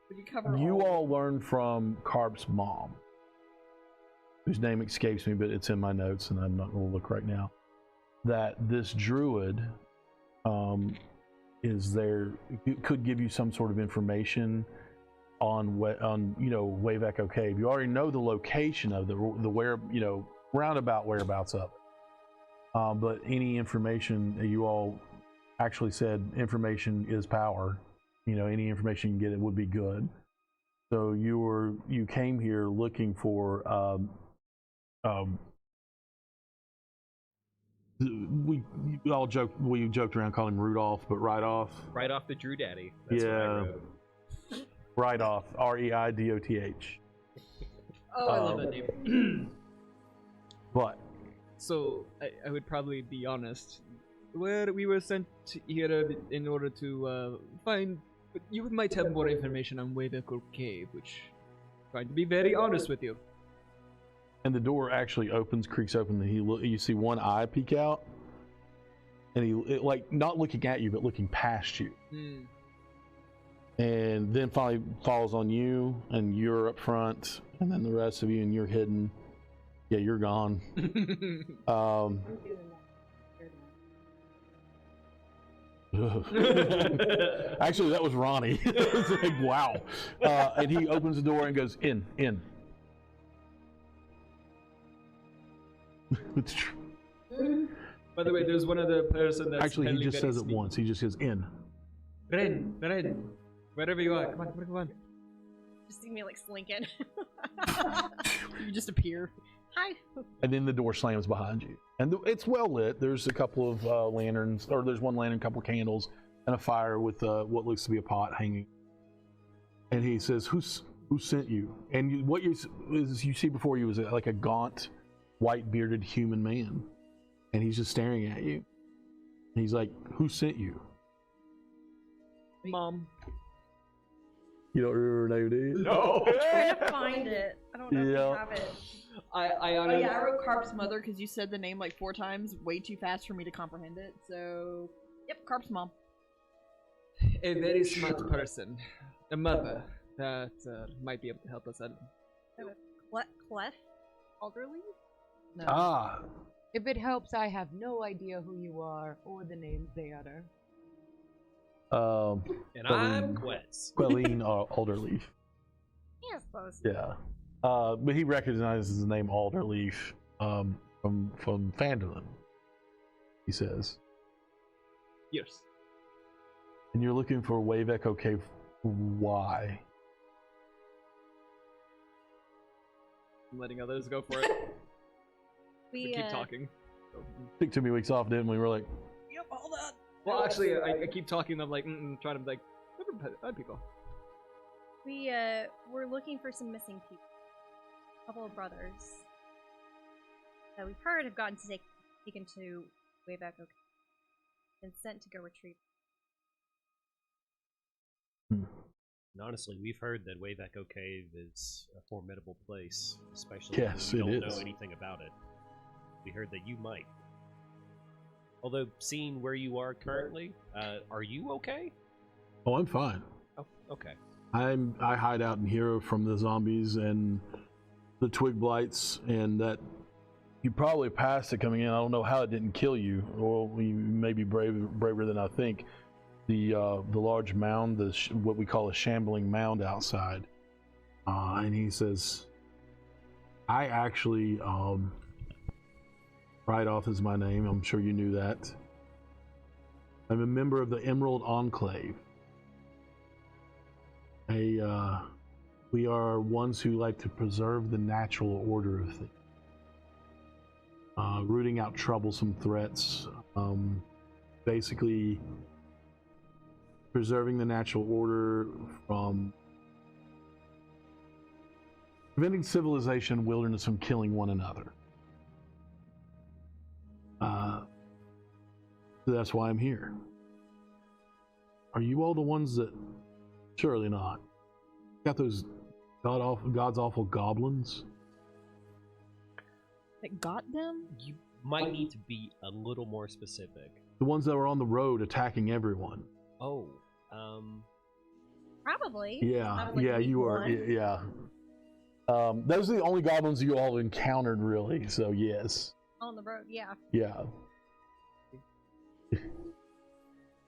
G: Did we cover
A: You all learned from Carp's mom, whose name escapes me, but it's in my notes, and I'm not going to look right now. That this druid is there, could give you some sort of information on Wave Echo Cave. You already know the location of the where roundabout whereabouts of it. But any information that you all actually said, information is power. Any information you can get, it would be good. So you came here looking for we joked around calling him Rudolph, but right off
F: Right off the Drew Daddy. That's what I
A: Yeah.
F: wrote.
A: Reidoth, Reidoth.
B: Oh, I love that name.
A: But
B: So, I would probably be honest. Where we were sent here in order to find... You might have more information on Wayveckle Cave, which... Trying to be very honest with you.
A: and the door actually opens, creaks open, and you see one eye peek out, and like not looking at you, but looking past you. And then finally falls on you, and you're up front, and then the rest of you, and you're hidden. Yeah, you're gone. Actually, that was Ronnie. It's like, wow. And he opens the door and goes, in. It's true.
B: By the way, there's one other person that's
A: Actually, he
B: apparently
A: just
B: very
A: says it
B: sneaky.
A: once. He just says, in.
B: Ren, wherever you are, come on.
C: Just see me like slinking.
B: You just appear.
C: Hi.
A: And then the door slams behind you. And it's well lit. There's a couple of lanterns, or there's one lantern, a couple of candles, and a fire with what looks to be a pot hanging. And he says, who sent you? And what you see before you is like a gaunt, white-bearded human man. And he's just staring at you. And he's like, who sent you?
B: Mom.
A: You don't remember her name, do you?
B: No.
C: I'm trying to find it. I don't know if
A: Yeah.
C: we have it.
B: I
G: Oh yeah, I wrote Carp's mother because you said the name like 4 times, way too fast for me to comprehend it. So, yep, Carp's mom.
B: A very smart person. A mother that might be able to help us out.
C: Clef? Alderly?
G: No.
A: Ah,
E: If it helps, I have no idea who you are or the names they utter.
F: And I'm Quez.
A: Quelline Alderleaf.
C: Yeah, I suppose.
A: Yeah. But he recognizes the name Alderleaf from Phandelver, he says.
B: Yes.
A: And you're looking for Wayveckle Cave. Why?
B: I'm letting others go for it. We
C: We
B: keep talking.
A: Took 2 weeks off, didn't we? We're like,
B: Yep, all that. Well, actually, I keep talking. I'm like, trying to like, other people.
C: We were looking for some missing people. A couple of brothers that we've heard have gotten taken to Wayveckle Cave and sent to go retrieve.
F: And honestly, we've heard that Wayveckle Cave is a formidable place, especially
A: Yes,
F: when we
A: it
F: don't
A: is.
F: know anything about it. We heard that you might. Although, seeing where you are currently, are you okay?
A: oh, I'm fine.
F: Oh, okay.
A: I hide out in here from the zombies and the twig blights, and that you probably passed it coming in. I don't know how it didn't kill you, or you may be braver than I think. The large mound, what we call a shambling mound outside, and he says, I actually, Rydolph is my name. I'm sure you knew that. I'm a member of the Emerald Enclave. We are ones who like to preserve the natural order of things, rooting out troublesome threats, basically preserving the natural order from preventing civilization and wilderness from killing one another. So that's why I'm here. Are you all the ones that... Surely not. Got those God's awful goblins?
G: That got them?
F: You might need to be a little more specific.
A: The ones that were on the road attacking everyone?
F: Oh,
C: Probably.
A: Yeah,
C: That was, like,
A: yeah,
C: week
A: you are.
C: one.
A: Yeah. Those are the only goblins you all encountered, really. So yes.
C: On the road, yeah.
A: Yeah.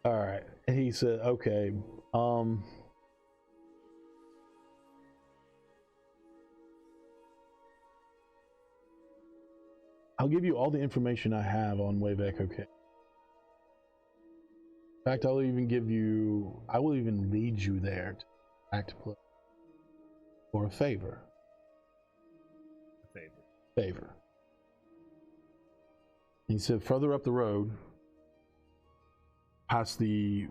A: All right. And he said, "Okay. I'll give you all the information I have on Wayveckle Cave. In fact, I will even lead you there to act play for a favor. Favor. He said, further up the road, past the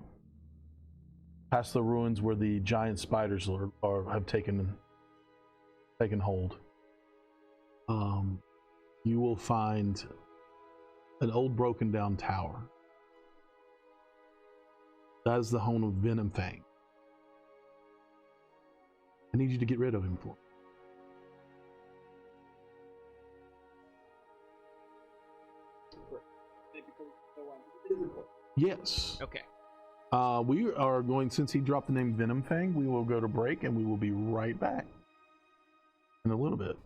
A: ruins where the giant spiders have taken hold. you will find an old broken down tower. That is the home of Venom Fang. I need you to get rid of him for me. Yes.
B: Okay.
A: We are going, since he dropped the name Venom Fang, we will go to break and we will be right back in a little bit.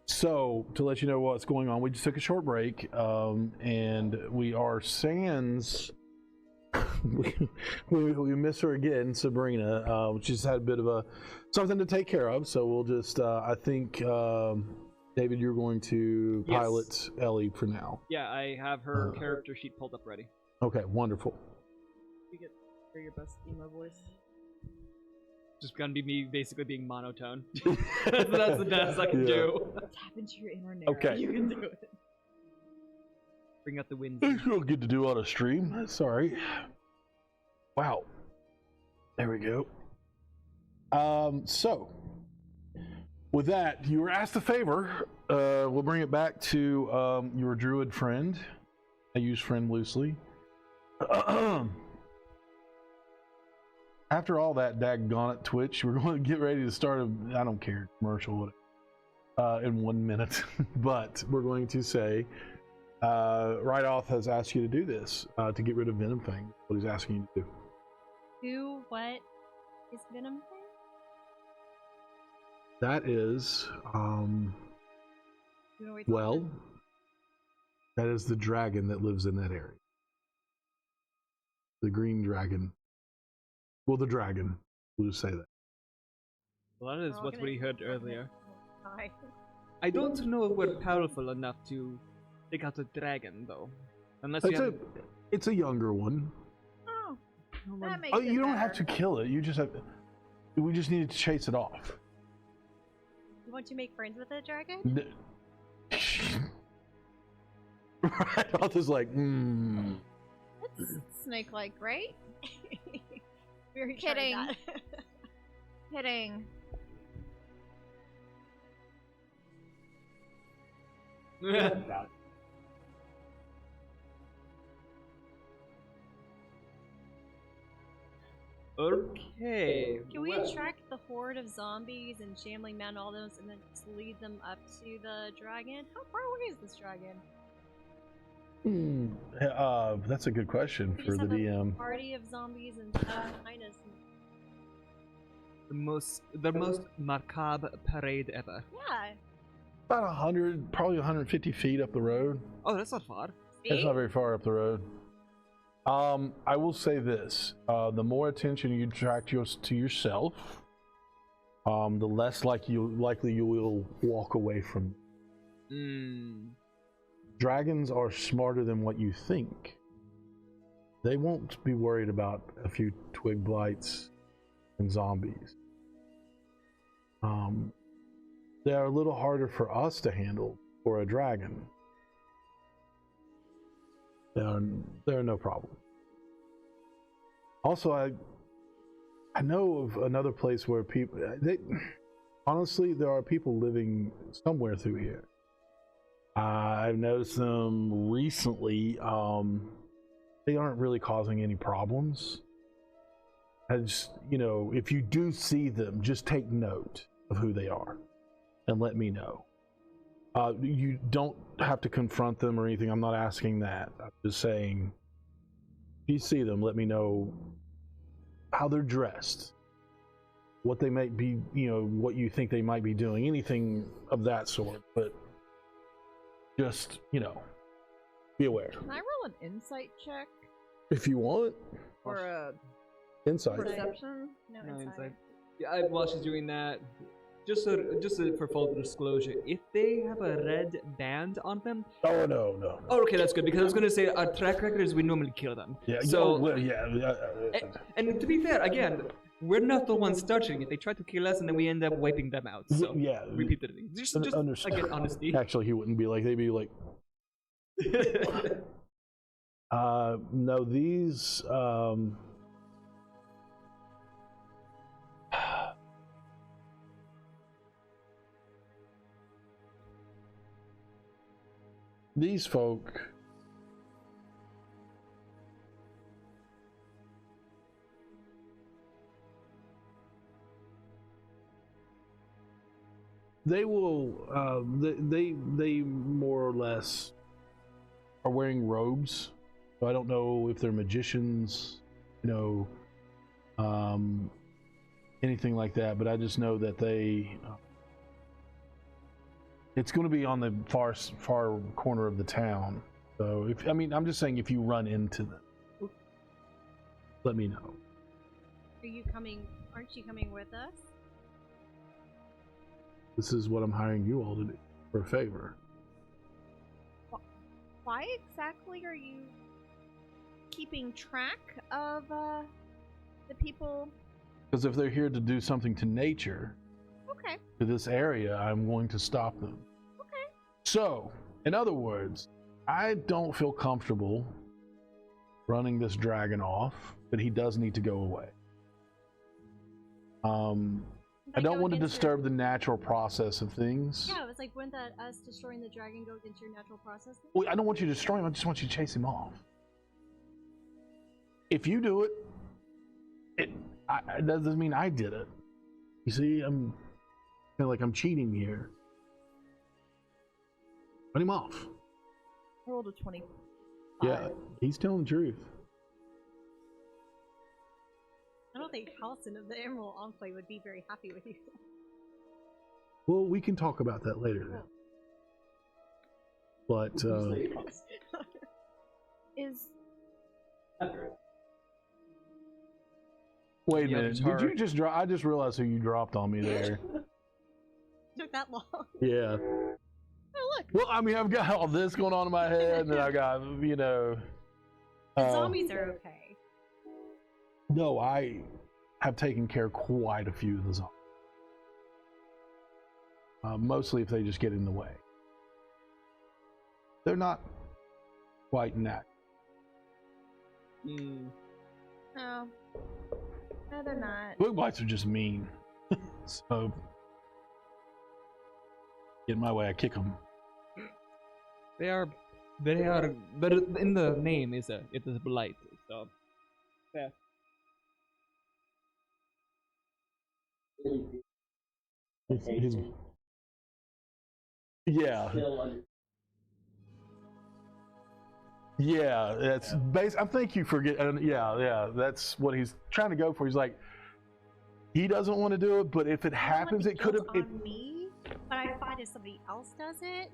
A: So to let you know what's going on, we just took a short break, and we are sans. we miss her again, Sabrina. She's had a bit of something to take care of. So we'll just. I think David, you're going to pilot Ellie for now.
B: Yeah, I have her character sheet pulled up ready.
A: Okay, wonderful.
B: You get for your best emo voice. Just gonna be me basically being monotone. That's the best I can do.
G: Tap into your inner narrative.
A: Okay.
B: You can do it. Bring out the wind.
A: We'll get to do on a stream. Sorry. Wow. There we go. So, with that, you were asked a favor. We'll bring it back to your druid friend. I use friend loosely. After all that daggone Twitch, we're going to get ready to start I don't care, commercial in 1 minute. But we're going to say, Rydoth has asked you to do this, to get rid of Venom Fang. What he's asking you to do.
C: Do what is Venom Fang?
A: That is, well, that is the dragon that lives in that area. The green dragon. Well, the dragon. We'll just say that.
B: Well, that is what we heard earlier.
C: Hi.
B: I don't know if we're powerful enough to take out a dragon, though. Unless you have...
A: It's a younger one.
G: Oh, that makes it
A: You don't
G: better.
A: have to kill it. You just have. We just need to chase it off.
C: You want to make friends with a dragon?
A: Rydoth is like,
G: That's snake-like, right?
C: Very
G: Kidding.
C: tried that.
G: Kidding.
B: Okay.
C: Can we attract the horde of zombies and shambling men, all those, and then just lead them up to the dragon? How far away is this dragon?
A: That's a good question
C: We
A: for
C: just
A: the
C: have a
A: DM.
C: party of zombies and stuff behind us.
B: The most macabre parade ever.
C: Yeah.
A: About 100, probably 150 feet up the road.
B: Oh, that's not far.
A: It's not very far up the road. I will say this: the more attention you attract to yourself, the less likely you will walk away from. Dragons are smarter than what you think. They won't be worried about a few twig blights and zombies. They are a little harder for us to handle for a dragon. They're no problem. Also, I know of another place where people. Honestly, there are people living somewhere through here. I've noticed them recently. They aren't really causing any problems. If you do see them, just take note of who they are and let me know. You don't have to confront them or anything. I'm not asking that. I'm just saying, if you see them, let me know how they're dressed, what they might be, what you think they might be doing, anything of that sort. But just, be aware.
G: Can I roll an insight check
A: If you want,
G: or a
A: insight.
G: perception?
C: No,
B: No,
C: inside.
B: inside. Yeah, while she's doing that, just for full disclosure, if they have a red band on them,
A: Oh no.
B: oh, okay, that's good, because I was gonna say our track record is we normally kill them.
A: Yeah.
B: So,
A: yeah.
B: and to be fair, again, we're not the ones starting it. They try to kill us, and then we end up wiping them out. So
A: Yeah.
B: repeatedly, just
A: Understand.
B: again, honesty.
A: Actually, he wouldn't be like. They'd be like. No, these. These folk. They will. They more or less are wearing robes. So I don't know if they're magicians, anything like that. But I just know that they It's going to be on the far corner of the town. So I'm just saying, if you run into them, let me know.
C: Are you coming? Aren't you coming with us?
A: This is what I'm hiring you all to do for a favor.
G: Why exactly are you keeping track of the people?
A: Because if they're here to do something to nature,
G: Okay.
A: to this area, I'm going to stop them.
G: Okay.
A: So, in other words, I don't feel comfortable running this dragon off, but he does need to go away. I don't want to disturb the natural process of things.
C: Yeah, it was like, wouldn't that us destroying the dragon go against your natural process?
A: Well, I don't want you to destroy him, I just want you to chase him off. If you do it, it doesn't mean I did it. You see, I'm kind of like I'm cheating here. Run him off.
G: I rolled a 20.
A: Yeah, he's telling the truth.
C: I don't think Halson of the Emerald Enclave would be very happy with you.
A: Well, we can talk about that later then. But,
G: Is
A: wait a
B: Yep,
A: minute,
B: it's
A: did
B: hard.
A: you just drop? I just realized who you dropped on me there.
C: Took that long.
A: Yeah.
C: Oh, look.
A: Well, I've got all this going on in my head, and then I got,
C: The zombies are okay.
A: No, I have taken care of quite a few of the zombies. Mostly if they just get in the way. They're not quite natural.
G: no, they're not.
A: Twig blights are just mean. So, get in my way, I kick them.
B: They are, but in the name it is blight. So, yeah.
A: Yeah. Yeah, that's I think you forget. Yeah, that's what he's trying to go for. He's like, he doesn't want to do it, but if it happens, it could have.
C: On me, but I find if somebody else does it.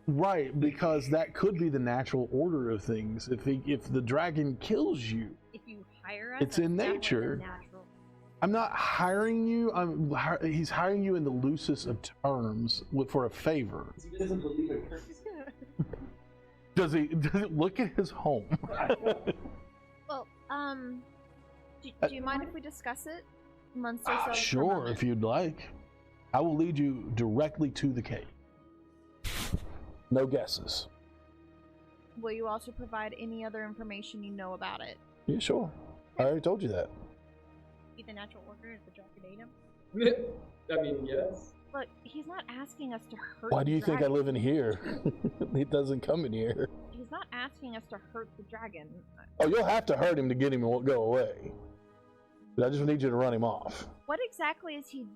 A: Right, because that could be the natural order of things. If the dragon kills you,
C: If you hire us,
A: It's in
C: that's definitely
A: nature.
C: Natural.
A: I'm not hiring you. He's hiring you in the loosest of terms for a favor.
F: He doesn't believe in curses.
A: Does he look at his home?
G: Well, do you mind if we discuss it amongst ourselves? for a
A: Sure,
G: moment?
A: if you'd like. I will lead you directly to the cave. No guesses.
G: Will you also provide any other information you know about it?
A: Yeah, sure. I already told you that.
C: Be the natural order if the dragon ate him.
F: I mean, yes.
G: Look, he's not asking us to hurt
A: Why
G: the
A: do you think I
G: dragon.
A: live in here? He doesn't come in here.
G: He's not asking us to hurt the dragon.
A: Oh, you'll have to hurt him to get him to go away. But I just need you to run him off.
G: What exactly is he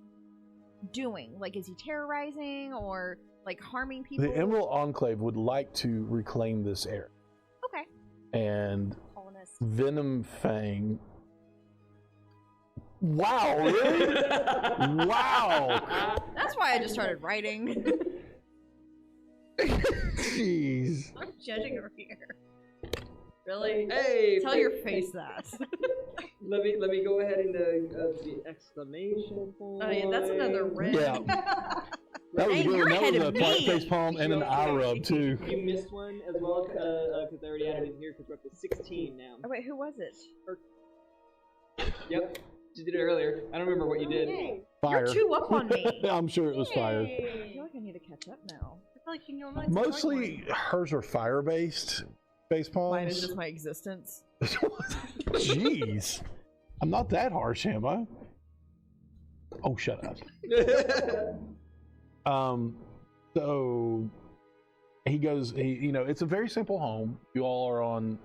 G: doing? Like, is he terrorizing or, like, harming people?
A: The Emerald Enclave would like to reclaim this area.
G: Okay.
A: And
C: Colonist.
A: Venom Fang. Wow, really? Wow.
G: That's why I just started writing.
A: Jeez.
C: I'm judging over here.
G: Really?
B: Hey,
G: Tell your face that.
B: Let me go ahead and the exclamation point.
G: Oh yeah, that's another red.
A: Yeah. That was
G: Hey,
A: good.
G: you're
A: That
G: ahead
A: was a
G: of me.
A: face palm and an eye rub too.
B: You missed one as well because I already added it here because we're up to 16 now.
G: Oh wait, who was it?
B: Yep, you did it earlier. I don't remember what you did.
A: Fire.
G: You're two up on me.
A: I'm sure it was fire.
G: I feel like I need to catch up now.
C: I feel like you normally
A: Mostly hers are fire based face palms.
G: Mine is just my existence.
A: Jeez. I'm not that harsh, am I? Oh, shut up. So he goes, it's a very simple home. You all are on,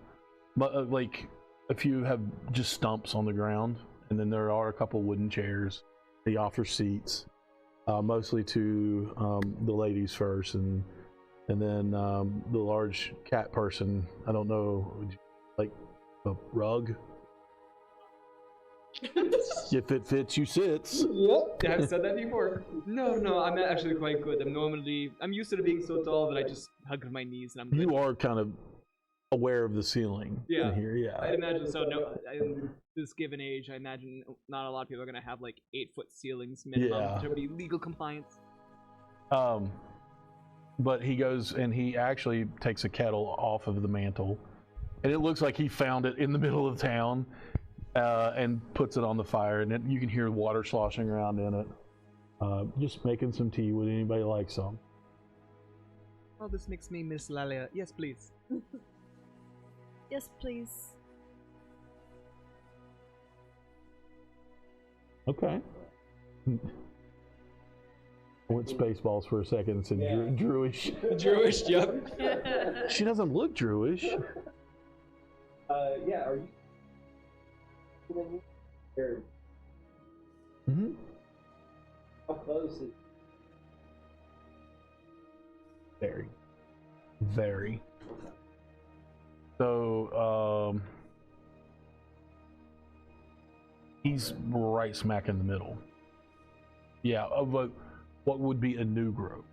A: like, a few have just stumps on the ground, and then there are a couple wooden chairs. He offers seats, mostly to the ladies first, and then the large cat person. I don't know, like a rug. If it fits, you sits.
B: Yep, I've said that before. No, I'm actually quite good. I'm used to being so tall that I just hug my knees and I'm good.
A: You are kind of aware of the ceiling in here, yeah.
B: I imagine so. No, in this given age, I imagine not a lot of people are gonna have like 8-foot ceilings minimum to be legal compliance.
A: But he goes and he actually takes a kettle off of the mantle, and it looks like he found it in the middle of town, and puts it on the fire, and you can hear water sloshing around in it. Just making some tea. Would anybody like some?
B: Oh, this makes me miss Lalia. Yes, please.
C: Yes, please.
A: Okay. I went Spaceballs for a second and said Druish.
B: Druish, yep.
A: She doesn't look Druish.
F: Yeah, are you?
A: Mm-hmm.
F: How close is?
A: Very. Very. So, he's right smack in the middle. Yeah, of what would be a new growth.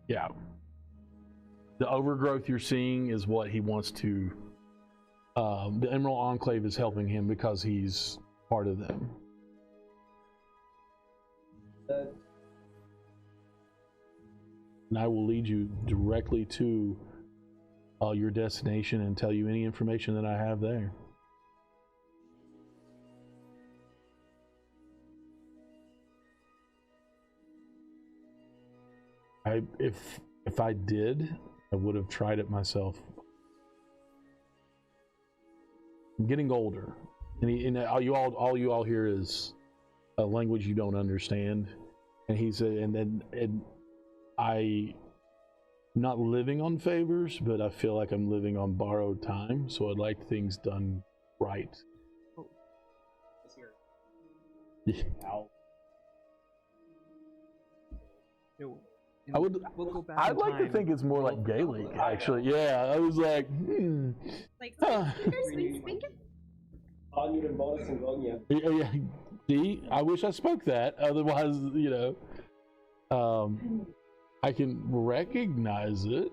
A: Yeah. The overgrowth you're seeing is what he wants to. The Emerald Enclave is helping him because he's part of them. And I will lead you directly to your destination and tell you any information that I have there. If I did, I would have tried it myself. I'm getting older, and all you all hear is a language you don't understand. And he said, and I'm not living on favors, but I feel like I'm living on borrowed time. So I'd like things done right.
B: Oh.
A: Yeah.
B: No.
A: We'll
B: go back.
A: I'd like to think it's more like Gaelic, actually. Yeah, I was like,
C: Like,
A: Huh.
C: speaking?
A: Yeah. See, I wish I spoke that. Otherwise, I can recognize it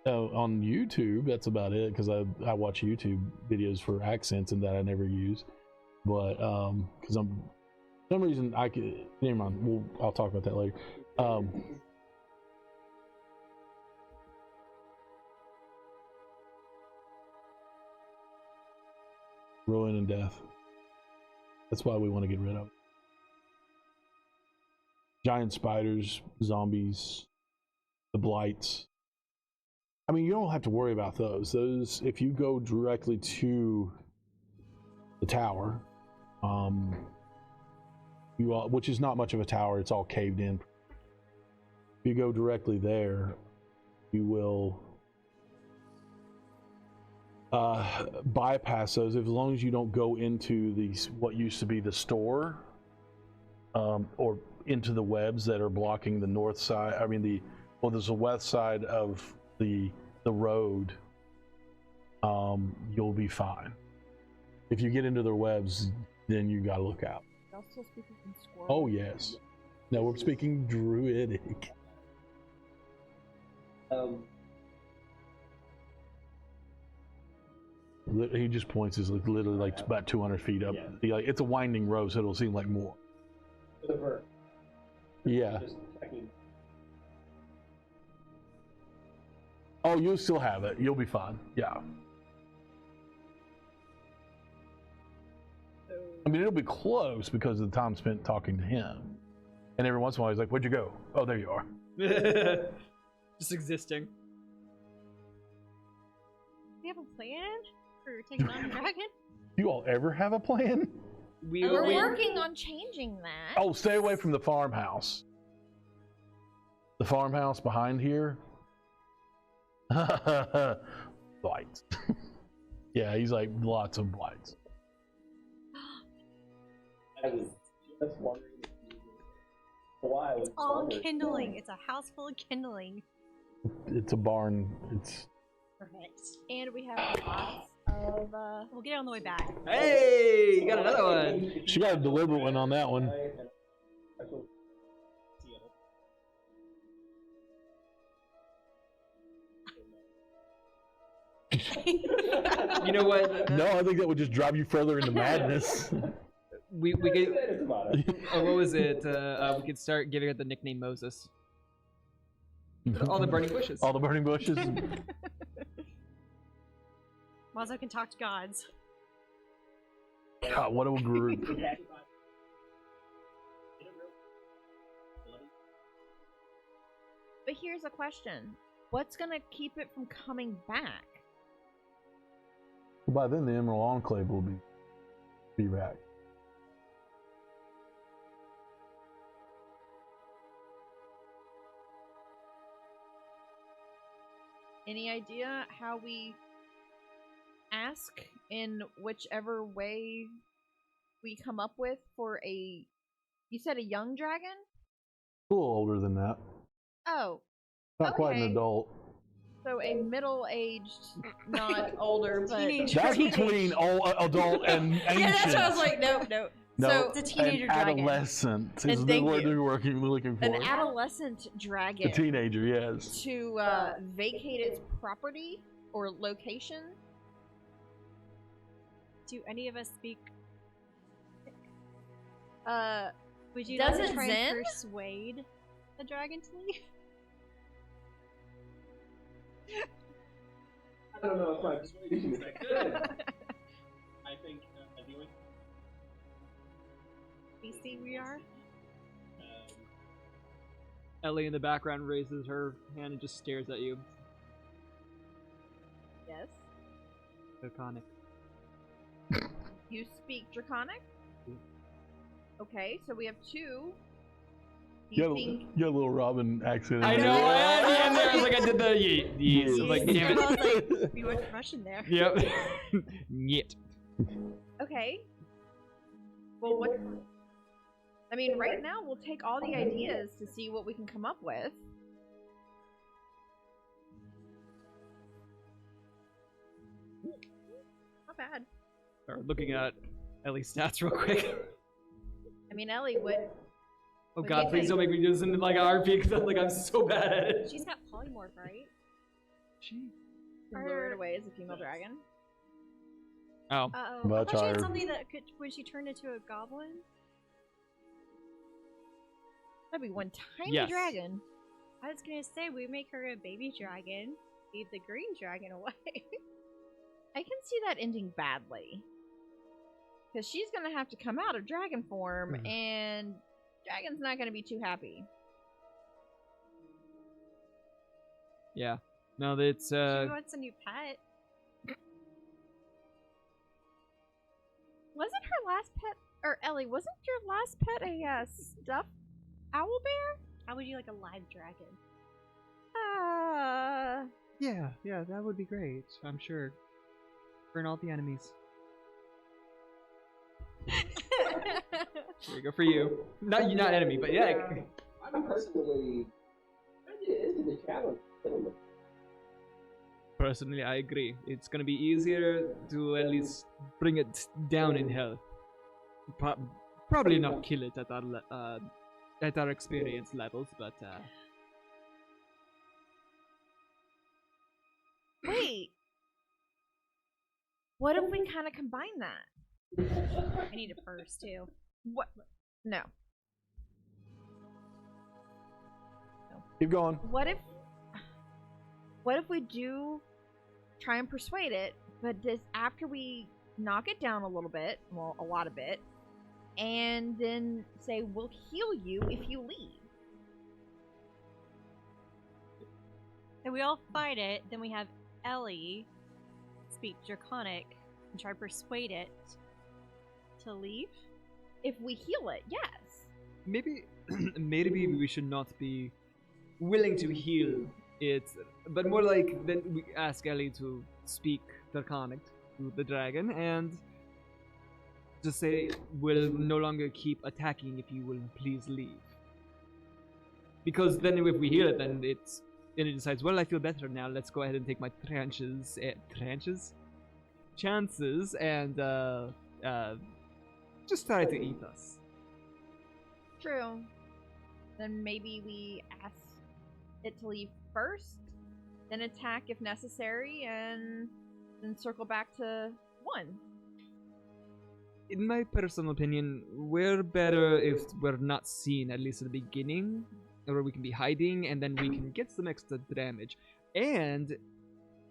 A: on YouTube. That's about it, because I watch YouTube videos for accents and that I never use. But because for some reason I could. Never mind. I'll talk about that later. Ruin and death. That's why we want to get rid of it. Giant spiders, zombies, the blights. I mean, you don't have to worry about those. Those, if you go directly to the tower, which is not much of a tower, it's all caved in. If you go directly there, you will bypass those, as long as you don't go into what used to be the store, or into the webs that are blocking the north side. I mean, there's a west side of the road. You'll be fine. If you get into the webs, then you gotta look out.
G: Y'all still speaking in squirrel?
A: Oh yes. No, we're speaking Druidic. He just points. Is literally like about 200 feet up. Yeah. It's a winding road, so it'll seem like more. Yeah. Oh, you'll still have it. You'll be fine. Yeah. I mean, it'll be close because of the time spent talking to him. And every once in a while, he's like, "Where'd you go?" "Oh, there you are."
B: Just existing.
C: Do you have a plan for taking on the dragon?
A: You all ever have a plan?
C: We're working on changing that.
A: Oh, stay away from the farmhouse. The farmhouse behind here. Blights. Yeah, he's like lots of blights.
F: I was just wondering why.
C: It's all kindling. It's a house full of kindling.
A: It's a barn. It's
C: perfect. And we have lots
D: of
C: We'll get it on the way back.
B: Hey, you got another one.
A: She got a deliberate one on that one.
B: You know what?
A: No, I think that would just drive you further into madness.
B: We could. What was it? We could start giving it the nickname Moses. All the burning bushes.
A: All the burning bushes.
C: Mazo can talk to gods.
A: God, what a group.
D: But here's a question. What's gonna keep it from coming back?
A: By then, the Emerald Enclave will be back.
D: Any idea how we ask in whichever way we come up with for a... You said a young dragon?
A: A little older than that.
D: Oh,
A: Not quite an
D: okay.
A: adult.
D: So a middle-aged, not older, but...
C: Teenage
A: That's
C: dragon.
A: between adult and ancient.
D: Yeah, that's what I was like, no.
A: No,
D: So,
C: It's a teenager
A: an
C: dragon.
A: adolescent is
D: And
A: the
D: thank
A: word
D: you.
A: we're looking for.
D: an adolescent dragon
A: A teenager, yes.
D: to vacate its property or location.
C: Do any of us speak? Would you
D: Does
C: like to
D: it
C: try
D: Zen?
C: and persuade the dragon to leave?
F: I don't know if my persuasion is that good. I think the only
C: BC we are.
B: Ellie in the background raises her hand and just stares at you.
D: Yes.
B: Iconic.
D: You speak Draconic? Okay, so we have two.
A: You
D: You
A: got,
D: think...
A: you got a little Robin accent.
B: I
A: in
B: know.
A: there.
B: At the end there, I was like, I did the yeet. Yeet. I was like, damn
C: I was
B: it.
C: like, we went Russian there.
B: Yep. Yeet.
D: Okay. Well, what... I mean, right now we'll take all the ideas to see what we can come up with.
C: Not bad.
B: Or looking at Ellie's stats real quick.
D: I mean, Ellie, what...
B: Oh
D: What do
B: god,
D: you
B: please
D: think?
B: don't make me do this in like RP because I'm like I'm so bad at it.
C: She's got polymorph, right?
B: She.
D: Lure it away as a female dragon?
B: Oh.
C: Uh-oh. I
A: Much
C: thought she had
A: higher.
C: something that could, when she turned into a goblin.
D: That'd be one tiny
B: Yes.
D: dragon.
C: I was gonna say, we make her a baby dragon, leave the green dragon away.
D: I can see that ending badly. Because she's gonna have to come out of dragon form,
B: Mhm.
D: and dragon's not gonna be too happy.
B: Yeah. No, it's
C: She wants a new pet.
D: Wasn't her last pet, or Ellie, wasn't your last pet a stuffed owl bear?
C: How would you like a live dragon?
B: Yeah, that would be great. I'm sure. Burn all the enemies. There you go for you. Not enemy, but yeah.
F: I'm personally into the challenge.
B: Personally, I agree. It's gonna be easier to at least bring it down in health. Probably not kill it at our experience levels, but
D: Wait. What if we kind of combine that?
C: I need a purse too.
D: What? No.
A: Keep going.
D: What if we do try and persuade it, but just after we knock it down a little bit, well, a lot of it, and then say we'll heal you if you leave.
C: So we all fight it, then we have Ellie speak Draconic and try to persuade it to leave.
D: If we heal it, yes.
B: maybe we should not be willing to heal it, but more like then we ask Ellie to speak Draconic to the dragon and just say we'll no longer keep attacking if you will please leave. Because then if we heal it, then it decides, well, I feel better now, let's go ahead and take my tranches. Tranches? chances and just try to eat us.
G: True. Then maybe we ask it to leave first, then attack if necessary, and then circle back to 1.
B: In my personal opinion, we're better if we're not seen, at least at the beginning, where we can be hiding, and then we can get some extra damage. And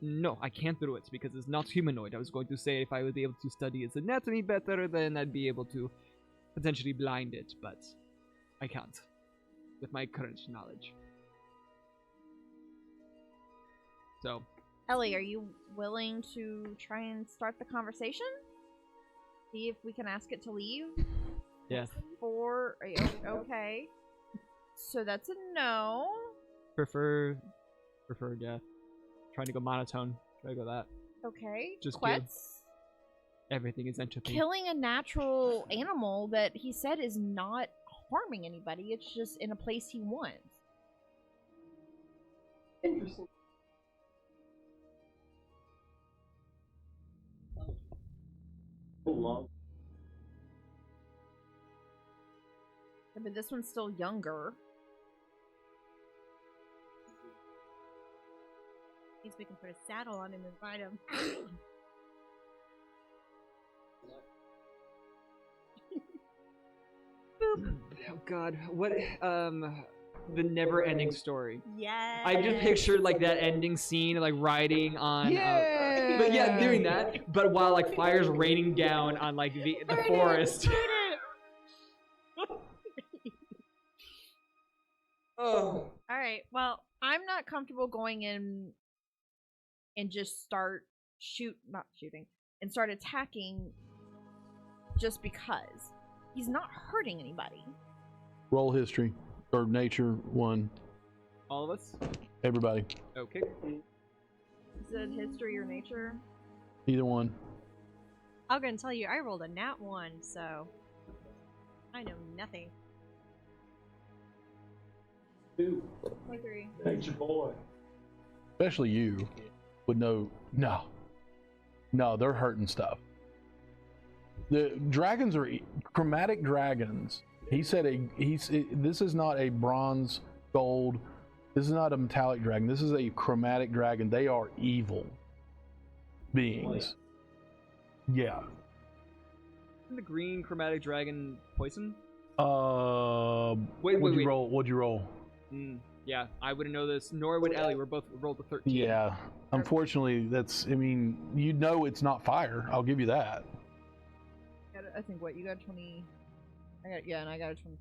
B: no, I can't do it because it's not humanoid. I was going to say if I would be able to study its anatomy better, then I'd be able to potentially blind it, but I can't with my current knowledge. So,
G: Ellie, are you willing to try and start the conversation? See if we can ask it to leave?
B: yes,
G: Okay. So that's a no.
B: prefer death. Trying to go monotone. Try to go that.
G: Okay.
B: Just
G: Quetz,
B: Everything is entropy.
G: killing a natural animal that he said is not harming anybody. It's just in a place he wants.
F: Interesting. So long.
G: Yeah, but this one's still younger.
C: At least we can put a saddle on him and ride him.
B: Oh god, what the never-ending story.
C: Yes.
B: I just pictured like that ending scene, like riding on. But yeah, doing that, but while like fire's raining down on like the forest. Oh.
G: All right. Well, I'm not comfortable going in and just start not shooting, and start attacking just because he's not hurting anybody.
A: Roll history or nature 1.
B: All of us?
A: Everybody.
B: Okay.
G: Is it history or nature?
A: Either one.
C: I'm gonna tell you, I rolled a nat 1, so I know nothing.
F: 2.
G: 23.
F: Nature boy.
A: Especially you would know. No, they're hurting stuff. The dragons are chromatic dragons. He said this is not a bronze, gold. This is not a metallic dragon. This is a chromatic dragon. They are evil beings. Yeah.
B: Isn't the green chromatic dragon poison?
A: What'd you roll? What'd you roll?
B: Yeah, I wouldn't know this, nor would Ellie. We're both rolled a 13.
A: Yeah. Unfortunately, you know it's not fire. I'll give you that.
G: I think what you got 20. And I got a 20.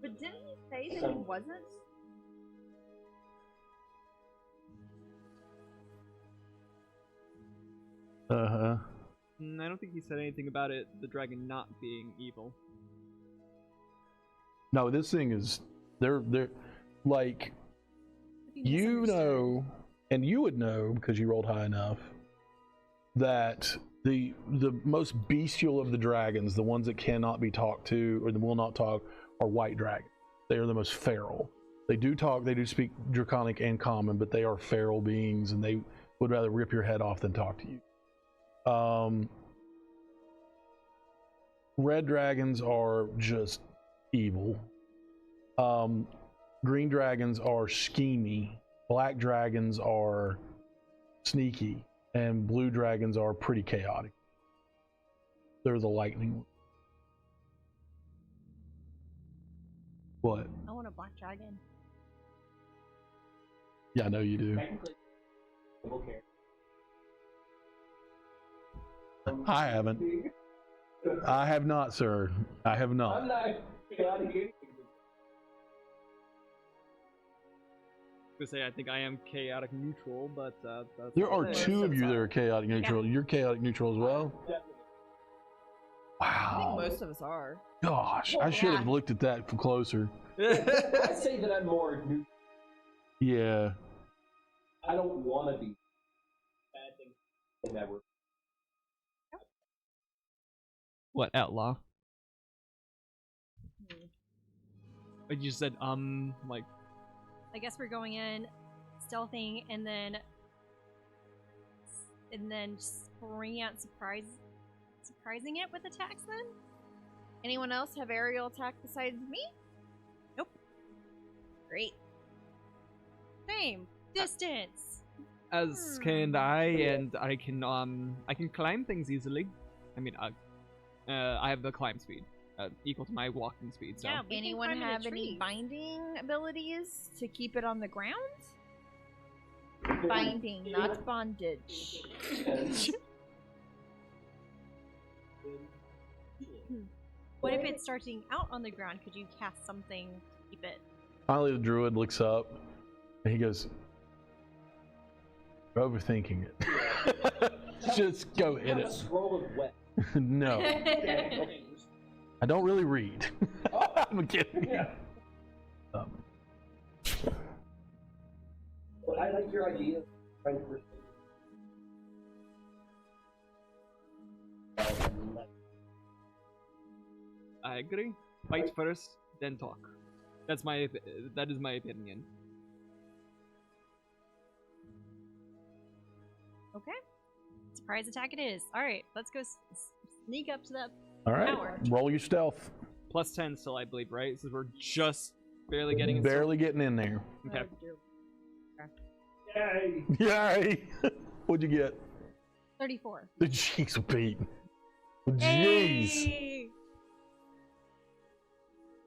G: But didn't he say that he wasn't?
A: Uh-huh.
B: I don't think he said anything about it, the dragon not being evil.
A: No, this thing is they're like, you know, and you would know because you rolled high enough, that the most bestial of the dragons, the ones that cannot be talked to or that will not talk, are white dragons. They are the most feral. They do talk, they do speak Draconic and Common, but they are feral beings and they would rather rip your head off than talk to you. Red dragons are just evil. Green dragons are schemy. Black dragons are sneaky. And blue dragons are pretty chaotic. They're the lightning. What?
C: I want a black dragon.
A: Yeah, I know you do. I haven't. I have not, sir. I have not.
F: I'm not chaotic anything.
B: To say I think I am chaotic neutral, but that's
A: There are two of you that are chaotic neutral. You're chaotic neutral as well?
G: I think
A: Wow.
G: most of us are.
A: Gosh, I should have looked at that closer.
F: I say that I'm more neutral.
A: Yeah.
F: I don't want to be bad thing never.
B: What, outlaw? Like you just said, like...
C: I guess we're going in stealthing and then spring out surprising it with attacks then?
G: Anyone else have aerial attack besides me?
C: Nope.
G: Great.
C: Same. Distance.
B: As can I, and I can climb things easily. I mean, I have the climb speed equal to my walking speed. So
C: Yeah, we can
G: Anyone
C: climb into
G: have any
C: trees.
G: binding abilities to keep it on the ground? Binding, not bondage.
C: What if it's starting out on the ground? Could you cast something to keep it?
A: Finally, the druid looks up and he goes, "You're overthinking it. Just go hit it."
F: Scroll of wet.
A: No, I don't really read. I'm kidding.
F: I like your idea.
B: I agree. Fight first, then talk. That is my opinion.
C: Okay. Surprise attack it is. Alright, let's go sneak up to that
A: All right,
C: tower.
A: roll your stealth.
B: +10 still, I believe, right? Since we're just barely getting in.
A: Barely getting in there.
B: Okay.
F: Yay!
A: Yay! What'd you get?
C: 34.
A: Jeez, Pete. Jeez.
C: Hey!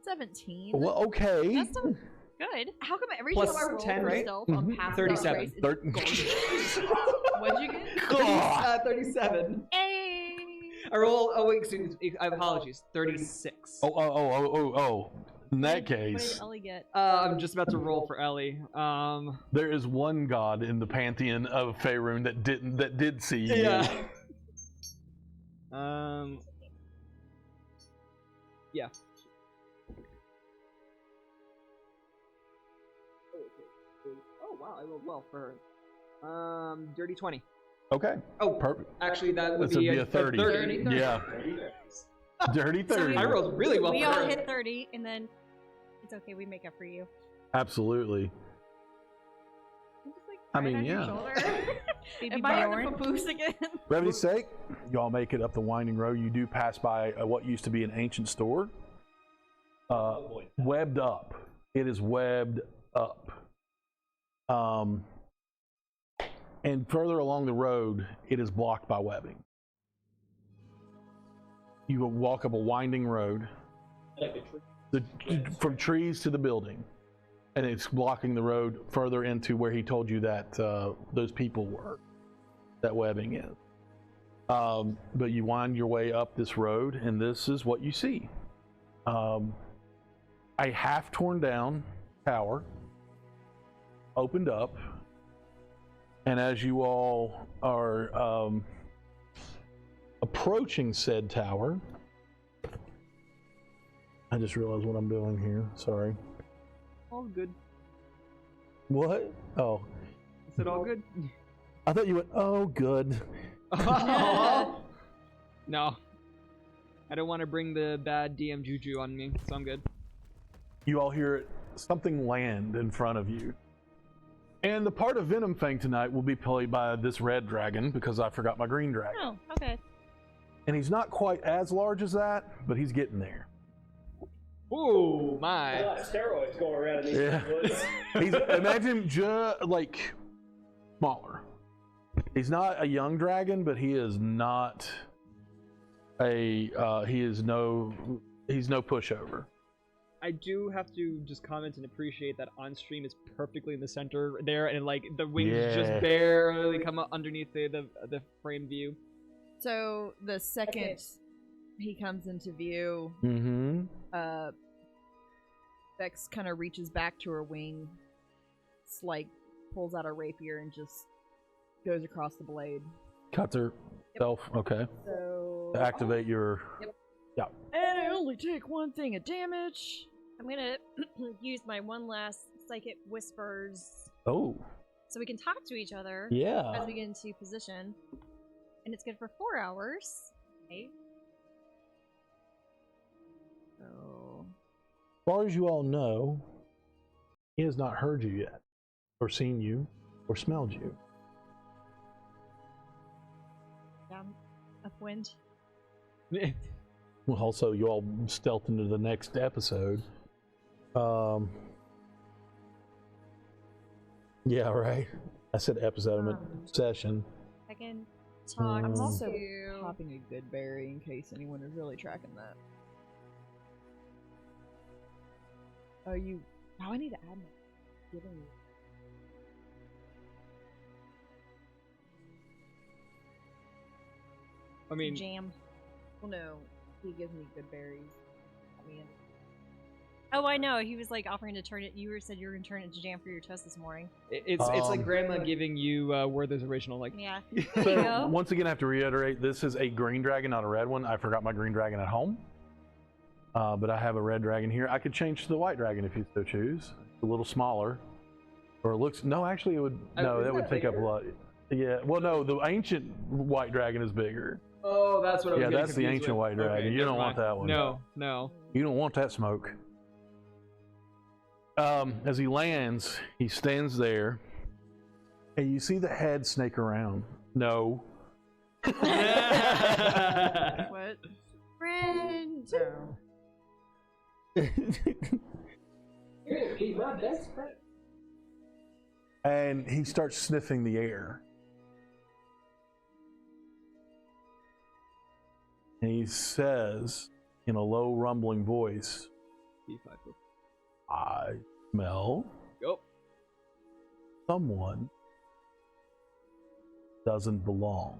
G: 17.
A: Well, okay.
C: That's still good.
G: How come every
B: Plus
G: time I roll
B: 10,
G: for
B: right?
G: stealth,
A: Mhm.
G: I'm past
B: 37.
G: that race, What'd you get?
A: God.
B: 37.
C: Hey!
B: I roll. Oh wait, excuse me. Apologies. 36.
A: Oh. In that
C: What
A: case,
C: did Ellie get?
B: I'm just about to roll for Ellie.
A: there is one god in the pantheon of Faerun that did see you.
B: Yeah. Yeah. Oh wow, I rolled well for her. Dirty 20.
A: Okay.
B: Oh,
A: Perfect.
B: actually, that would
A: This would
B: be
A: be a 30.
B: 30.
A: Yeah. Dirty 30.
B: I rolled really well
C: We
B: for
C: all
B: her.
C: hit 30, and then it's okay, we make up for you.
A: Absolutely. I mean, yeah.
C: Baby
G: Am I on
C: Bjorn.
G: the papoose again?
A: Brevity's sake, you all make it up the winding road. You do pass by what used to be an ancient store. Webbed up. It is webbed up. And further along the road, it is blocked by webbing. You will walk up a winding road from trees to the building, and it's blocking the road further into where he told you that those people were, that webbing is. But you wind your way up this road, and this is what you see. A half torn down tower opened up, and as you all are approaching said tower, I just realized what I'm doing here. Sorry.
B: All good.
A: What? Oh,
B: Is it all good?
A: I thought you went, oh, good.
B: No. I don't want to bring the bad DM juju on me, so I'm good.
A: You all hear something land in front of you. And the part of Venom Fang tonight will be played by this red dragon, because I forgot my green dragon.
C: Oh, okay.
A: And he's not quite as large as that, but he's getting there.
B: Ooh,
F: A
B: my.
F: lot of steroids going around in these
A: Yeah.
F: woods.
A: Imagine him just like smaller. He's not a young dragon, but he is not a he's no pushover.
B: I do have to just comment and appreciate that on stream is perfectly in the center there, and like the wings just
A: Yeah.
B: barely come up underneath the frame view.
G: So the second he comes into view,
A: Mm-hmm.
G: Vex kind of reaches back to her wing, like pulls out a rapier and just goes across the blade.
A: Cuts herself. Okay.
G: So
A: To activate your.
G: and I only take one thing of damage.
C: I'm gonna use my one last psychic whispers
A: Oh.
C: so we can talk to each other
A: Yeah.
C: as we get into position. And it's good for 4 hours. Okay.
G: So
A: As far as you all know, he has not heard you yet. or seen you, or smelled you.
C: Down, upwind.
A: Well, also, you all stealth into the next episode. Yeah, right. I said episode, I meant session.
C: I can talk
G: I'm also
C: to...
G: popping a good berry in case anyone is really tracking that. Oh, you. Oh, I need to add my. Giving.
B: I mean,
C: jam.
G: Well, no, he gives me good berries. I mean,
C: Oh, I know. He was like offering to turn it. You said you were gonna turn it into jam for your toast this morning.
B: it's like Grandma giving you Werther's original. Like,
C: Yeah. There you
A: So,
C: go.
A: once again, I have to reiterate, this is a green dragon, not a red one. I forgot my green dragon at home. But I have a red dragon here. I could change to the white dragon if you so choose. A little smaller. Or it looks... No, actually, it would... No, that would take up a lot. Yeah, well, no, the ancient white dragon is bigger.
B: oh, that's what I was
A: Yeah,
B: getting
A: that's the
B: confused
A: ancient
B: with.
A: white dragon.
B: Okay,
A: You
B: never
A: don't want
B: mind.
A: that one.
B: No.
A: You don't want that smoke. As he lands, he stands there, and you see the head snake around. No.
G: what?
C: Friend.
A: And he starts sniffing the air. And he says, in a low, rumbling voice, I smell
B: Yup.
A: someone doesn't belong.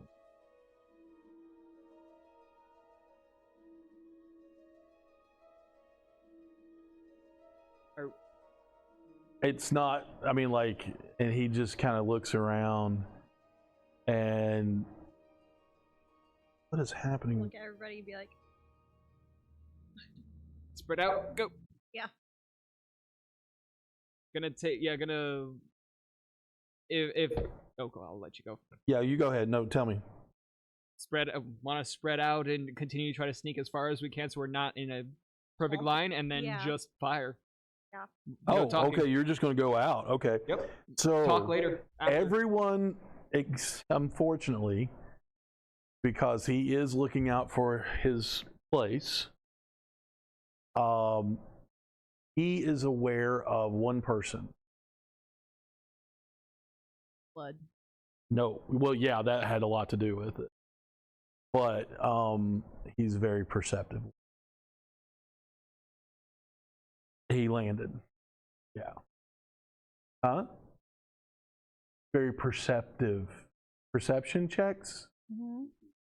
A: It's not, I mean, like, and he just kind of looks around and what is happening?
C: Look at everybody and be like,
B: Spread out. Go.
C: Yeah.
B: Gonna take. Yeah. Gonna. If. Oh, I'll let you go.
A: Yeah, you go ahead. No, tell me.
B: Spread. Want to spread out and continue to try to sneak as far as we can, so we're not in a perfect line, and then
C: Yeah.
B: just fire.
C: Yeah.
B: No
A: Oh,
B: talking.
A: okay. You're just going to go out. Okay.
B: Yep.
A: So
B: Talk later. After.
A: everyone, unfortunately, because he is looking out for his place, he is aware of one person.
G: Blood.
A: No, well, yeah, that had a lot to do with it, but he's very perceptive. He landed. Yeah. Huh? Very perceptive. Perception checks?
G: Mm-hmm.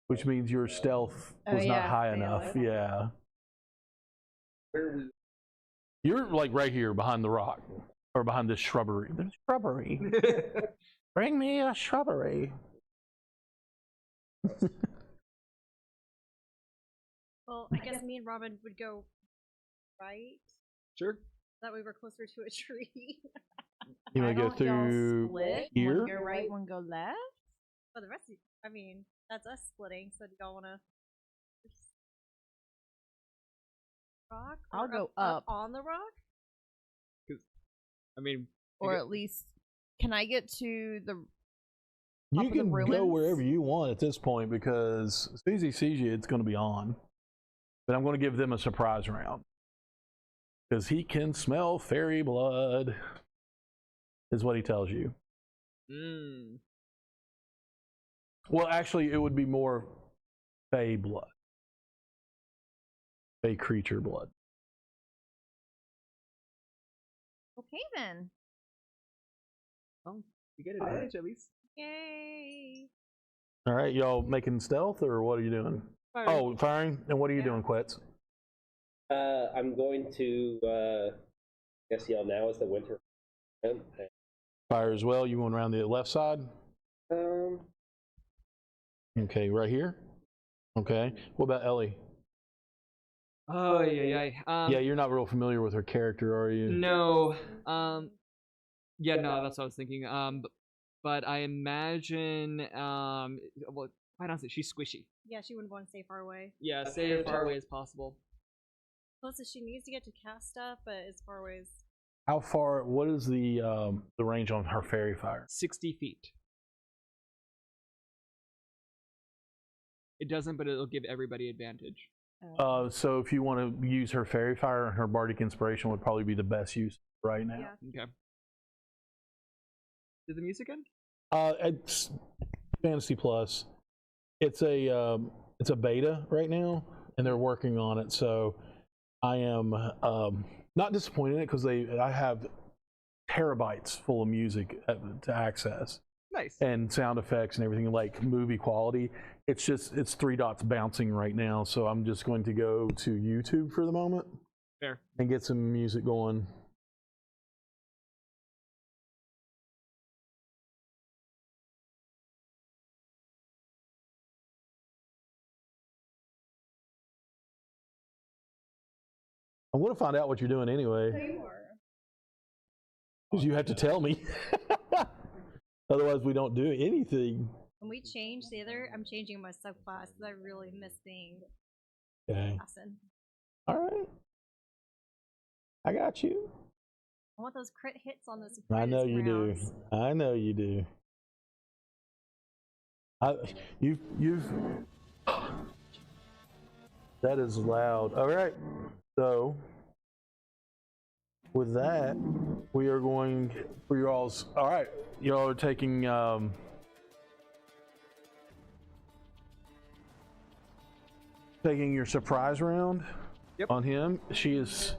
A: Which means your stealth was not high enough. Yeah. You're like right here behind the rock. Or behind this shrubbery. There's shrubbery. Bring me a shrubbery.
C: well, I guess me and Robin would go right.
B: Sure.
C: That way we're closer to a tree.
A: You want to go through
G: split?
A: here?
G: One go right, one go left.
C: But the rest of you, I mean, that's us splitting, so do y'all want to rock?
G: I'll
C: Or
G: go up.
C: on the rock?
B: I mean.
G: Or at least, can I get to the?
A: You
G: Top of the
A: can go
G: ruins?
A: wherever you want at this point because as soon as he sees you, it's going to be on. But I'm going to give them a surprise round. Because he can smell fairy blood, is what he tells you.
B: Mm.
A: Well, actually, it would be more fey blood. Fey creature blood.
G: Okay then.
B: Oh, you get advantage at least.
C: Yay!
A: All right, y'all making stealth or what are you doing?
B: Fire.
A: Oh, firing? And what are you doing, Quetz?
F: I'm going to guess yell now is the winter.
A: Fire as well. You going around the left side? Okay, right here? Okay. What about Ellie?
B: Oh yeah.
A: Yeah, you're not real familiar with her character, are you?
B: No. Yeah, no, that's what I was thinking. But I imagine, well, quite honestly, she's squishy.
C: Yeah, she wouldn't want to stay far away.
B: Yeah, stay as far away as possible.
C: Closest she needs to get to cast stuff, but as far away as
A: How far? What is the range on her fairy fire?
B: 60 feet. It doesn't, but it'll give everybody advantage.
A: So if you want to use her fairy fire, her bardic inspiration would probably be the best use right now.
C: Yeah.
B: Okay. Did the music end?
A: It's Fantasy Plus. It's a beta right now, and they're working on it. So I am not disappointed in it because I have terabytes full of music to access.
B: Nice.
A: And sound effects and everything, like movie quality. It's 3 dots bouncing right now, so I'm just going to go to YouTube for the moment.
B: Fair.
A: And get some music going. I want to find out what you're doing anyway. Because you have to tell me. Otherwise, we don't do anything.
C: When we change the other, I'm changing my subclass because I really miss being
A: Okay.
C: assassin.
A: All right. I got you.
C: I want those crit hits on those.
A: I know you do. I know you do. You've. That is loud. All right. So, with that, we are going for your all's. All right. Y'all are taking. Taking your surprise round.
B: Yep.
A: On him. She is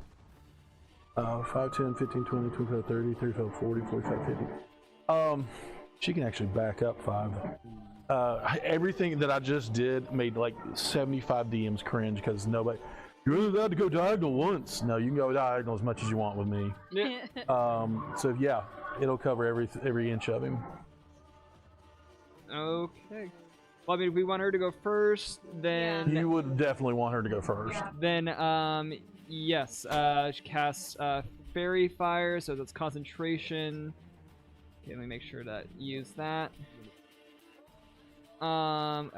A: 5, 10, 15, 20, 25, 30, 35, 40, 45, 50. She can actually back up 5. Everything that I just did made like 75 DMs cringe because nobody. You're only allowed to go diagonal once. No, you can go diagonal as much as you want with me.
B: Yeah.
A: So yeah, it'll cover every inch of him.
B: Okay. Well, I mean, if we want her to go first, then
A: You would definitely want her to go first.
C: Yeah.
B: then yes, she casts fairy fire, so that's concentration. Okay, let me make sure that use that. And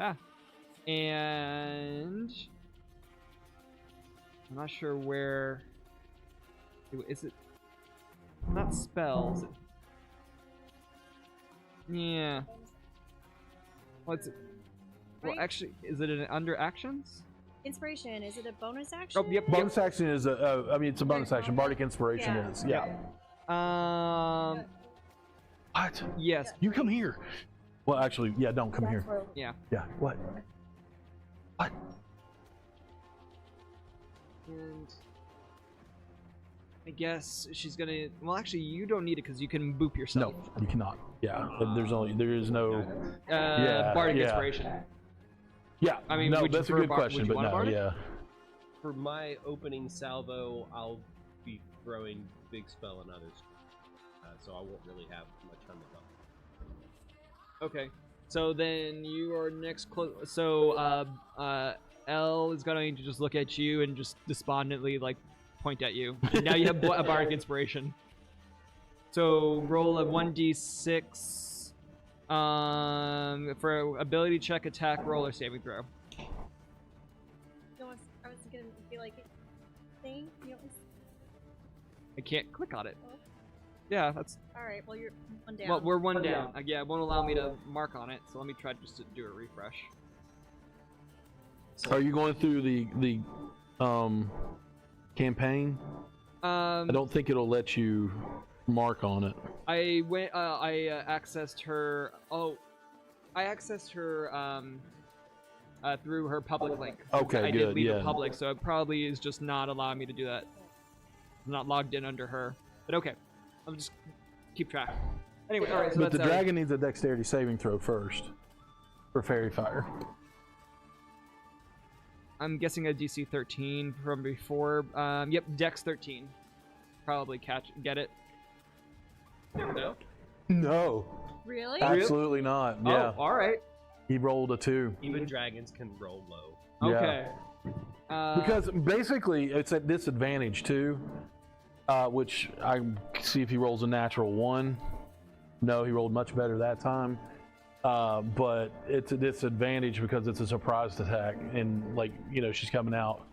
B: I'm not sure where. Is it not spells? Yeah. What's it? Well,
C: Right?
B: actually, is it under actions?
C: Inspiration, is it a bonus action?
B: Oh, yep.
A: Bonus action is I mean, it's a bonus action. Bardic inspiration
C: Yeah.
A: is. Yeah. What?
B: Yes.
A: You come here. Well, actually, yeah. Don't come here.
B: Yeah.
A: Yeah. What? What?
B: And I guess she's gonna. Well, actually, you don't need it because you can boop yourself.
A: No, you cannot. Yeah. There is no.
B: Bardic
A: yeah.
B: inspiration.
A: Yeah.
B: I mean,
A: no,
B: would you
A: that's a
B: prefer
A: good question,
B: would you
A: but
B: want a
A: no.
B: bardic?
A: Yeah.
F: For my opening salvo, I'll be throwing big spell on others, so I won't really have much on the go.
B: Okay. So then you are next close. So L is going to just look at you and just despondently like point at you. And now you have a bardic inspiration. So roll a 1d6 for ability check, attack, roll, or saving throw.
C: I was gonna be like, thing. You know,
B: I can't click on it. Yeah, that's.
C: all right. Well, you're one down.
B: Well, we're one down. Yeah, it won't allow me to mark on it. So let me try just to do a refresh.
A: Are you going through the campaign? I don't think it'll let you mark on it.
B: I went. I accessed her. Oh, I accessed her through her public link.
A: Okay,
B: I
A: good.
B: did leave
A: Yeah.
B: it public, so it probably is just not allowing me to do that. I'm not logged in under her. But okay, I'll just keep track. Anyway, all right. So
A: But
B: that's
A: the dragon needs a dexterity saving throw first for fairy fire.
B: I'm guessing a DC 13 from before. Yep, Dex 13. Probably get it.
F: No?
A: No,
C: Really?
A: absolutely not. Yeah,
B: Oh, all right.
A: he rolled a 2.
F: Even dragons can roll low.
A: Yeah.
B: Okay.
A: Because basically it's at disadvantage too, which I see if he rolls a natural 1. No, he rolled much better that time. But it's a disadvantage because it's a surprise attack, and like she's coming out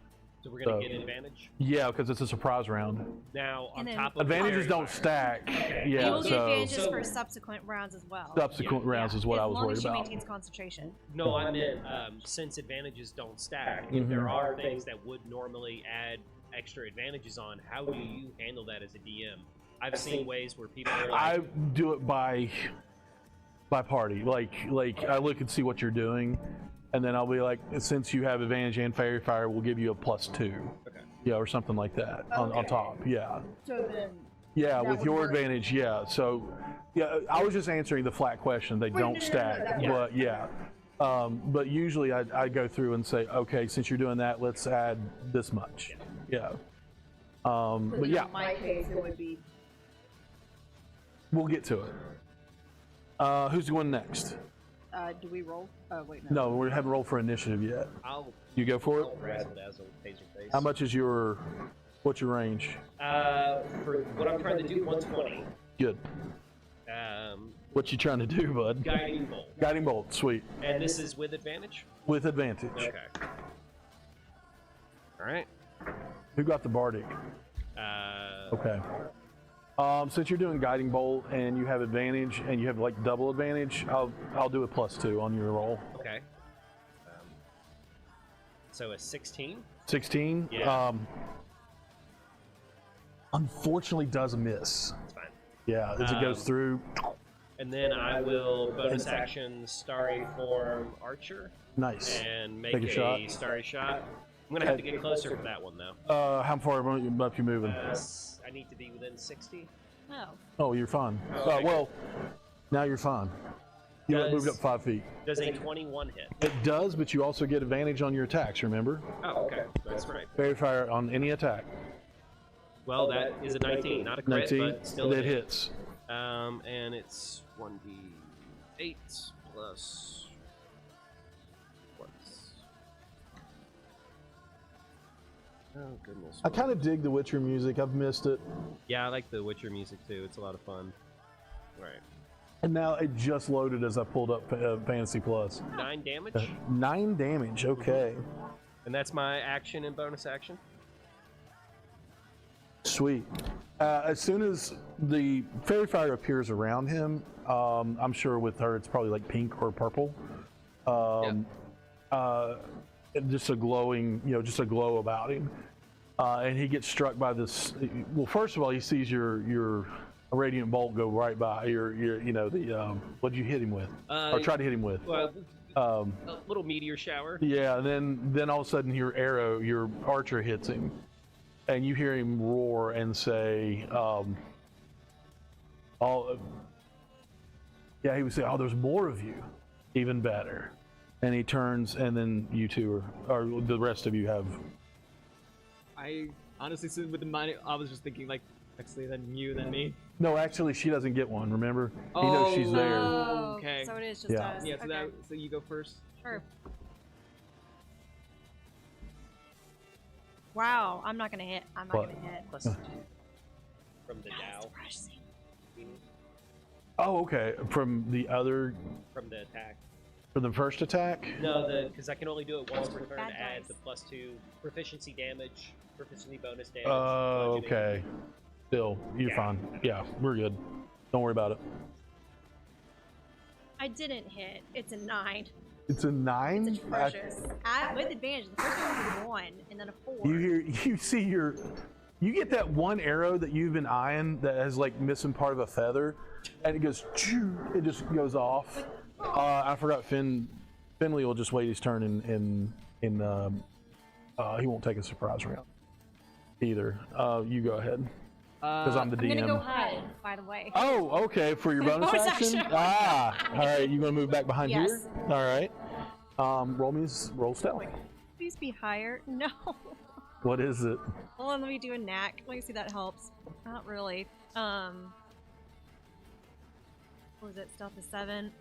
F: So we're gonna get advantage.
A: Yeah, because it's a surprise round.
F: Now on
C: And then
F: top of
A: Advantages
F: the
A: don't stack. Yeah,
C: You will get
A: so
C: advantages for subsequent rounds as well.
A: subsequent rounds is what I was worried
C: As long
A: about.
C: as she maintains concentration.
F: No, I meant since advantages don't stack. If there are things that would normally add extra advantages on, how do you handle that as a DM? I've seen ways where people are
A: I
F: like,
A: do it by party. Like I look and see what you're doing, and then I'll be like, since you have advantage and fairy fire, we'll give you a +2.
F: Okay.
A: Yeah, or something like that on top. Yeah.
G: So then.
A: Yeah,
G: That
A: with
G: would
A: your
G: work.
A: advantage. Yeah. So, yeah, I was just answering the flat question. They don't stack, but yeah. But usually I go through and say, okay, since you're doing that, let's add this much. Yeah. But yeah,
G: In my case, it would be.
A: we'll get to it. Who's going next?
G: Do we roll? Oh wait,
A: No, we haven't rolled for initiative yet.
F: I'll
A: You go for it.
F: razzle dazzle taser face.
A: How much is what's your range?
F: For what I'm trying to do, 120.
A: Good. What you trying to do, bud?
F: Guiding bolt.
A: Guiding bolt, sweet.
F: And this is with advantage.
A: With advantage.
F: Okay. All right.
A: Who got the bardic? Okay. Since you're doing guiding bolt and you have advantage and you have like double advantage, I'll do a +2 on your roll.
F: Okay. So a 16.
A: 16.
F: Yeah.
A: Unfortunately, does miss.
F: That's fine.
A: Yeah, as it goes through.
F: And then I will bonus action Starry Form Archer
A: Nice.
F: and make
A: Take a shot.
F: Starry Shot. I'm gonna have to get closer for that one though.
A: How far up you moving?
F: I need to be within 60.
C: Oh.
A: Oh, you're fine.
F: Okay.
A: Well, now you're fine. You
F: Does-
A: moved up 5 feet.
F: Does a 21 hit?
A: It does, but you also get advantage on your attacks, remember?
F: Oh, okay. That's right.
A: Fairy fire on any attack.
F: Well, that is a 19, not a crit,
A: 19,
F: but still
A: that
F: a hit.
A: hits.
F: And it's 1d8 plus. Oh goodness.
A: I kind of dig the Witcher music. I've missed it.
F: Yeah, I like the Witcher music too. It's a lot of fun. All right.
A: And now it just loaded as I pulled up Fantasy Plus.
F: 9 damage,
A: 9 damage, okay.
F: and that's my action and bonus action.
A: Sweet. As soon as the fairy fire appears around him, I'm sure with her it's probably like pink or purple. Just a glowing, just a glow about him. And he gets struck by this. Well, first of all, he sees your radiant bolt go right by your what'd you hit him with? Or try to hit him with?
F: Well, a little meteor shower.
A: Yeah, and then all of a sudden your archer hits him, and you hear him roar and say, he would say, "Oh, there's more of you, even better." And he turns, and then you two or the rest of you have.
B: I honestly, with the mind, I was just thinking like, actually, then you, then me.
A: No, actually, she doesn't get one. Remember, he knows she's there.
C: Oh,
B: okay.
C: So it is just
A: Yeah.
C: us.
B: Yeah, so
C: Okay.
B: so you go first.
C: Sure. Wow, I'm not gonna hit. I'm not
A: What?
C: gonna hit.
F: Plus 2 from the
C: That's
F: Dow,
C: depressing.
A: Oh, okay. From the
F: attack.
A: for the first attack.
F: No, because I can only do it once per turn
C: Bad
F: to add
C: dice.
F: the +2 proficiency damage, proficiency bonus damage.
A: Oh,
F: bludgeoning.
A: okay. Still, you're
F: Yeah.
A: fine. Yeah, we're good. Don't worry about it.
C: I didn't hit. It's a 9.
A: It's a 9.
C: It's atrocious. With advantage. The first one was a 1, and then a 4.
A: You get that one arrow that you've been eyeing that has like missing part of a feather, and it goes, choo, it just goes off. I forgot Finley will just wait his turn and he won't take a surprise round either. You go ahead. Because I'm the
C: I'm
A: DM.
C: gonna go hide, by the way.
A: Oh, okay, for your bonus
C: Bonus
A: action?
C: action.
A: All right, you gonna move back behind
C: Yes.
A: here? All right. Roll stealth.
C: Please be higher. No.
A: What is it?
C: Hold on, let me do a knack. Let me see if that helps. Not really. What was it? Stealth is 7.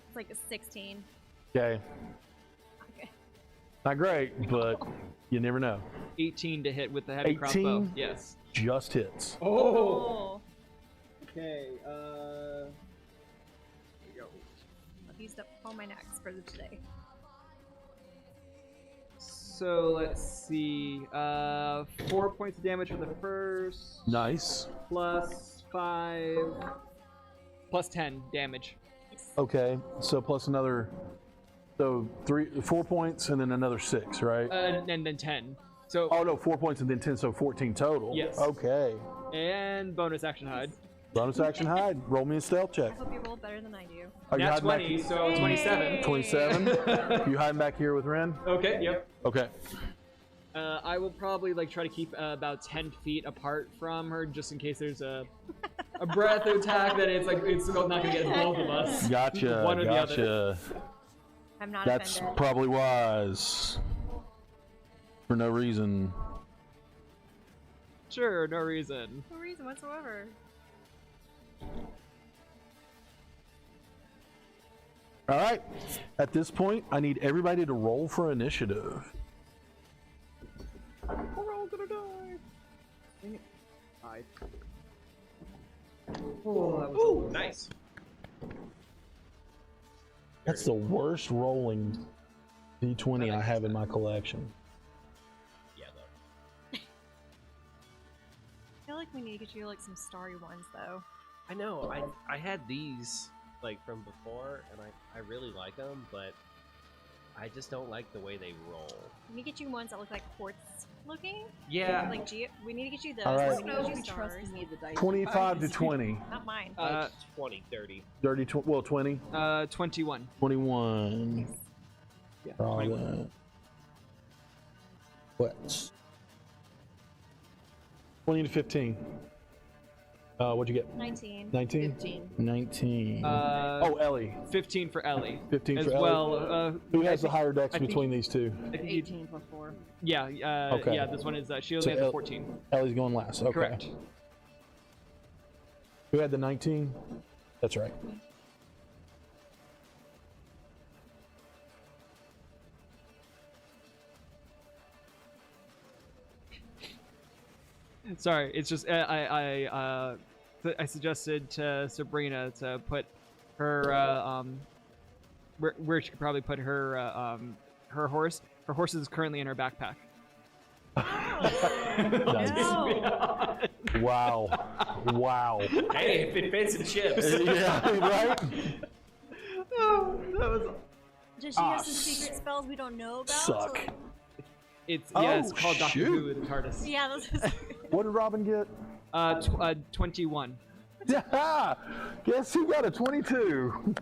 C: It's like a 16.
A: Okay.
C: Okay.
A: Not great, but you never know.
B: 18 to hit with the heavy
A: 18?
B: crossbow. Yes.
A: Just hits.
C: Oh.
B: Okay. Here we go.
C: I've used up all my knacks for today.
B: So let's see. 4 points of damage for the first.
A: Nice.
B: Plus 5. Plus 10 damage.
A: Okay, so plus another. So 4 points and then another 6, right?
B: And then 10. So.
A: Oh no, 4 points and then 10, so 14 total.
B: Yes.
A: Okay.
B: And bonus action hide.
A: Bonus action hide. Roll me a stealth check.
C: I hope you roll better than I do.
A: Are you
B: Nat
A: hiding back
B: 20, so 27.
A: 27. You hiding back here with Ren?
B: Okay, yep.
A: Okay.
B: I will probably like try to keep about 10 feet apart from her, just in case there's a breath attack that it's not gonna get both of us.
A: Gotcha.
B: One or the other.
A: Gotcha.
C: I'm not
A: That's
C: offended.
A: probably wise. For no reason.
B: Sure, no reason.
C: No reason whatsoever.
A: All right. At this point, I need everybody to roll for initiative.
B: We're all gonna die. Dang it. Hide. Oh, that was
F: Ooh, nice.
A: That's the worst rolling D20 I have in my collection.
F: Yeah, though.
C: I feel like we need to get you like some starry ones though.
F: I know. I had these like from before, and I really like them, but I just don't like the way they roll.
C: We need to get you ones that look like quartz looking.
F: Yeah.
C: Like we need to get you those.
A: All right.
C: We need to get you stars.
A: 25 to 20.
C: Not mine.
F: 20, 30.
A: 30, 20.
B: 21.
A: 21.
B: Yeah.
A: All
F: 21.
A: that. What? 20 to 15. What'd you get?
C: 19.
A: 19?
G: 15.
A: 19.
B: Oh,
A: Ellie.
B: 15 for Ellie.
A: 15
B: as
A: for Ellie.
B: well.
A: Who has the
B: think-
A: higher dex
B: I think-
A: between these two?
B: I think you-
G: 18 plus 4.
B: Yeah,
A: Okay.
B: yeah, this one is, she only
A: So
B: has a
A: El-
B: 14.
A: Ellie's going last. Okay.
B: Correct.
A: Who had the 19? That's right.
B: Sorry, it's just, I suggested to Sabrina to put her, where she could probably put her, her horse. Her horse is currently in her backpack.
A: Nice. Wow. Wow.
F: Hey, if it fits in chips.
A: Yeah, right?
B: That was.
C: Does she have some secret spells we don't know about?
A: Suck.
B: It's
A: Oh,
B: yeah, it's called Doctor
A: shoot.
B: Who, the TARDIS.
C: Yeah, those.
A: What did Robin get?
B: 21.
A: Guess who got a 22?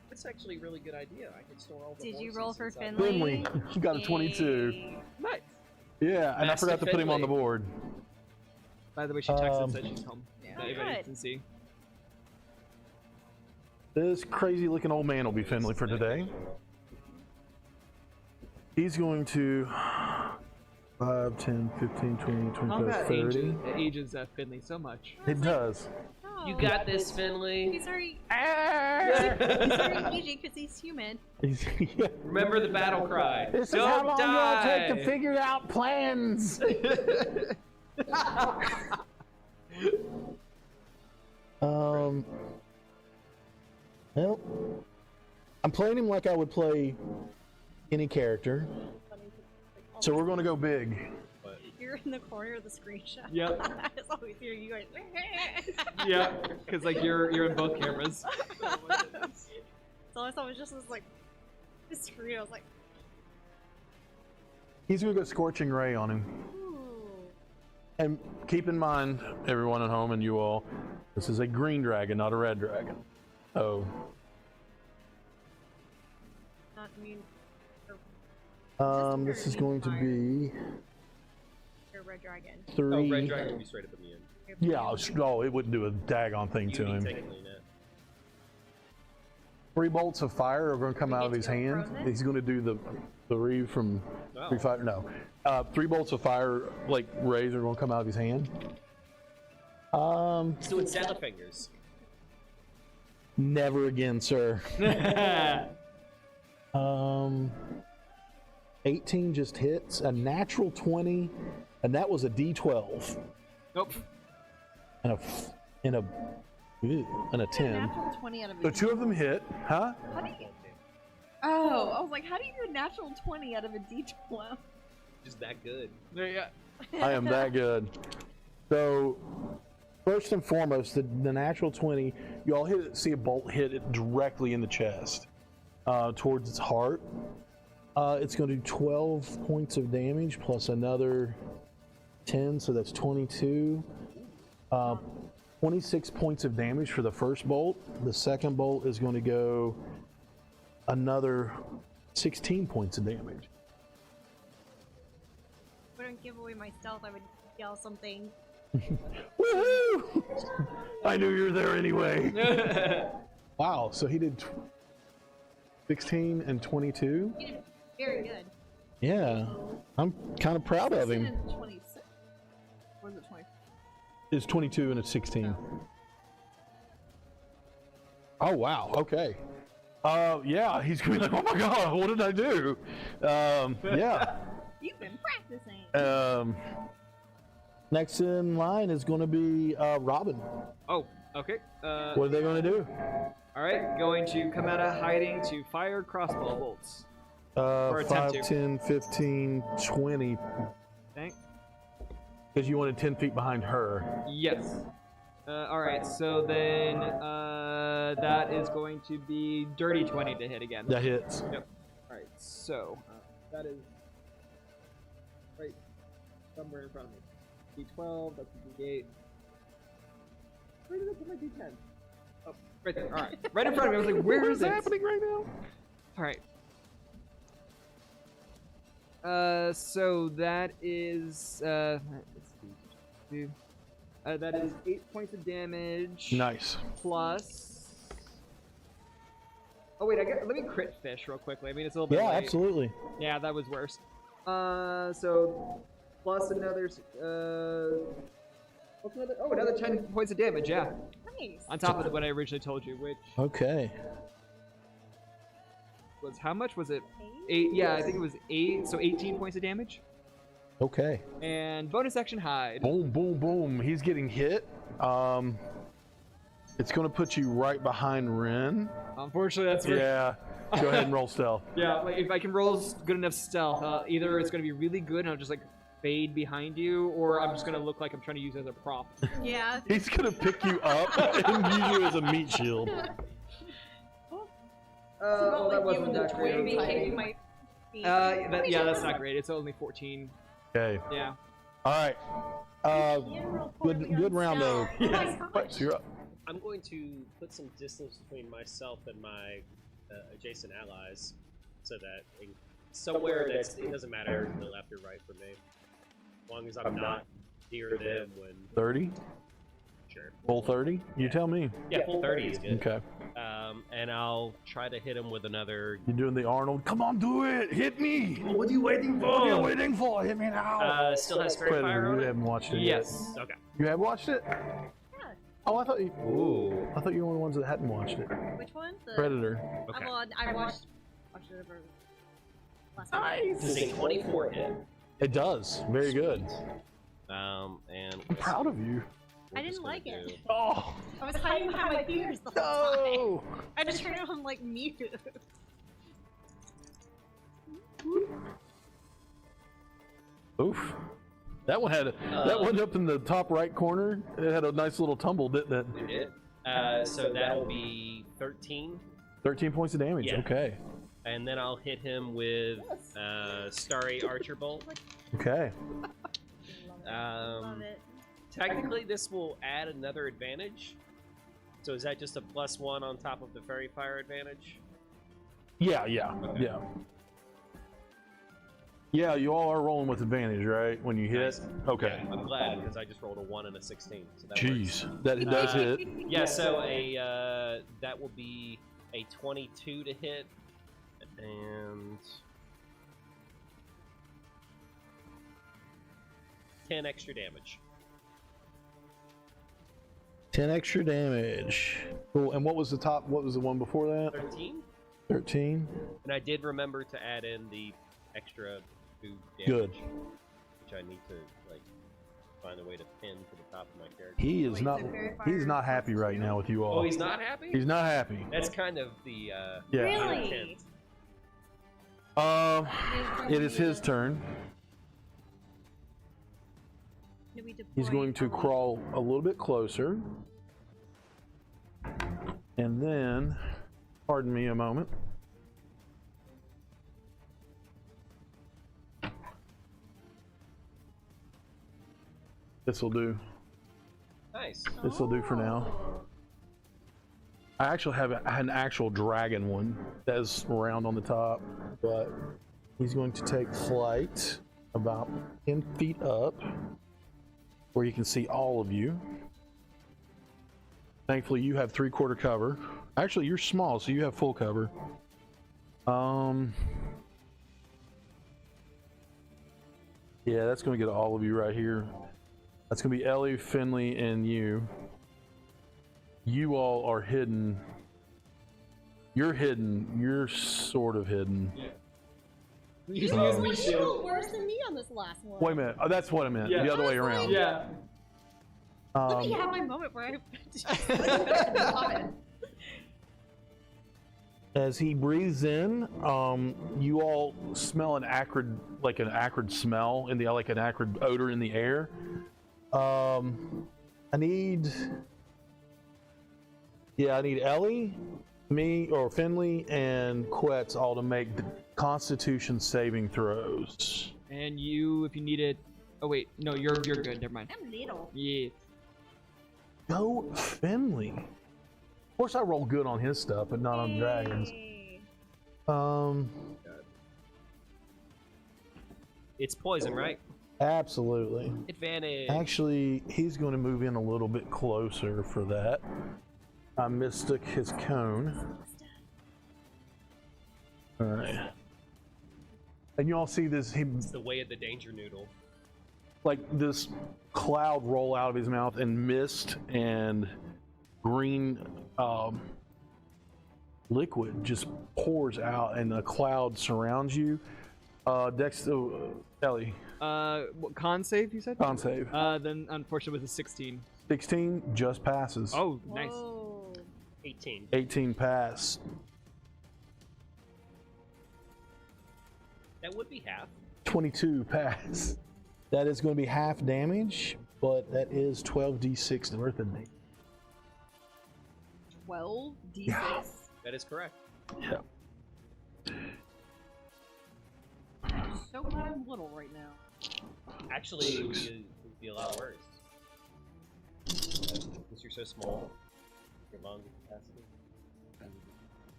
F: That's actually a really good idea. I could store all the
C: Did you
F: horses
C: roll for
F: inside.
C: Finley?
A: Finley, you got a 22.
C: Yay.
B: Nice.
A: Yeah, and I
F: Master
A: forgot to put him on the
F: Finley.
A: board.
B: By the way, she texted and said she's home.
C: Yeah.
B: So everybody
C: Good.
B: can see.
A: This crazy looking old man will be Finley for today. He's going to 5, 10, 15, 20, 25, 30.
B: Ages Finley so much.
A: It does.
C: Oh,
F: You got this, Finley.
C: He's already. He's already easy because he's human.
A: Yeah.
F: Remember the battle cry.
A: This
F: Don't
A: is how long
F: die.
A: it'll take to figure out plans. Well, I'm playing him like I would play any character. So we're going to go big.
C: You're in the corner of the screenshot.
B: Yep.
C: I just always hear you guys.
B: Yeah, because like you're in both cameras.
C: So I saw it was just this like this screen. I was like,
A: He's going to go Scorching Ray on him.
C: ooh.
A: And keep in mind, everyone at home and you all, this is a green dragon, not a red dragon. Oh.
C: Not mean.
A: This is going to be
C: Or Red Dragon.
A: 3.
F: Oh, Red Dragon would be straight up immune.
A: Yeah, oh, it wouldn't do a daggone thing to him.
F: Technically, no.
A: 3 bolts of fire are going to come
C: We
A: out
C: get
A: of
C: to
A: his
C: go
A: hand.
C: frozen?
A: He's going to do the 3 from
F: Oh.
A: 3 fire. No, 3 bolts of fire, like rays, are going to come out of his hand.
F: He's doing salad fingers.
A: Never again, sir. 18 just hits. A natural 20, and that was a D12,
B: Nope.
A: and a 10.
G: Natural 20 out of a
A: So 2 of them hit, huh?
G: How do you... Oh, I was like, how do you do a natural 20 out of a D12?
F: Just that good.
B: Yeah.
A: I am that good. So, first and foremost, the natural 20, you all see a bolt hit it directly in the chest, towards its heart. It's going to do 12 points of damage plus another 10, so that's 22. 26 points of damage for the first bolt. The second bolt is going to go another 16 points of damage.
C: I wouldn't give away my stealth, I would yell something.
A: Woohoo! I knew you were there anyway. Wow, so he did 16 and 22?
C: You did very good.
A: Yeah, I'm kind of proud of him.
G: 26. What is it, 20?
A: It's 22 and it's 16. Oh wow, okay. Yeah, he's gonna be like, oh my god, what did I do? Yeah.
G: You've been practicing.
A: Next in line is gonna be Robin.
B: Oh, okay.
A: What are they gonna do?
B: Alright, going to come out of hiding to fire crossbow bolts.
A: 5,
B: attempt to.
A: 10, 15, 20.
B: Thank.
A: Because you wanted 10 feet behind her.
B: Yes. Alright, so then that is going to be dirty 20 to hit again.
A: That hits.
B: Yep. Alright, so that is right somewhere in front of me. D12, that's a D8. Where did I put my D10? Oh, right there. Alright. Right in front of me. I was like, where is it?
A: happening right now?
B: Alright. So that is let's see. That is 8 points of damage.
A: Nice.
B: Plus. Oh wait, let me crit fish real quickly. I mean, it's a little bit.
A: Yeah,
B: late.
A: absolutely.
B: Yeah, that was worse. So plus another. What's another? Oh, another 10 points of damage. Yeah.
C: Nice.
B: On top of what I originally told you, which
A: Okay.
B: was how much was it? 8. Yeah, I think it was 8. So 18 points of damage.
A: Okay.
B: And bonus action hide.
A: Boom, boom, boom. He's getting hit. It's going to put you right behind Ren.
B: Unfortunately, that's where.
A: Yeah. Go ahead and roll stealth.
B: Yeah, like if I can roll good enough stealth, either it's going to be really good and I'll just like fade behind you, or I'm just going to look like I'm trying to use it as a prop.
C: Yeah.
A: He's going to pick you up and use you as a meat shield.
B: That wasn't that great.
C: Maybe kicking my feet.
B: Yeah, that's not great. It's only 14.
A: Okay.
B: Yeah.
A: All right. Good round though.
C: Oh my gosh.
A: So you're up.
F: I'm going to put some distance between myself and my adjacent allies, so that somewhere that's it doesn't matter to the left or right for me, as long as I'm not near them when.
A: 30?
F: Sure.
A: Full 30? You tell me.
F: Yeah, full 30 is good.
A: Okay.
F: And I'll try to hit him with another.
A: You're doing the Arnold. Come on, do it. Hit me.
F: What are you waiting
A: What are you waiting for? Hit me now.
F: Still has fairy
A: Predator,
F: fire on
A: you
F: it?
A: haven't watched it
B: Yes.
F: Okay.
A: yet. You have watched it? Oh, I thought you.
F: Ooh.
A: I thought you were one of the ones that hadn't watched it.
C: Which one? The
A: Predator.
F: Okay.
C: Well, I watched it over last night.
F: This is a 24 hit.
A: It does. Very good.
F: And
A: I'm proud of you.
C: I didn't like it.
A: Oh
C: I was hiding behind my fingers the whole time.
A: no!
C: I just turned on like mute.
A: Oof. That one had that one up in the top right corner. It had a nice little tumble, didn't it?
F: It did. So that'll be 13.
A: 13 points of damage.
F: Yeah.
A: Okay.
F: And then I'll hit him with Starry Archer Bolt.
A: Okay.
C: Love it.
F: Technically, this will add another advantage. So is that just a +1 on top of the Fairy Fire advantage?
A: Yeah.
F: Okay.
A: Yeah. Yeah. You all are rolling with advantage, right? When you hit.
F: Nice.
A: Okay.
F: Yeah, I'm glad because I just rolled a 1 and a 16. So that
A: Jeez,
F: works.
A: that does hit.
F: Yeah. So that will be a 22 to hit, and 10 extra damage.
A: 10 extra damage. Cool. And what was the top? What was the one before that?
F: 13.
A: 13.
F: And I did remember to add in the extra food damage.
A: Good.
F: Which I need to like find a way to pin to the top of my character.
A: He is
C: Wait,
A: not.
C: is it very
A: He's
C: fire?
A: not happy right now with you all.
F: Oh, he's not happy?
A: He's not happy.
F: That's kind of the
A: Yeah.
C: Really?
F: intent.
A: It is his turn.
C: Do we deploy
A: He's going to
C: Ellie?
A: crawl a little bit closer. And then, pardon me a moment. This will do.
F: Nice.
A: This will do for now. I actually have an actual dragon one that's round on the top, but he's going to take flight about 10 feet up where you can see all of you. Thankfully, you have 3/4 cover. Actually, you're small, so you have full cover. Yeah, that's going to get all of you right here. That's going to be Ellie, Finley, and you. You all are hidden. You're hidden. You're sort of hidden.
B: Yeah.
C: You guys look a little worse than me on this last one.
A: Wait a minute. Oh, that's what I meant.
B: Yeah.
A: The other way around.
B: Yeah.
C: Let me have my moment where I.
A: As he breathes in, you all smell an acrid, smell in the, like an acrid odor in the air. I need Ellie, me, or Finley, and Quetz all to make the Constitution saving throws.
B: And you, if you need it. Oh wait, no, you're good. Never mind.
C: I'm little.
B: Yeah.
A: Go Finley. Of course, I roll good on his stuff, but not on dragons.
C: Yay.
F: It's poison, right?
A: Absolutely.
F: Advantage.
A: Actually, he's going to move in a little bit closer for that. I mistook his cone. All right. And you all see this,
F: It's the way of the danger noodle.
A: like this cloud roll out of his mouth, and mist and green liquid just pours out, and the cloud surrounds you. Ellie,
B: What, con save you said?
A: con save.
B: Then unfortunately with a 16.
A: 16 just passes.
B: Oh, nice.
C: Whoa.
F: 18.
A: 18 pass.
F: That would be half.
A: 22 pass. That is going to be half damage, but that is 12d6 worth of damage.
G: 12 d6.
A: Yeah.
F: That is correct.
A: Yeah.
G: So glad I'm little right now.
F: Actually, it would be a lot worse. Since you're so small, your lung capacity.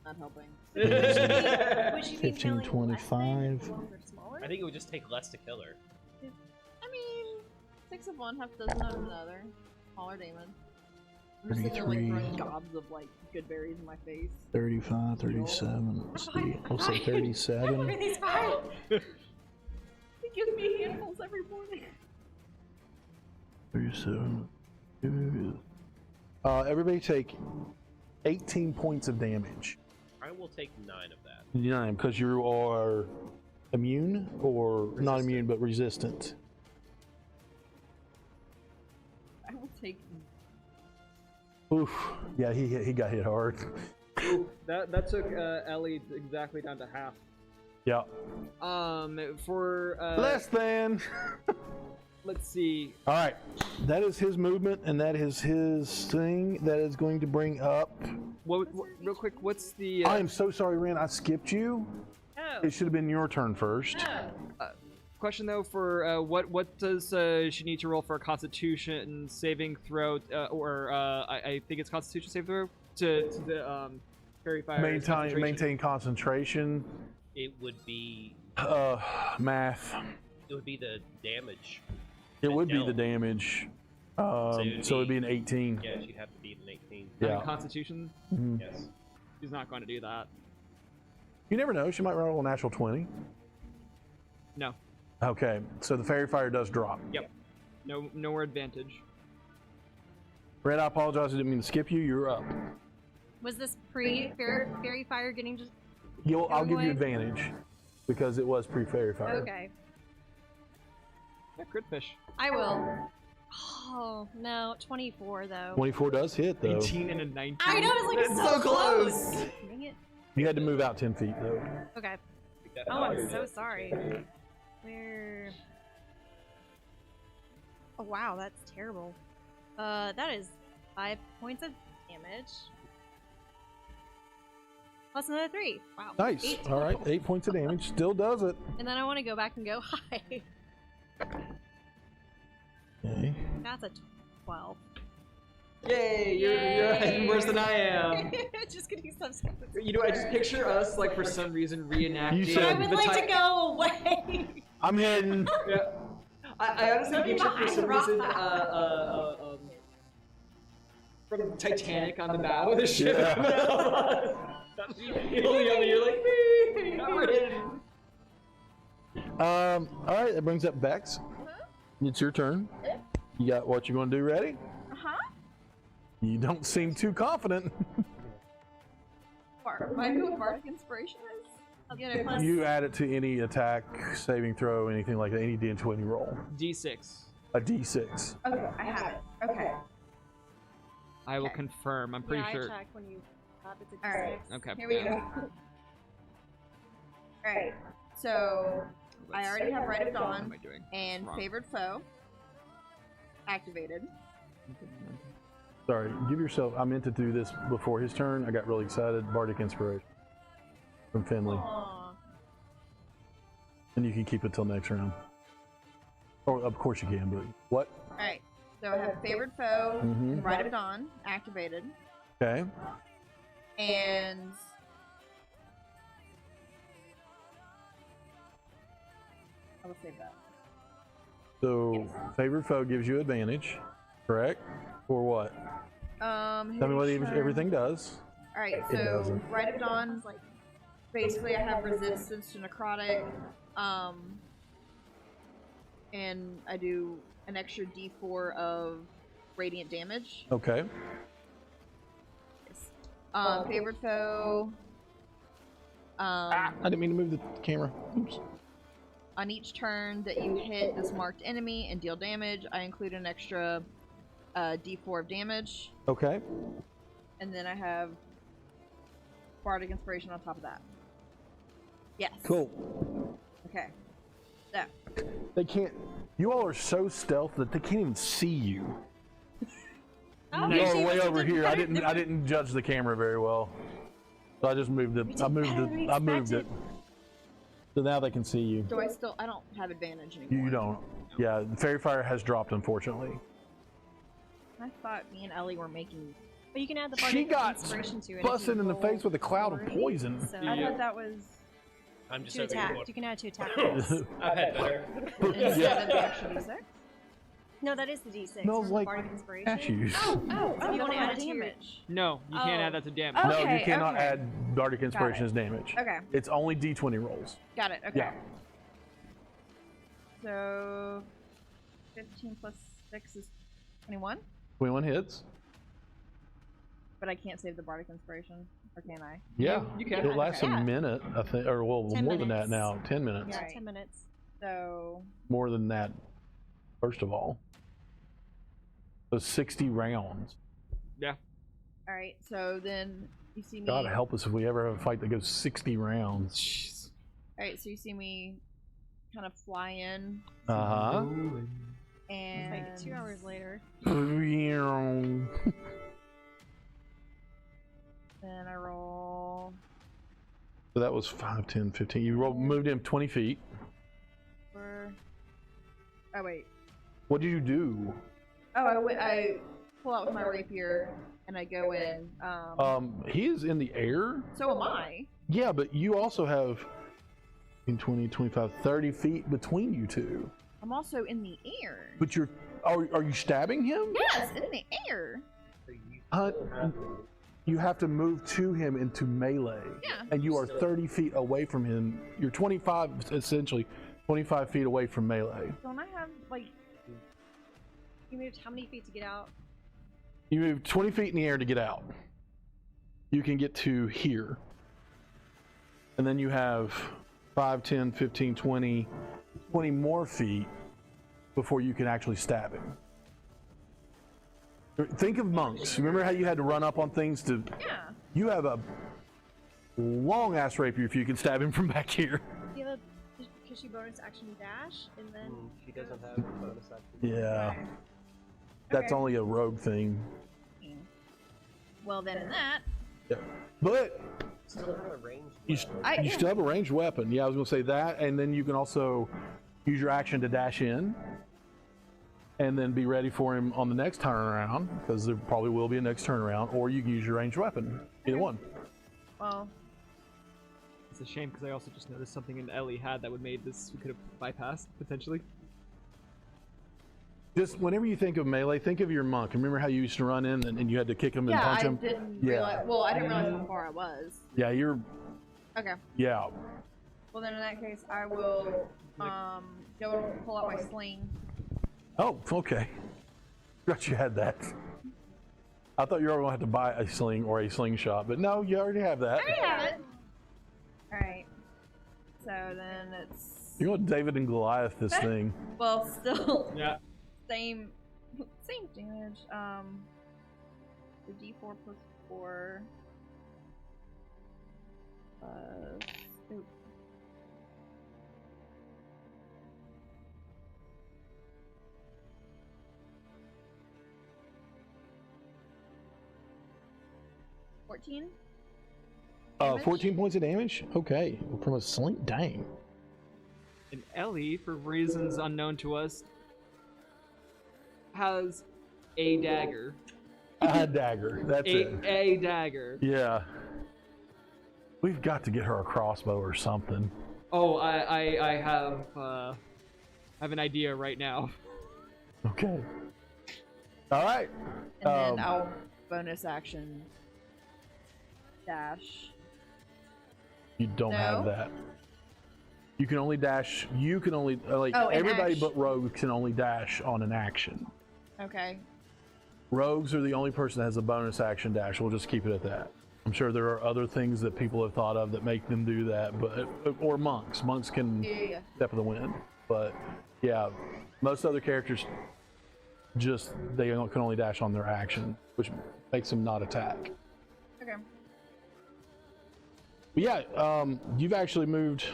G: Not helping.
C: Would she be
A: 15,
C: feeling
A: 25.
C: less than if we're smaller?
F: I think it would just take less to kill her.
G: I mean, 6 of one, half dozen of another. Smaller Damon. I'm just sitting there, like,
A: 33.
G: throwing gobs of like good berries in my face.
A: 35, 37. Let's see. We'll say 37.
C: Everything's fine.
G: He gives me handfuls every morning.
A: 37. Everybody take 18 points of damage.
F: I will take 9 of that.
A: 9, because you are immune, or not
F: Resistant.
A: immune, but resistant.
G: I will take.
A: Oof. Yeah, he got hit hard.
B: That took Ellie exactly down to half.
A: Yeah.
B: For
A: Less than.
B: let's see.
A: All right. That is his movement, and that is his thing. That is going to bring up.
B: What real quick? What's the?
A: I am so sorry, Ren. I skipped you.
C: Oh.
A: It should have been your turn first.
B: Question though for what does she need to roll for a Constitution saving throw, or I think it's Constitution saving throw to the fairy fire.
A: Maintain concentration.
F: It would be.
A: Math.
F: It would be the damage.
A: It would be
F: Dealt.
A: the damage.
F: So
A: So it'd be an 18.
F: Yeah, she'd have to beat an 18.
A: Yeah.
B: Constitution.
A: Mhm.
F: Yes.
B: She's not going to do that.
A: You never know. She might roll a natural 20.
B: No.
A: Okay. So the fairy fire does drop.
B: Yep. No more advantage.
A: Red, I apologize. I didn't mean to skip you. You're up.
C: Was this pre-fairy fire getting just...
A: I'll give
C: away?
A: you advantage because it was pre-fairy fire.
C: Okay.
B: Yeah, crit fish.
C: I will. Oh, no. 24, though.
A: 24 does hit, though.
B: 18 and a 19.
C: I know, it's like so close! Dang it.
A: You had to move out 10 feet, though.
C: Okay.
F: That
C: Oh, I'm
F: matters.
C: so sorry. Where... Oh wow, that's terrible. That is 5 points of damage. Plus another 3. Wow.
A: Nice.
C: 8
A: All right,
C: total.
A: 8 points of damage. Still does it.
C: And then I want to go back and go hi.
A: Okay.
C: That's a 12.
B: Yay! You're heading worse than I am.
C: Just getting some.
B: You know, I just picture us like for some reason reenacting.
A: You said-
C: I would
B: the
C: like
B: ti-
C: to go away.
A: I'm heading.
B: Yeah. I honestly
C: Let me
B: picture for
C: behind
B: some
C: the rock.
B: reason from Titanic on the bow of the ship.
A: Yeah.
B: You're like, me, I'm in.
A: All right, that brings up Bex. It's your turn. You got what you're going to do ready?
G: Uh-huh.
A: You don't seem too confident.
G: Am I who Bardic Inspiration is?
C: I'll get a plus.
A: You add it to any attack, saving throw, anything like that, any D20 roll.
B: D6.
A: A D6.
G: Okay, I have it. Okay.
B: I will
G: Okay.
B: confirm. I'm pretty
C: Yeah,
B: sure.
C: I checked when you it's a
G: Alright.
C: D6.
B: Okay.
G: Here we go. Alright. So I already have Rite of
B: What am
G: Dawn
B: I doing?
G: and
B: Wrong.
G: Favored Foe activated.
A: Sorry, give yourself. I meant to do this before his turn. I got really excited. Bardic Inspiration from Finley.
C: Aw.
A: And you can keep it till next round. Or, of course you can, but what?
G: Alright. So I have Favored Foe
A: Mhm.
G: and Rite of Dawn activated.
A: Okay.
G: And I will save that.
A: So, Favored Foe gives you advantage, correct? For what? Tell me what everything does.
G: Alright,
A: It
G: so
A: doesn't.
G: Rite of Dawn's like basically I have resistance to necrotic, and I do an extra D4 of radiant damage.
A: Okay.
G: Favored Foe.
A: I didn't mean to move the camera. Oops.
G: On each turn that you hit this marked enemy and deal damage, I include an extra D4 of damage,
A: Okay.
G: and then I have Bardic Inspiration on top of that. Yes.
A: Cool.
G: Okay. So,
A: They can't. You all are so stealth that they can't even see you.
C: Oh,
A: You
C: she
A: are way
C: was
A: over here. I
C: different.
A: didn't judge the camera very well, so I just moved it. I moved it. So now they can see you.
G: do I don't have advantage anymore.
A: You don't. Yeah, Fairy Fire has dropped, unfortunately.
G: I thought me and Ellie were making.
C: But you can add the
A: She
C: Bardic
A: got
C: Inspiration to it. if
A: busted
C: you
A: in the
C: roll
A: face with a cloud of
C: poorly,
A: poison.
C: So
G: I thought that was
F: I'm just
C: to
F: over
C: attack.
F: here.
C: You can add to attack rolls.
F: I've had better.
G: instead
A: Yeah.
G: of the extra D6.
C: No, that is the D6.
A: Smells
C: from
A: like
C: Bardic Inspiration.
A: cashews.
G: Oh,
C: you wanna add it to your-
G: damage.
B: No, you can't
C: Oh.
B: add that to damage.
G: Oh.
A: No, you
G: Okay,
A: cannot
G: okay.
A: add Bardic Inspiration as damage.
G: Okay,
A: It's only D20 rolls.
G: got it. Okay.
A: Yeah.
G: So 15 plus 6 is 21,
A: 21 hits.
G: but I can't save the Bardic Inspiration, or can I?
A: Yeah.
B: You can.
A: It lasts
C: Yeah.
A: a minute, I think, or well,
C: 10
A: more than that
C: minutes.
A: now. 10 minutes.
C: Yeah,
G: Right.
C: 10 minutes.
G: So
A: More than that, first of all. So 60 rounds.
B: Yeah.
G: all right. So then you see me.
A: God help us if we ever have a fight that goes 60 rounds.
B: Jeez.
G: All right. So you see me kind of fly in,
A: Uh
G: and
C: Like 2 hours later.
A: huh.
G: then I roll.
A: So that was 5, 10, 15. You moved him 20 feet.
G: Oh wait.
A: What did you do?
G: Oh, I pull out with my rapier and I go in.
A: He is in the air.
G: So am I.
A: Yeah, but you also have 20, 25, 30 feet between you two.
G: I'm also in the air.
A: But are you stabbing him?
G: Yes, in the air.
A: You have to move to him into melee.
G: Yeah.
A: And you are 30 feet away from him. You're 25, essentially 25 feet away from melee.
G: Don't I have like?
C: You moved how many feet to get out?
A: You move 20 feet in the air to get out. You can get to here. And then you have 5, 10, 15, 20 more feet before you can actually stab him. Think of monks. Remember how you had to run up on things to...
G: Yeah.
A: You have a long-ass rapier if you can stab him from back here.
C: Can because she bonus action dash, and then
F: She doesn't have a bonus action.
A: Yeah. That's
C: Okay.
A: only a rogue thing.
G: Well, then in that,
A: But
F: Still have a range.
A: you still have a ranged weapon. Yeah, I was going to say that, and then you can also use your action to dash in, and then be ready for him on the next turnaround, because there probably will be a next turnaround, or you can use your ranged weapon. Either one.
G: well,
B: It's a shame because I also just noticed something in Ellie had that would made this we could have bypassed potentially.
A: Just whenever you think of melee, think of your monk. Remember how you used to run in and you had to kick him and
G: yeah,
A: punch
G: I
A: him?
G: didn't
A: Yeah.
G: realize. Well, I didn't realize how far I was.
A: Yeah, you're.
G: Okay.
A: Yeah.
G: Well, then in that case, I will go and pull out my sling.
A: Oh, okay. Forgot you had that. I thought you were going to have to buy a sling or a slingshot, but no, you already have that.
G: I have it. All right. So then it's
A: You're going to David and Goliath this thing.
G: well, still
B: Yeah.
G: same damage. The D4 plus 4. Ooh. $14.
A: 14 points of damage? Okay. From a sling? Dang.
B: And Ellie, for reasons unknown to us, has a dagger.
A: A dagger. That's it.
B: A dagger.
A: Yeah. We've got to get her a crossbow or something.
B: Oh, I have an idea right now.
A: Okay. All right.
G: And then I'll bonus action dash.
A: You don't have
G: No.
A: that. You can only dash. You can only like
G: Oh, an
A: everybody
G: action.
A: but rogue can only dash on an action.
G: Okay.
A: Rogues are the only person that has a bonus action dash. We'll just keep it at that. I'm sure there are other things that people have thought of that make them do that, but or monks. Monks can
G: Yeah.
A: step of the wind, but yeah, most other characters just they can only dash on their action, which makes them not attack.
G: Okay.
A: But yeah, you've actually moved.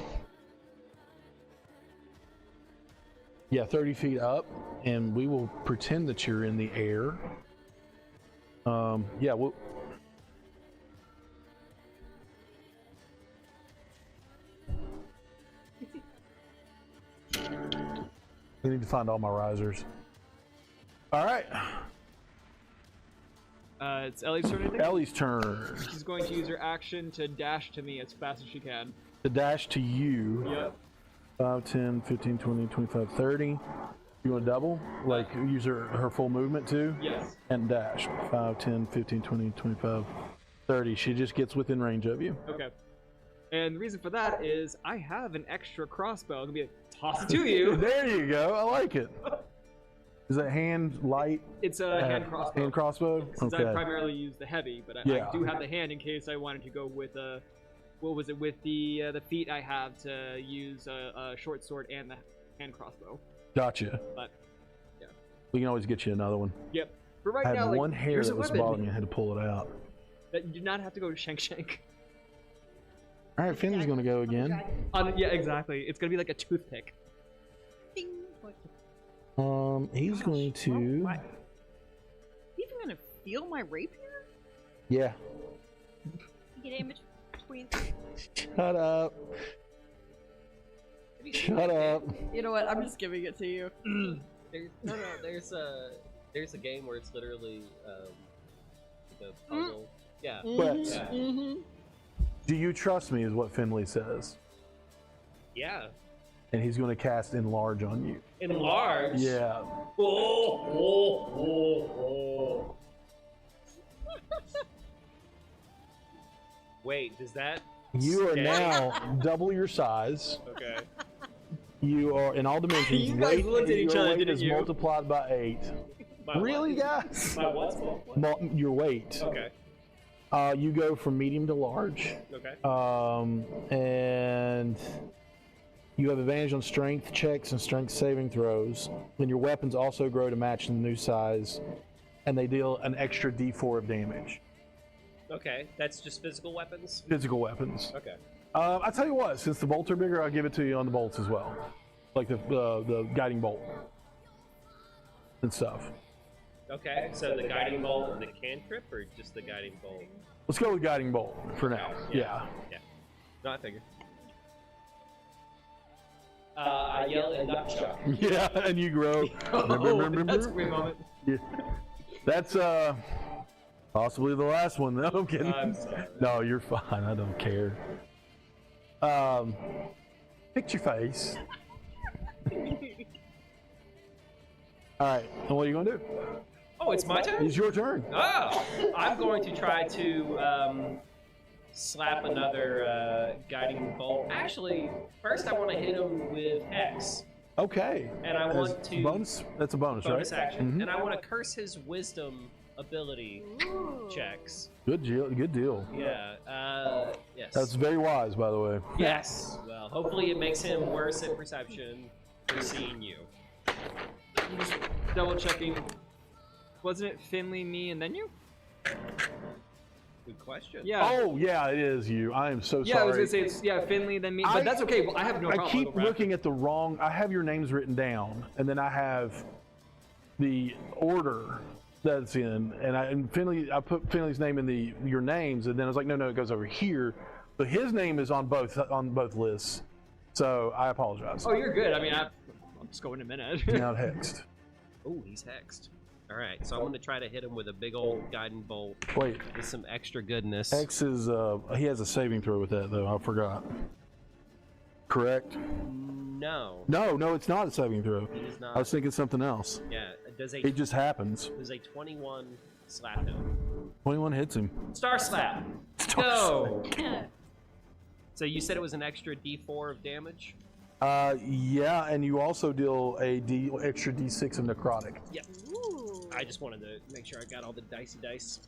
A: Yeah, 30 feet up, and we will pretend that you're in the air. Yeah, we'll. I need to find all my risers. All right,
B: It's Ellie's turn, I think.
A: Ellie's turn.
B: She's going to use her action to dash to me as fast as she can.
A: The dash to you.
B: Yep.
A: 5, 10, 15, 20, 25, 30. You want to double? Like use her full movement too?
B: Yes.
A: And dash. 5, 10, 15, 20, 25, 30. She just gets within range of you.
B: Okay. And the reason for that is I have an extra crossbow. I'm gonna be toss it to you.
A: There you go. I like it. Is that hand light?
B: It's a hand crossbow.
A: Hand crossbow?
B: Since I
A: Okay.
B: primarily use the heavy, but I
A: Yeah.
B: do have the hand in case I wanted to go with what was it with the feat I have to use a short sword and the hand crossbow.
A: Gotcha.
B: But yeah.
A: We can always get you another one.
B: Yep. But right
A: I
B: now,
A: had
B: like,
A: one hair
B: here's
A: that
B: a
A: was
B: weapon
A: bothering me. I had to pull it out.
B: that you do not have to go to Shank Shank.
A: All right, Finn's going to go again.
B: Yeah, exactly. It's gonna be like a toothpick.
C: Ding.
A: He's going to.
G: What? Even gonna feel my rapier?
A: Yeah.
C: You get damage between.
A: Shut up. Shut up.
G: You know what? I'm just giving it to you.
F: There's a game where it's literally the puzzle. Yeah.
A: But
F: Yeah.
A: do you trust me? Is what Finley says,
F: Yeah.
A: and he's going to cast enlarge on you.
F: Enlarge.
A: Yeah.
F: Wait, does that?
A: You are
F: scale?
A: now double your size.
F: Okay.
A: You are in all dimensions.
B: You guys looked at each
A: your
B: other,
A: weight
B: didn't
A: is
B: you?
A: multiplied by 8.
F: My
A: Really,
F: what?
A: guys?
F: My what?
A: Your weight.
F: Okay.
A: You go from medium to large.
F: Okay.
A: And you have advantage on strength checks and strength saving throws. And your weapons also grow to match the new size, and they deal an extra D4 of damage.
F: Okay. That's just physical weapons.
A: Physical weapons.
F: Okay.
A: I tell you what, since the bolts are bigger, I'll give it to you on the bolts as well, like the guiding bolt and stuff.
F: Okay, so the guiding bolt and the cantrip, or just the guiding bolt?
A: Let's go with guiding bolt for now. Yeah.
F: No, I figured. I yell in nutshell.
A: Yeah, and you grow.
B: That's a great moment.
A: Yeah. That's possibly the last one. No, I'm kidding.
F: I'm sorry.
A: No, you're fine. I don't care. Fix your face. All right, and what are you gonna do?
F: Oh, it's my turn?
A: It's your turn.
F: Oh! I'm going to try to slap another guiding bolt. Actually, first I want to hit him with Hex.
A: Okay.
F: And I want to...
A: Bonus? That's a bonus,
F: bonus
A: right?
F: action.
A: Mhm.
F: And I want to curse his wisdom ability checks.
A: Good deal. Good deal.
F: Yeah, yes.
A: That's very wise, by the way.
F: Yes. Well, hopefully it makes him worse at perception for seeing you.
B: I'm just double checking. Wasn't it Finley, me, and then you?
F: Good question.
B: Yeah.
A: Oh, yeah, it is you. I am so sorry.
B: Yeah, I was gonna say it's Finley, then me, but that's okay. Well, I have no problem.
A: I keep looking at the wrong. I have your names written down, and then I have the order that's in, and Finley. I put Finley's name in your names, and then I was like, no, it goes over here. But his name is on both lists, so I apologize.
B: Oh, you're good. I mean, I'll just go in a minute.
A: Now hexed.
F: Oh, he's hexed. All right, so I'm going to try to hit him with a big old guiding bolt.
A: Wait.
F: With some extra goodness.
A: Hex is he has a saving throw with that though. I forgot. Correct?
F: No.
A: No, it's not a saving throw.
F: It is not.
A: I was thinking something else.
F: Yeah.
A: It just happens.
F: Does a 21 slap him?
A: 21 hits him.
F: Star slap. Go. So you said it was an extra D4 of damage?
A: Yeah, and you also deal a extra D6 of necrotic.
F: Yep. I just wanted to make sure I got all the dicey dice.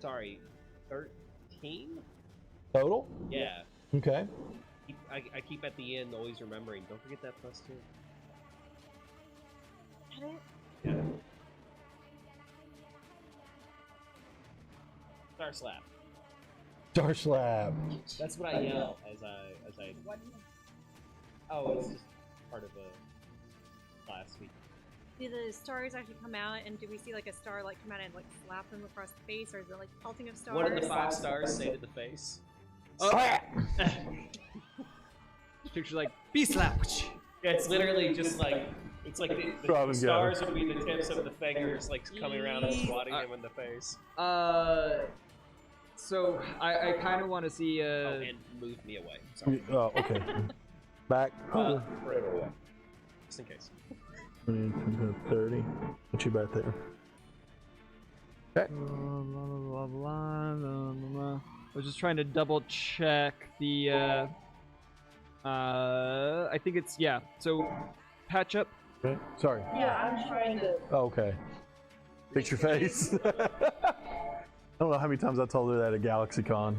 F: Sorry, 13?
A: Total?
F: Yeah.
A: Okay.
F: I keep at the end always remembering, don't forget that +2. Yeah. Star slap.
A: Star slap.
F: That's what I yell as I. Oh, it's just part of a last week.
C: Do the stars actually come out, and do we see like a star like come out and like slap them across the face, or is it like pelting of stars?
F: What did the 5 stars say to the face?
A: Slap!
B: Picture like be slapped.
F: Yeah, it's literally just like it's like the stars would be the tips of the fingers, like coming around and swatting him in the face.
B: So I kind of want to see.
F: Oh, and move me away. Sorry.
A: Oh, okay. Back.
F: Right away. Just in case.
A: 30. Put you back there. Okay.
B: I was just trying to double check the. I think it's so patch up.
A: Okay. Sorry.
G: Yeah, I'm trying to.
A: Oh, okay. Fix your face. I don't know how many times I told her that at GalaxyCon.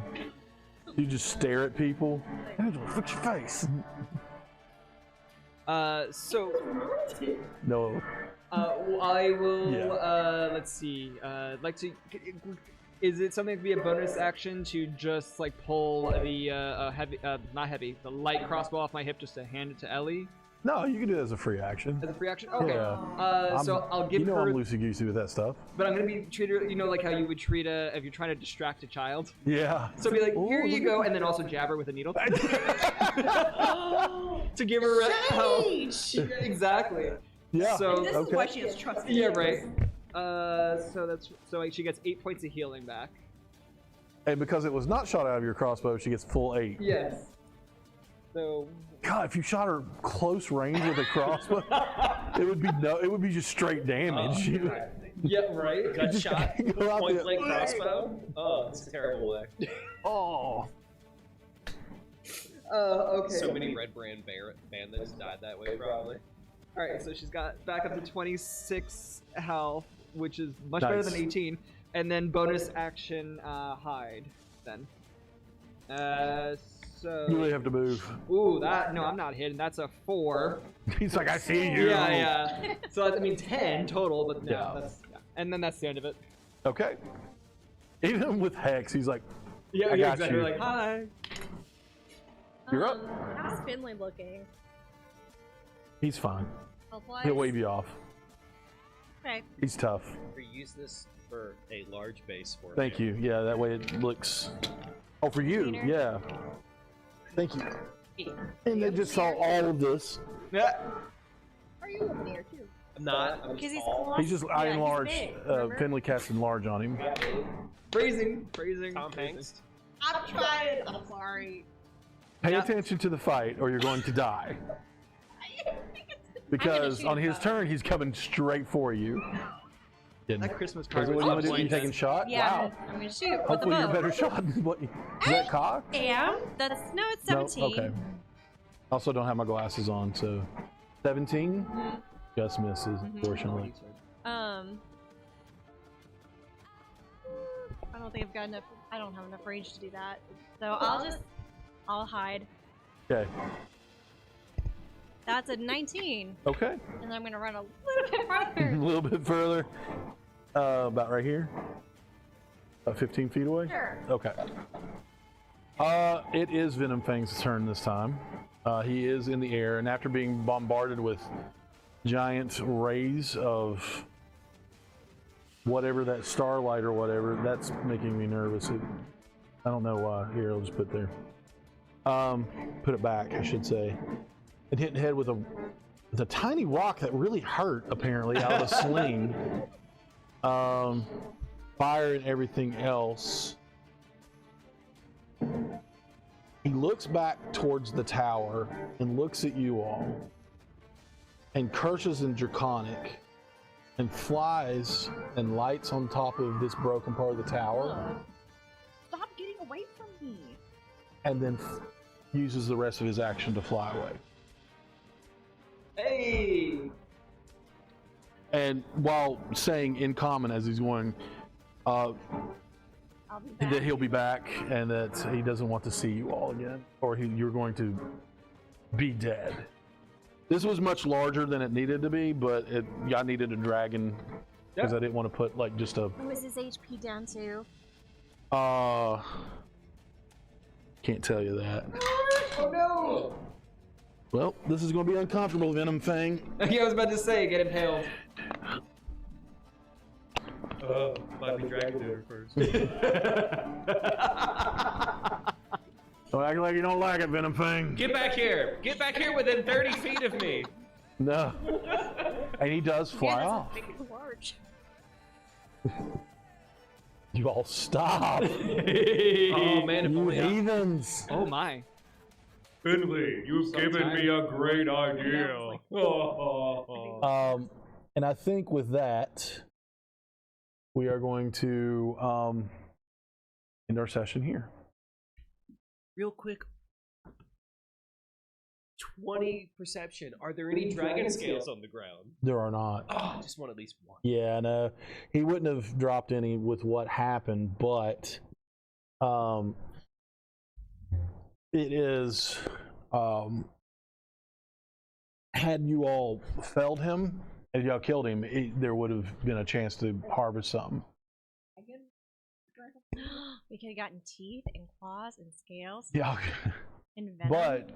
A: You just stare at people. Angela, fix your face.
B: So.
A: No.
B: I will.
A: Yeah.
B: Let's see. Like to. Is it something to be a bonus action to just like pull the heavy, not heavy, the light crossbow off my hip just to hand it to Ellie?
A: No, you can do it as a free action.
B: As a free action? Okay.
A: Yeah.
B: So I'll give her.
A: I'm loosey-goosey with that stuff.
B: But I'm gonna be treat her, like how you would treat if you're trying to distract a child.
A: Yeah.
B: So be like, here you go, and then also jab her with a needle. To give her exactly.
A: Yeah.
B: So
G: This is why she has trust.
B: yeah, right. So she gets 8 points of healing back.
A: And because it was not shot out of your crossbow, she gets full 8.
B: Yes. So.
A: God, if you shot her close range with a crossbow, it would be just straight damage.
B: Yeah, right.
F: Gun
A: Just
F: shot.
A: go out
F: Point
A: there.
F: blank crossbow. Oh, it's a terrible way.
A: Oh.
B: Okay.
F: So many Red Brand bandits died that way, probably.
B: All right, so she's got back up to 26 health, which is much better than 18, and then bonus action hide. Then, So.
A: You really have to move.
B: Ooh, no, I'm not hidden. That's a 4.
A: He's like, I see you.
B: Yeah. So I mean 10 total, but no,
A: Yeah.
B: that's and then that's the end of it.
A: Okay. Even with Hex, he's like,
B: Yeah,
A: I got
B: exactly.
A: you.
B: Like, hi.
A: You're up.
C: How's Finley looking?
A: He's fine.
C: Health-wise?
A: He'll wave you off.
C: Okay.
A: He's tough.
F: Use this for a large base for
A: Thank you. Yeah, that way it looks. Oh, for you.
C: Cleaner.
A: Yeah. Thank you. And they just saw all of this.
B: Yeah.
G: Are you up there too?
F: I'm not. I'm
C: Because he's
F: tall.
C: close.
A: He's just
C: yeah,
A: I enlarged.
C: He's big, remember?
A: Finley cast enlarge on him.
B: Phrasing.
F: Tom Hanks.
G: I'm trying. I'm sorry.
A: Pay
B: Yeah.
A: attention to the fight, or you're going to die. Because
C: shoot
A: on his
C: him.
A: turn, he's coming straight for you.
B: That Christmas
A: Is
B: card
A: it
B: was
A: what you
B: on
A: want to do? You
B: point.
A: taking shot?
C: Yeah,
A: Wow.
C: I'm gonna shoot with the
A: Hopefully you're a
C: bow.
A: better shot than what you. Is that cock?
C: Yeah, that's it's 17.
A: No? Okay. Also don't have my glasses on, so 17 just misses, unfortunately.
C: I don't think I've got enough. I don't have enough range to do that. So I'll hide.
A: Okay.
C: That's a 19,
A: Okay.
C: and I'm gonna run a little bit
A: A
C: farther.
A: little bit further. About right here. 15 feet away.
C: Sure.
A: Okay. It is Venom Fang's turn this time. He is in the air, and after being bombarded with giant rays of whatever that starlight or whatever, that's making me nervous. I don't know why. Here, I'll just put it there. Put it back, I should say. And hit the head with a tiny rock that really hurt, apparently, out of a sling. Fire and everything else. He looks back towards the tower and looks at you all and curses in Draconic and flies and lights on top of this broken part of the tower
G: Stop getting away from me.
A: and then uses the rest of his action to fly away.
B: Hey.
A: And while saying in common as he's going,
G: I'll be back.
A: that he'll be back and that he doesn't want to see you all again, or you're going to be dead. This was much larger than it needed to be, but I needed a dragon because I didn't want to put like just a.
C: What was his HP down to?
A: Can't tell you that.
B: Oh no.
A: Well, this is going to be uncomfortable, Venom Fang.
B: Okay, I was about to say, get impaled.
F: Might be dragon dinner first.
A: Don't act like you don't like it, Venom Fang.
F: Get back here! Get back here within 30 feet of me!
A: No. And he does fly
C: yeah,
A: off.
C: that's big large.
A: You all stop.
F: Oh man, if
A: You
F: only I...
A: heathens.
B: Oh my.
F: Finley, you've given me a great idea.
A: And I think with that, we are going to end our session here.
F: Real quick. 20 perception. Are there any dragon scales on the ground?
A: There are not.
F: Oh, I just want at least one.
A: Yeah, no, he wouldn't have dropped any with what happened, but it is had you all felled him, if y'all killed him, there would have been a chance to harvest something.
C: We could have gotten teeth and claws and scales
A: Yeah,
C: and venom.
A: but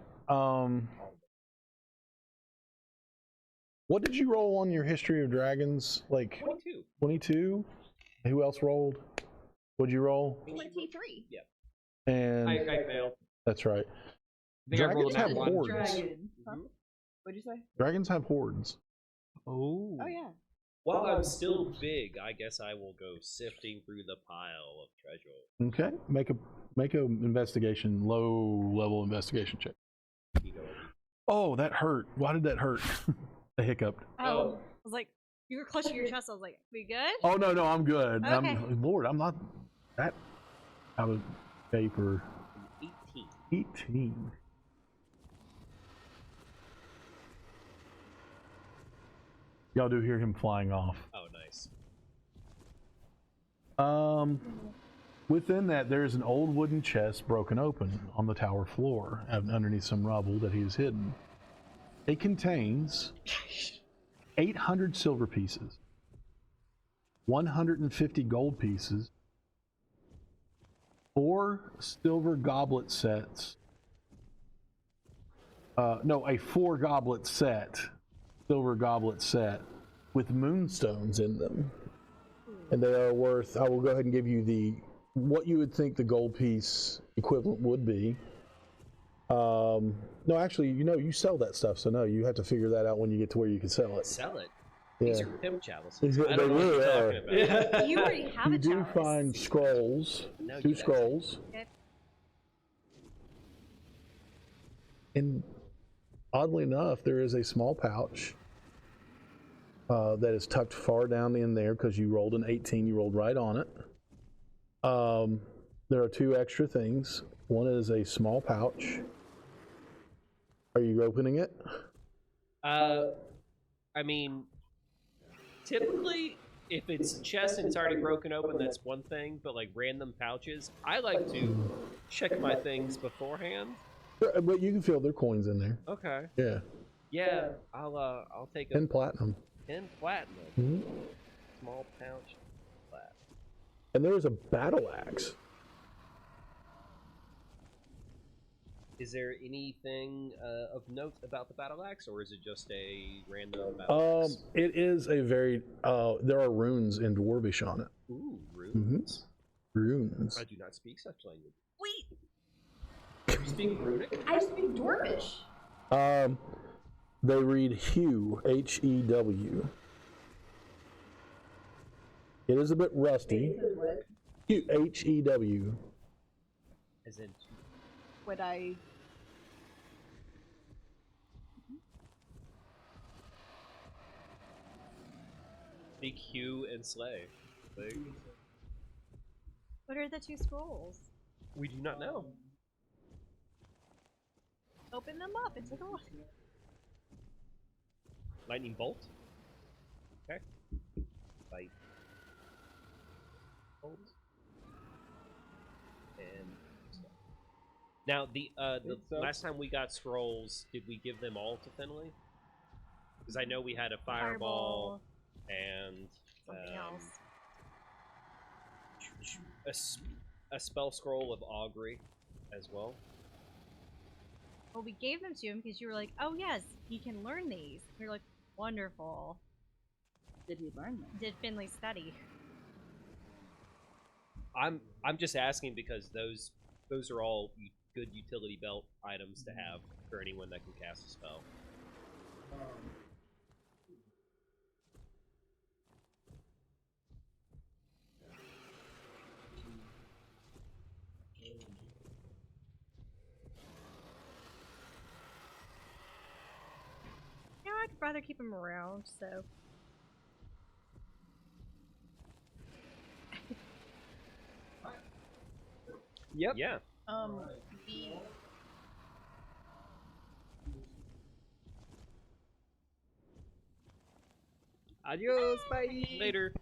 A: what did you roll on your history of dragons? Like
F: 22.
A: 22? Who else rolled? What'd you roll?
G: 23.
F: Yeah.
A: And
F: I failed.
A: that's right.
B: I think I rolled
A: Dragons
B: a
A: have
B: nat 1.
A: hordes.
G: Dragon. Huh? What'd you say?
A: Dragons have hordes.
B: Oh.
G: Oh yeah.
F: While I'm still big, I guess I will go sifting through the pile of treasure.
A: Okay, make a investigation, low level investigation check.
F: You know,
A: Oh, that hurt. Why did that hurt? I hiccuped.
C: Oh, I was like, you were clutching your chest. I was like, we good?
A: Oh no, I'm good.
C: Okay.
A: Lord, I'm not that out of shape or
F: 18.
A: 18. Y'all do hear him flying off.
F: Oh, nice.
A: Within that, there is an old wooden chest broken open on the tower floor underneath some rubble that he has hidden. It contains 800 silver pieces, 150 gold pieces, 4 silver goblet sets. A 4 goblet set, silver goblet set, with moonstones in them. And they are worth, I will go ahead and give you what you would think the gold piece equivalent would be. No, actually, you sell that stuff, so no, you have to figure that out when you get to where you can sell it.
F: Sell it.
A: Yeah.
F: These are pimp chalices.
A: They
F: I don't know what
A: really
F: you're
A: are.
F: talking about.
C: You already have
A: You
C: a
A: do
C: chalice.
A: find scrolls,
F: No,
A: 2
F: you don't.
A: scrolls.
C: Okay.
A: And oddly enough, there is a small pouch that is tucked far down in there because you rolled an 18, you rolled right on it. There are 2 extra things. One is a small pouch. Are you opening it?
F: I mean, typically, if it's a chest and it's already broken open, that's one thing. But like random pouches, I like to check my things beforehand.
A: But you can feel their coins in there.
F: Okay.
A: Yeah.
F: Yeah, I'll take a
A: 10 platinum.
F: 10 platinum.
A: Mm-hmm.
F: Small pouch. Platinum.
A: And there is a battle axe.
F: Is there anything of note about the battle axe, or is it just a random battle axe?
A: It is a very. There are runes in Dwarvish on it.
F: Ooh, runes.
A: Runes.
F: I do not speak such language.
C: Wait.
F: You speak runic?
G: I speak Dwarvish.
A: They read Hew, H-E-W. It is a bit rusty. Hew, H-E-W.
F: As in,
G: Would I?
F: speak hue and slay. Like,
C: What are the 2 scrolls?
F: we do not know.
C: Open them up and take a look.
F: Lightning bolt. Okay. Light. Bolt. And now the last time we got scrolls, did we give them all to Finley? Because I know we had a fireball and
C: Something else.
F: a spell scroll of augury as well.
C: Well, we gave them to him because you were like, oh yes, he can learn these. We were like, wonderful.
G: Did he learn them?
C: Did Finley study?
F: I'm just asking because those are all good utility belt items to have for anyone that can cast a spell.
C: Yeah, I'd rather keep him around, so.
B: Yep.
F: Yeah.
G: The
B: Adios, bye.
F: Later.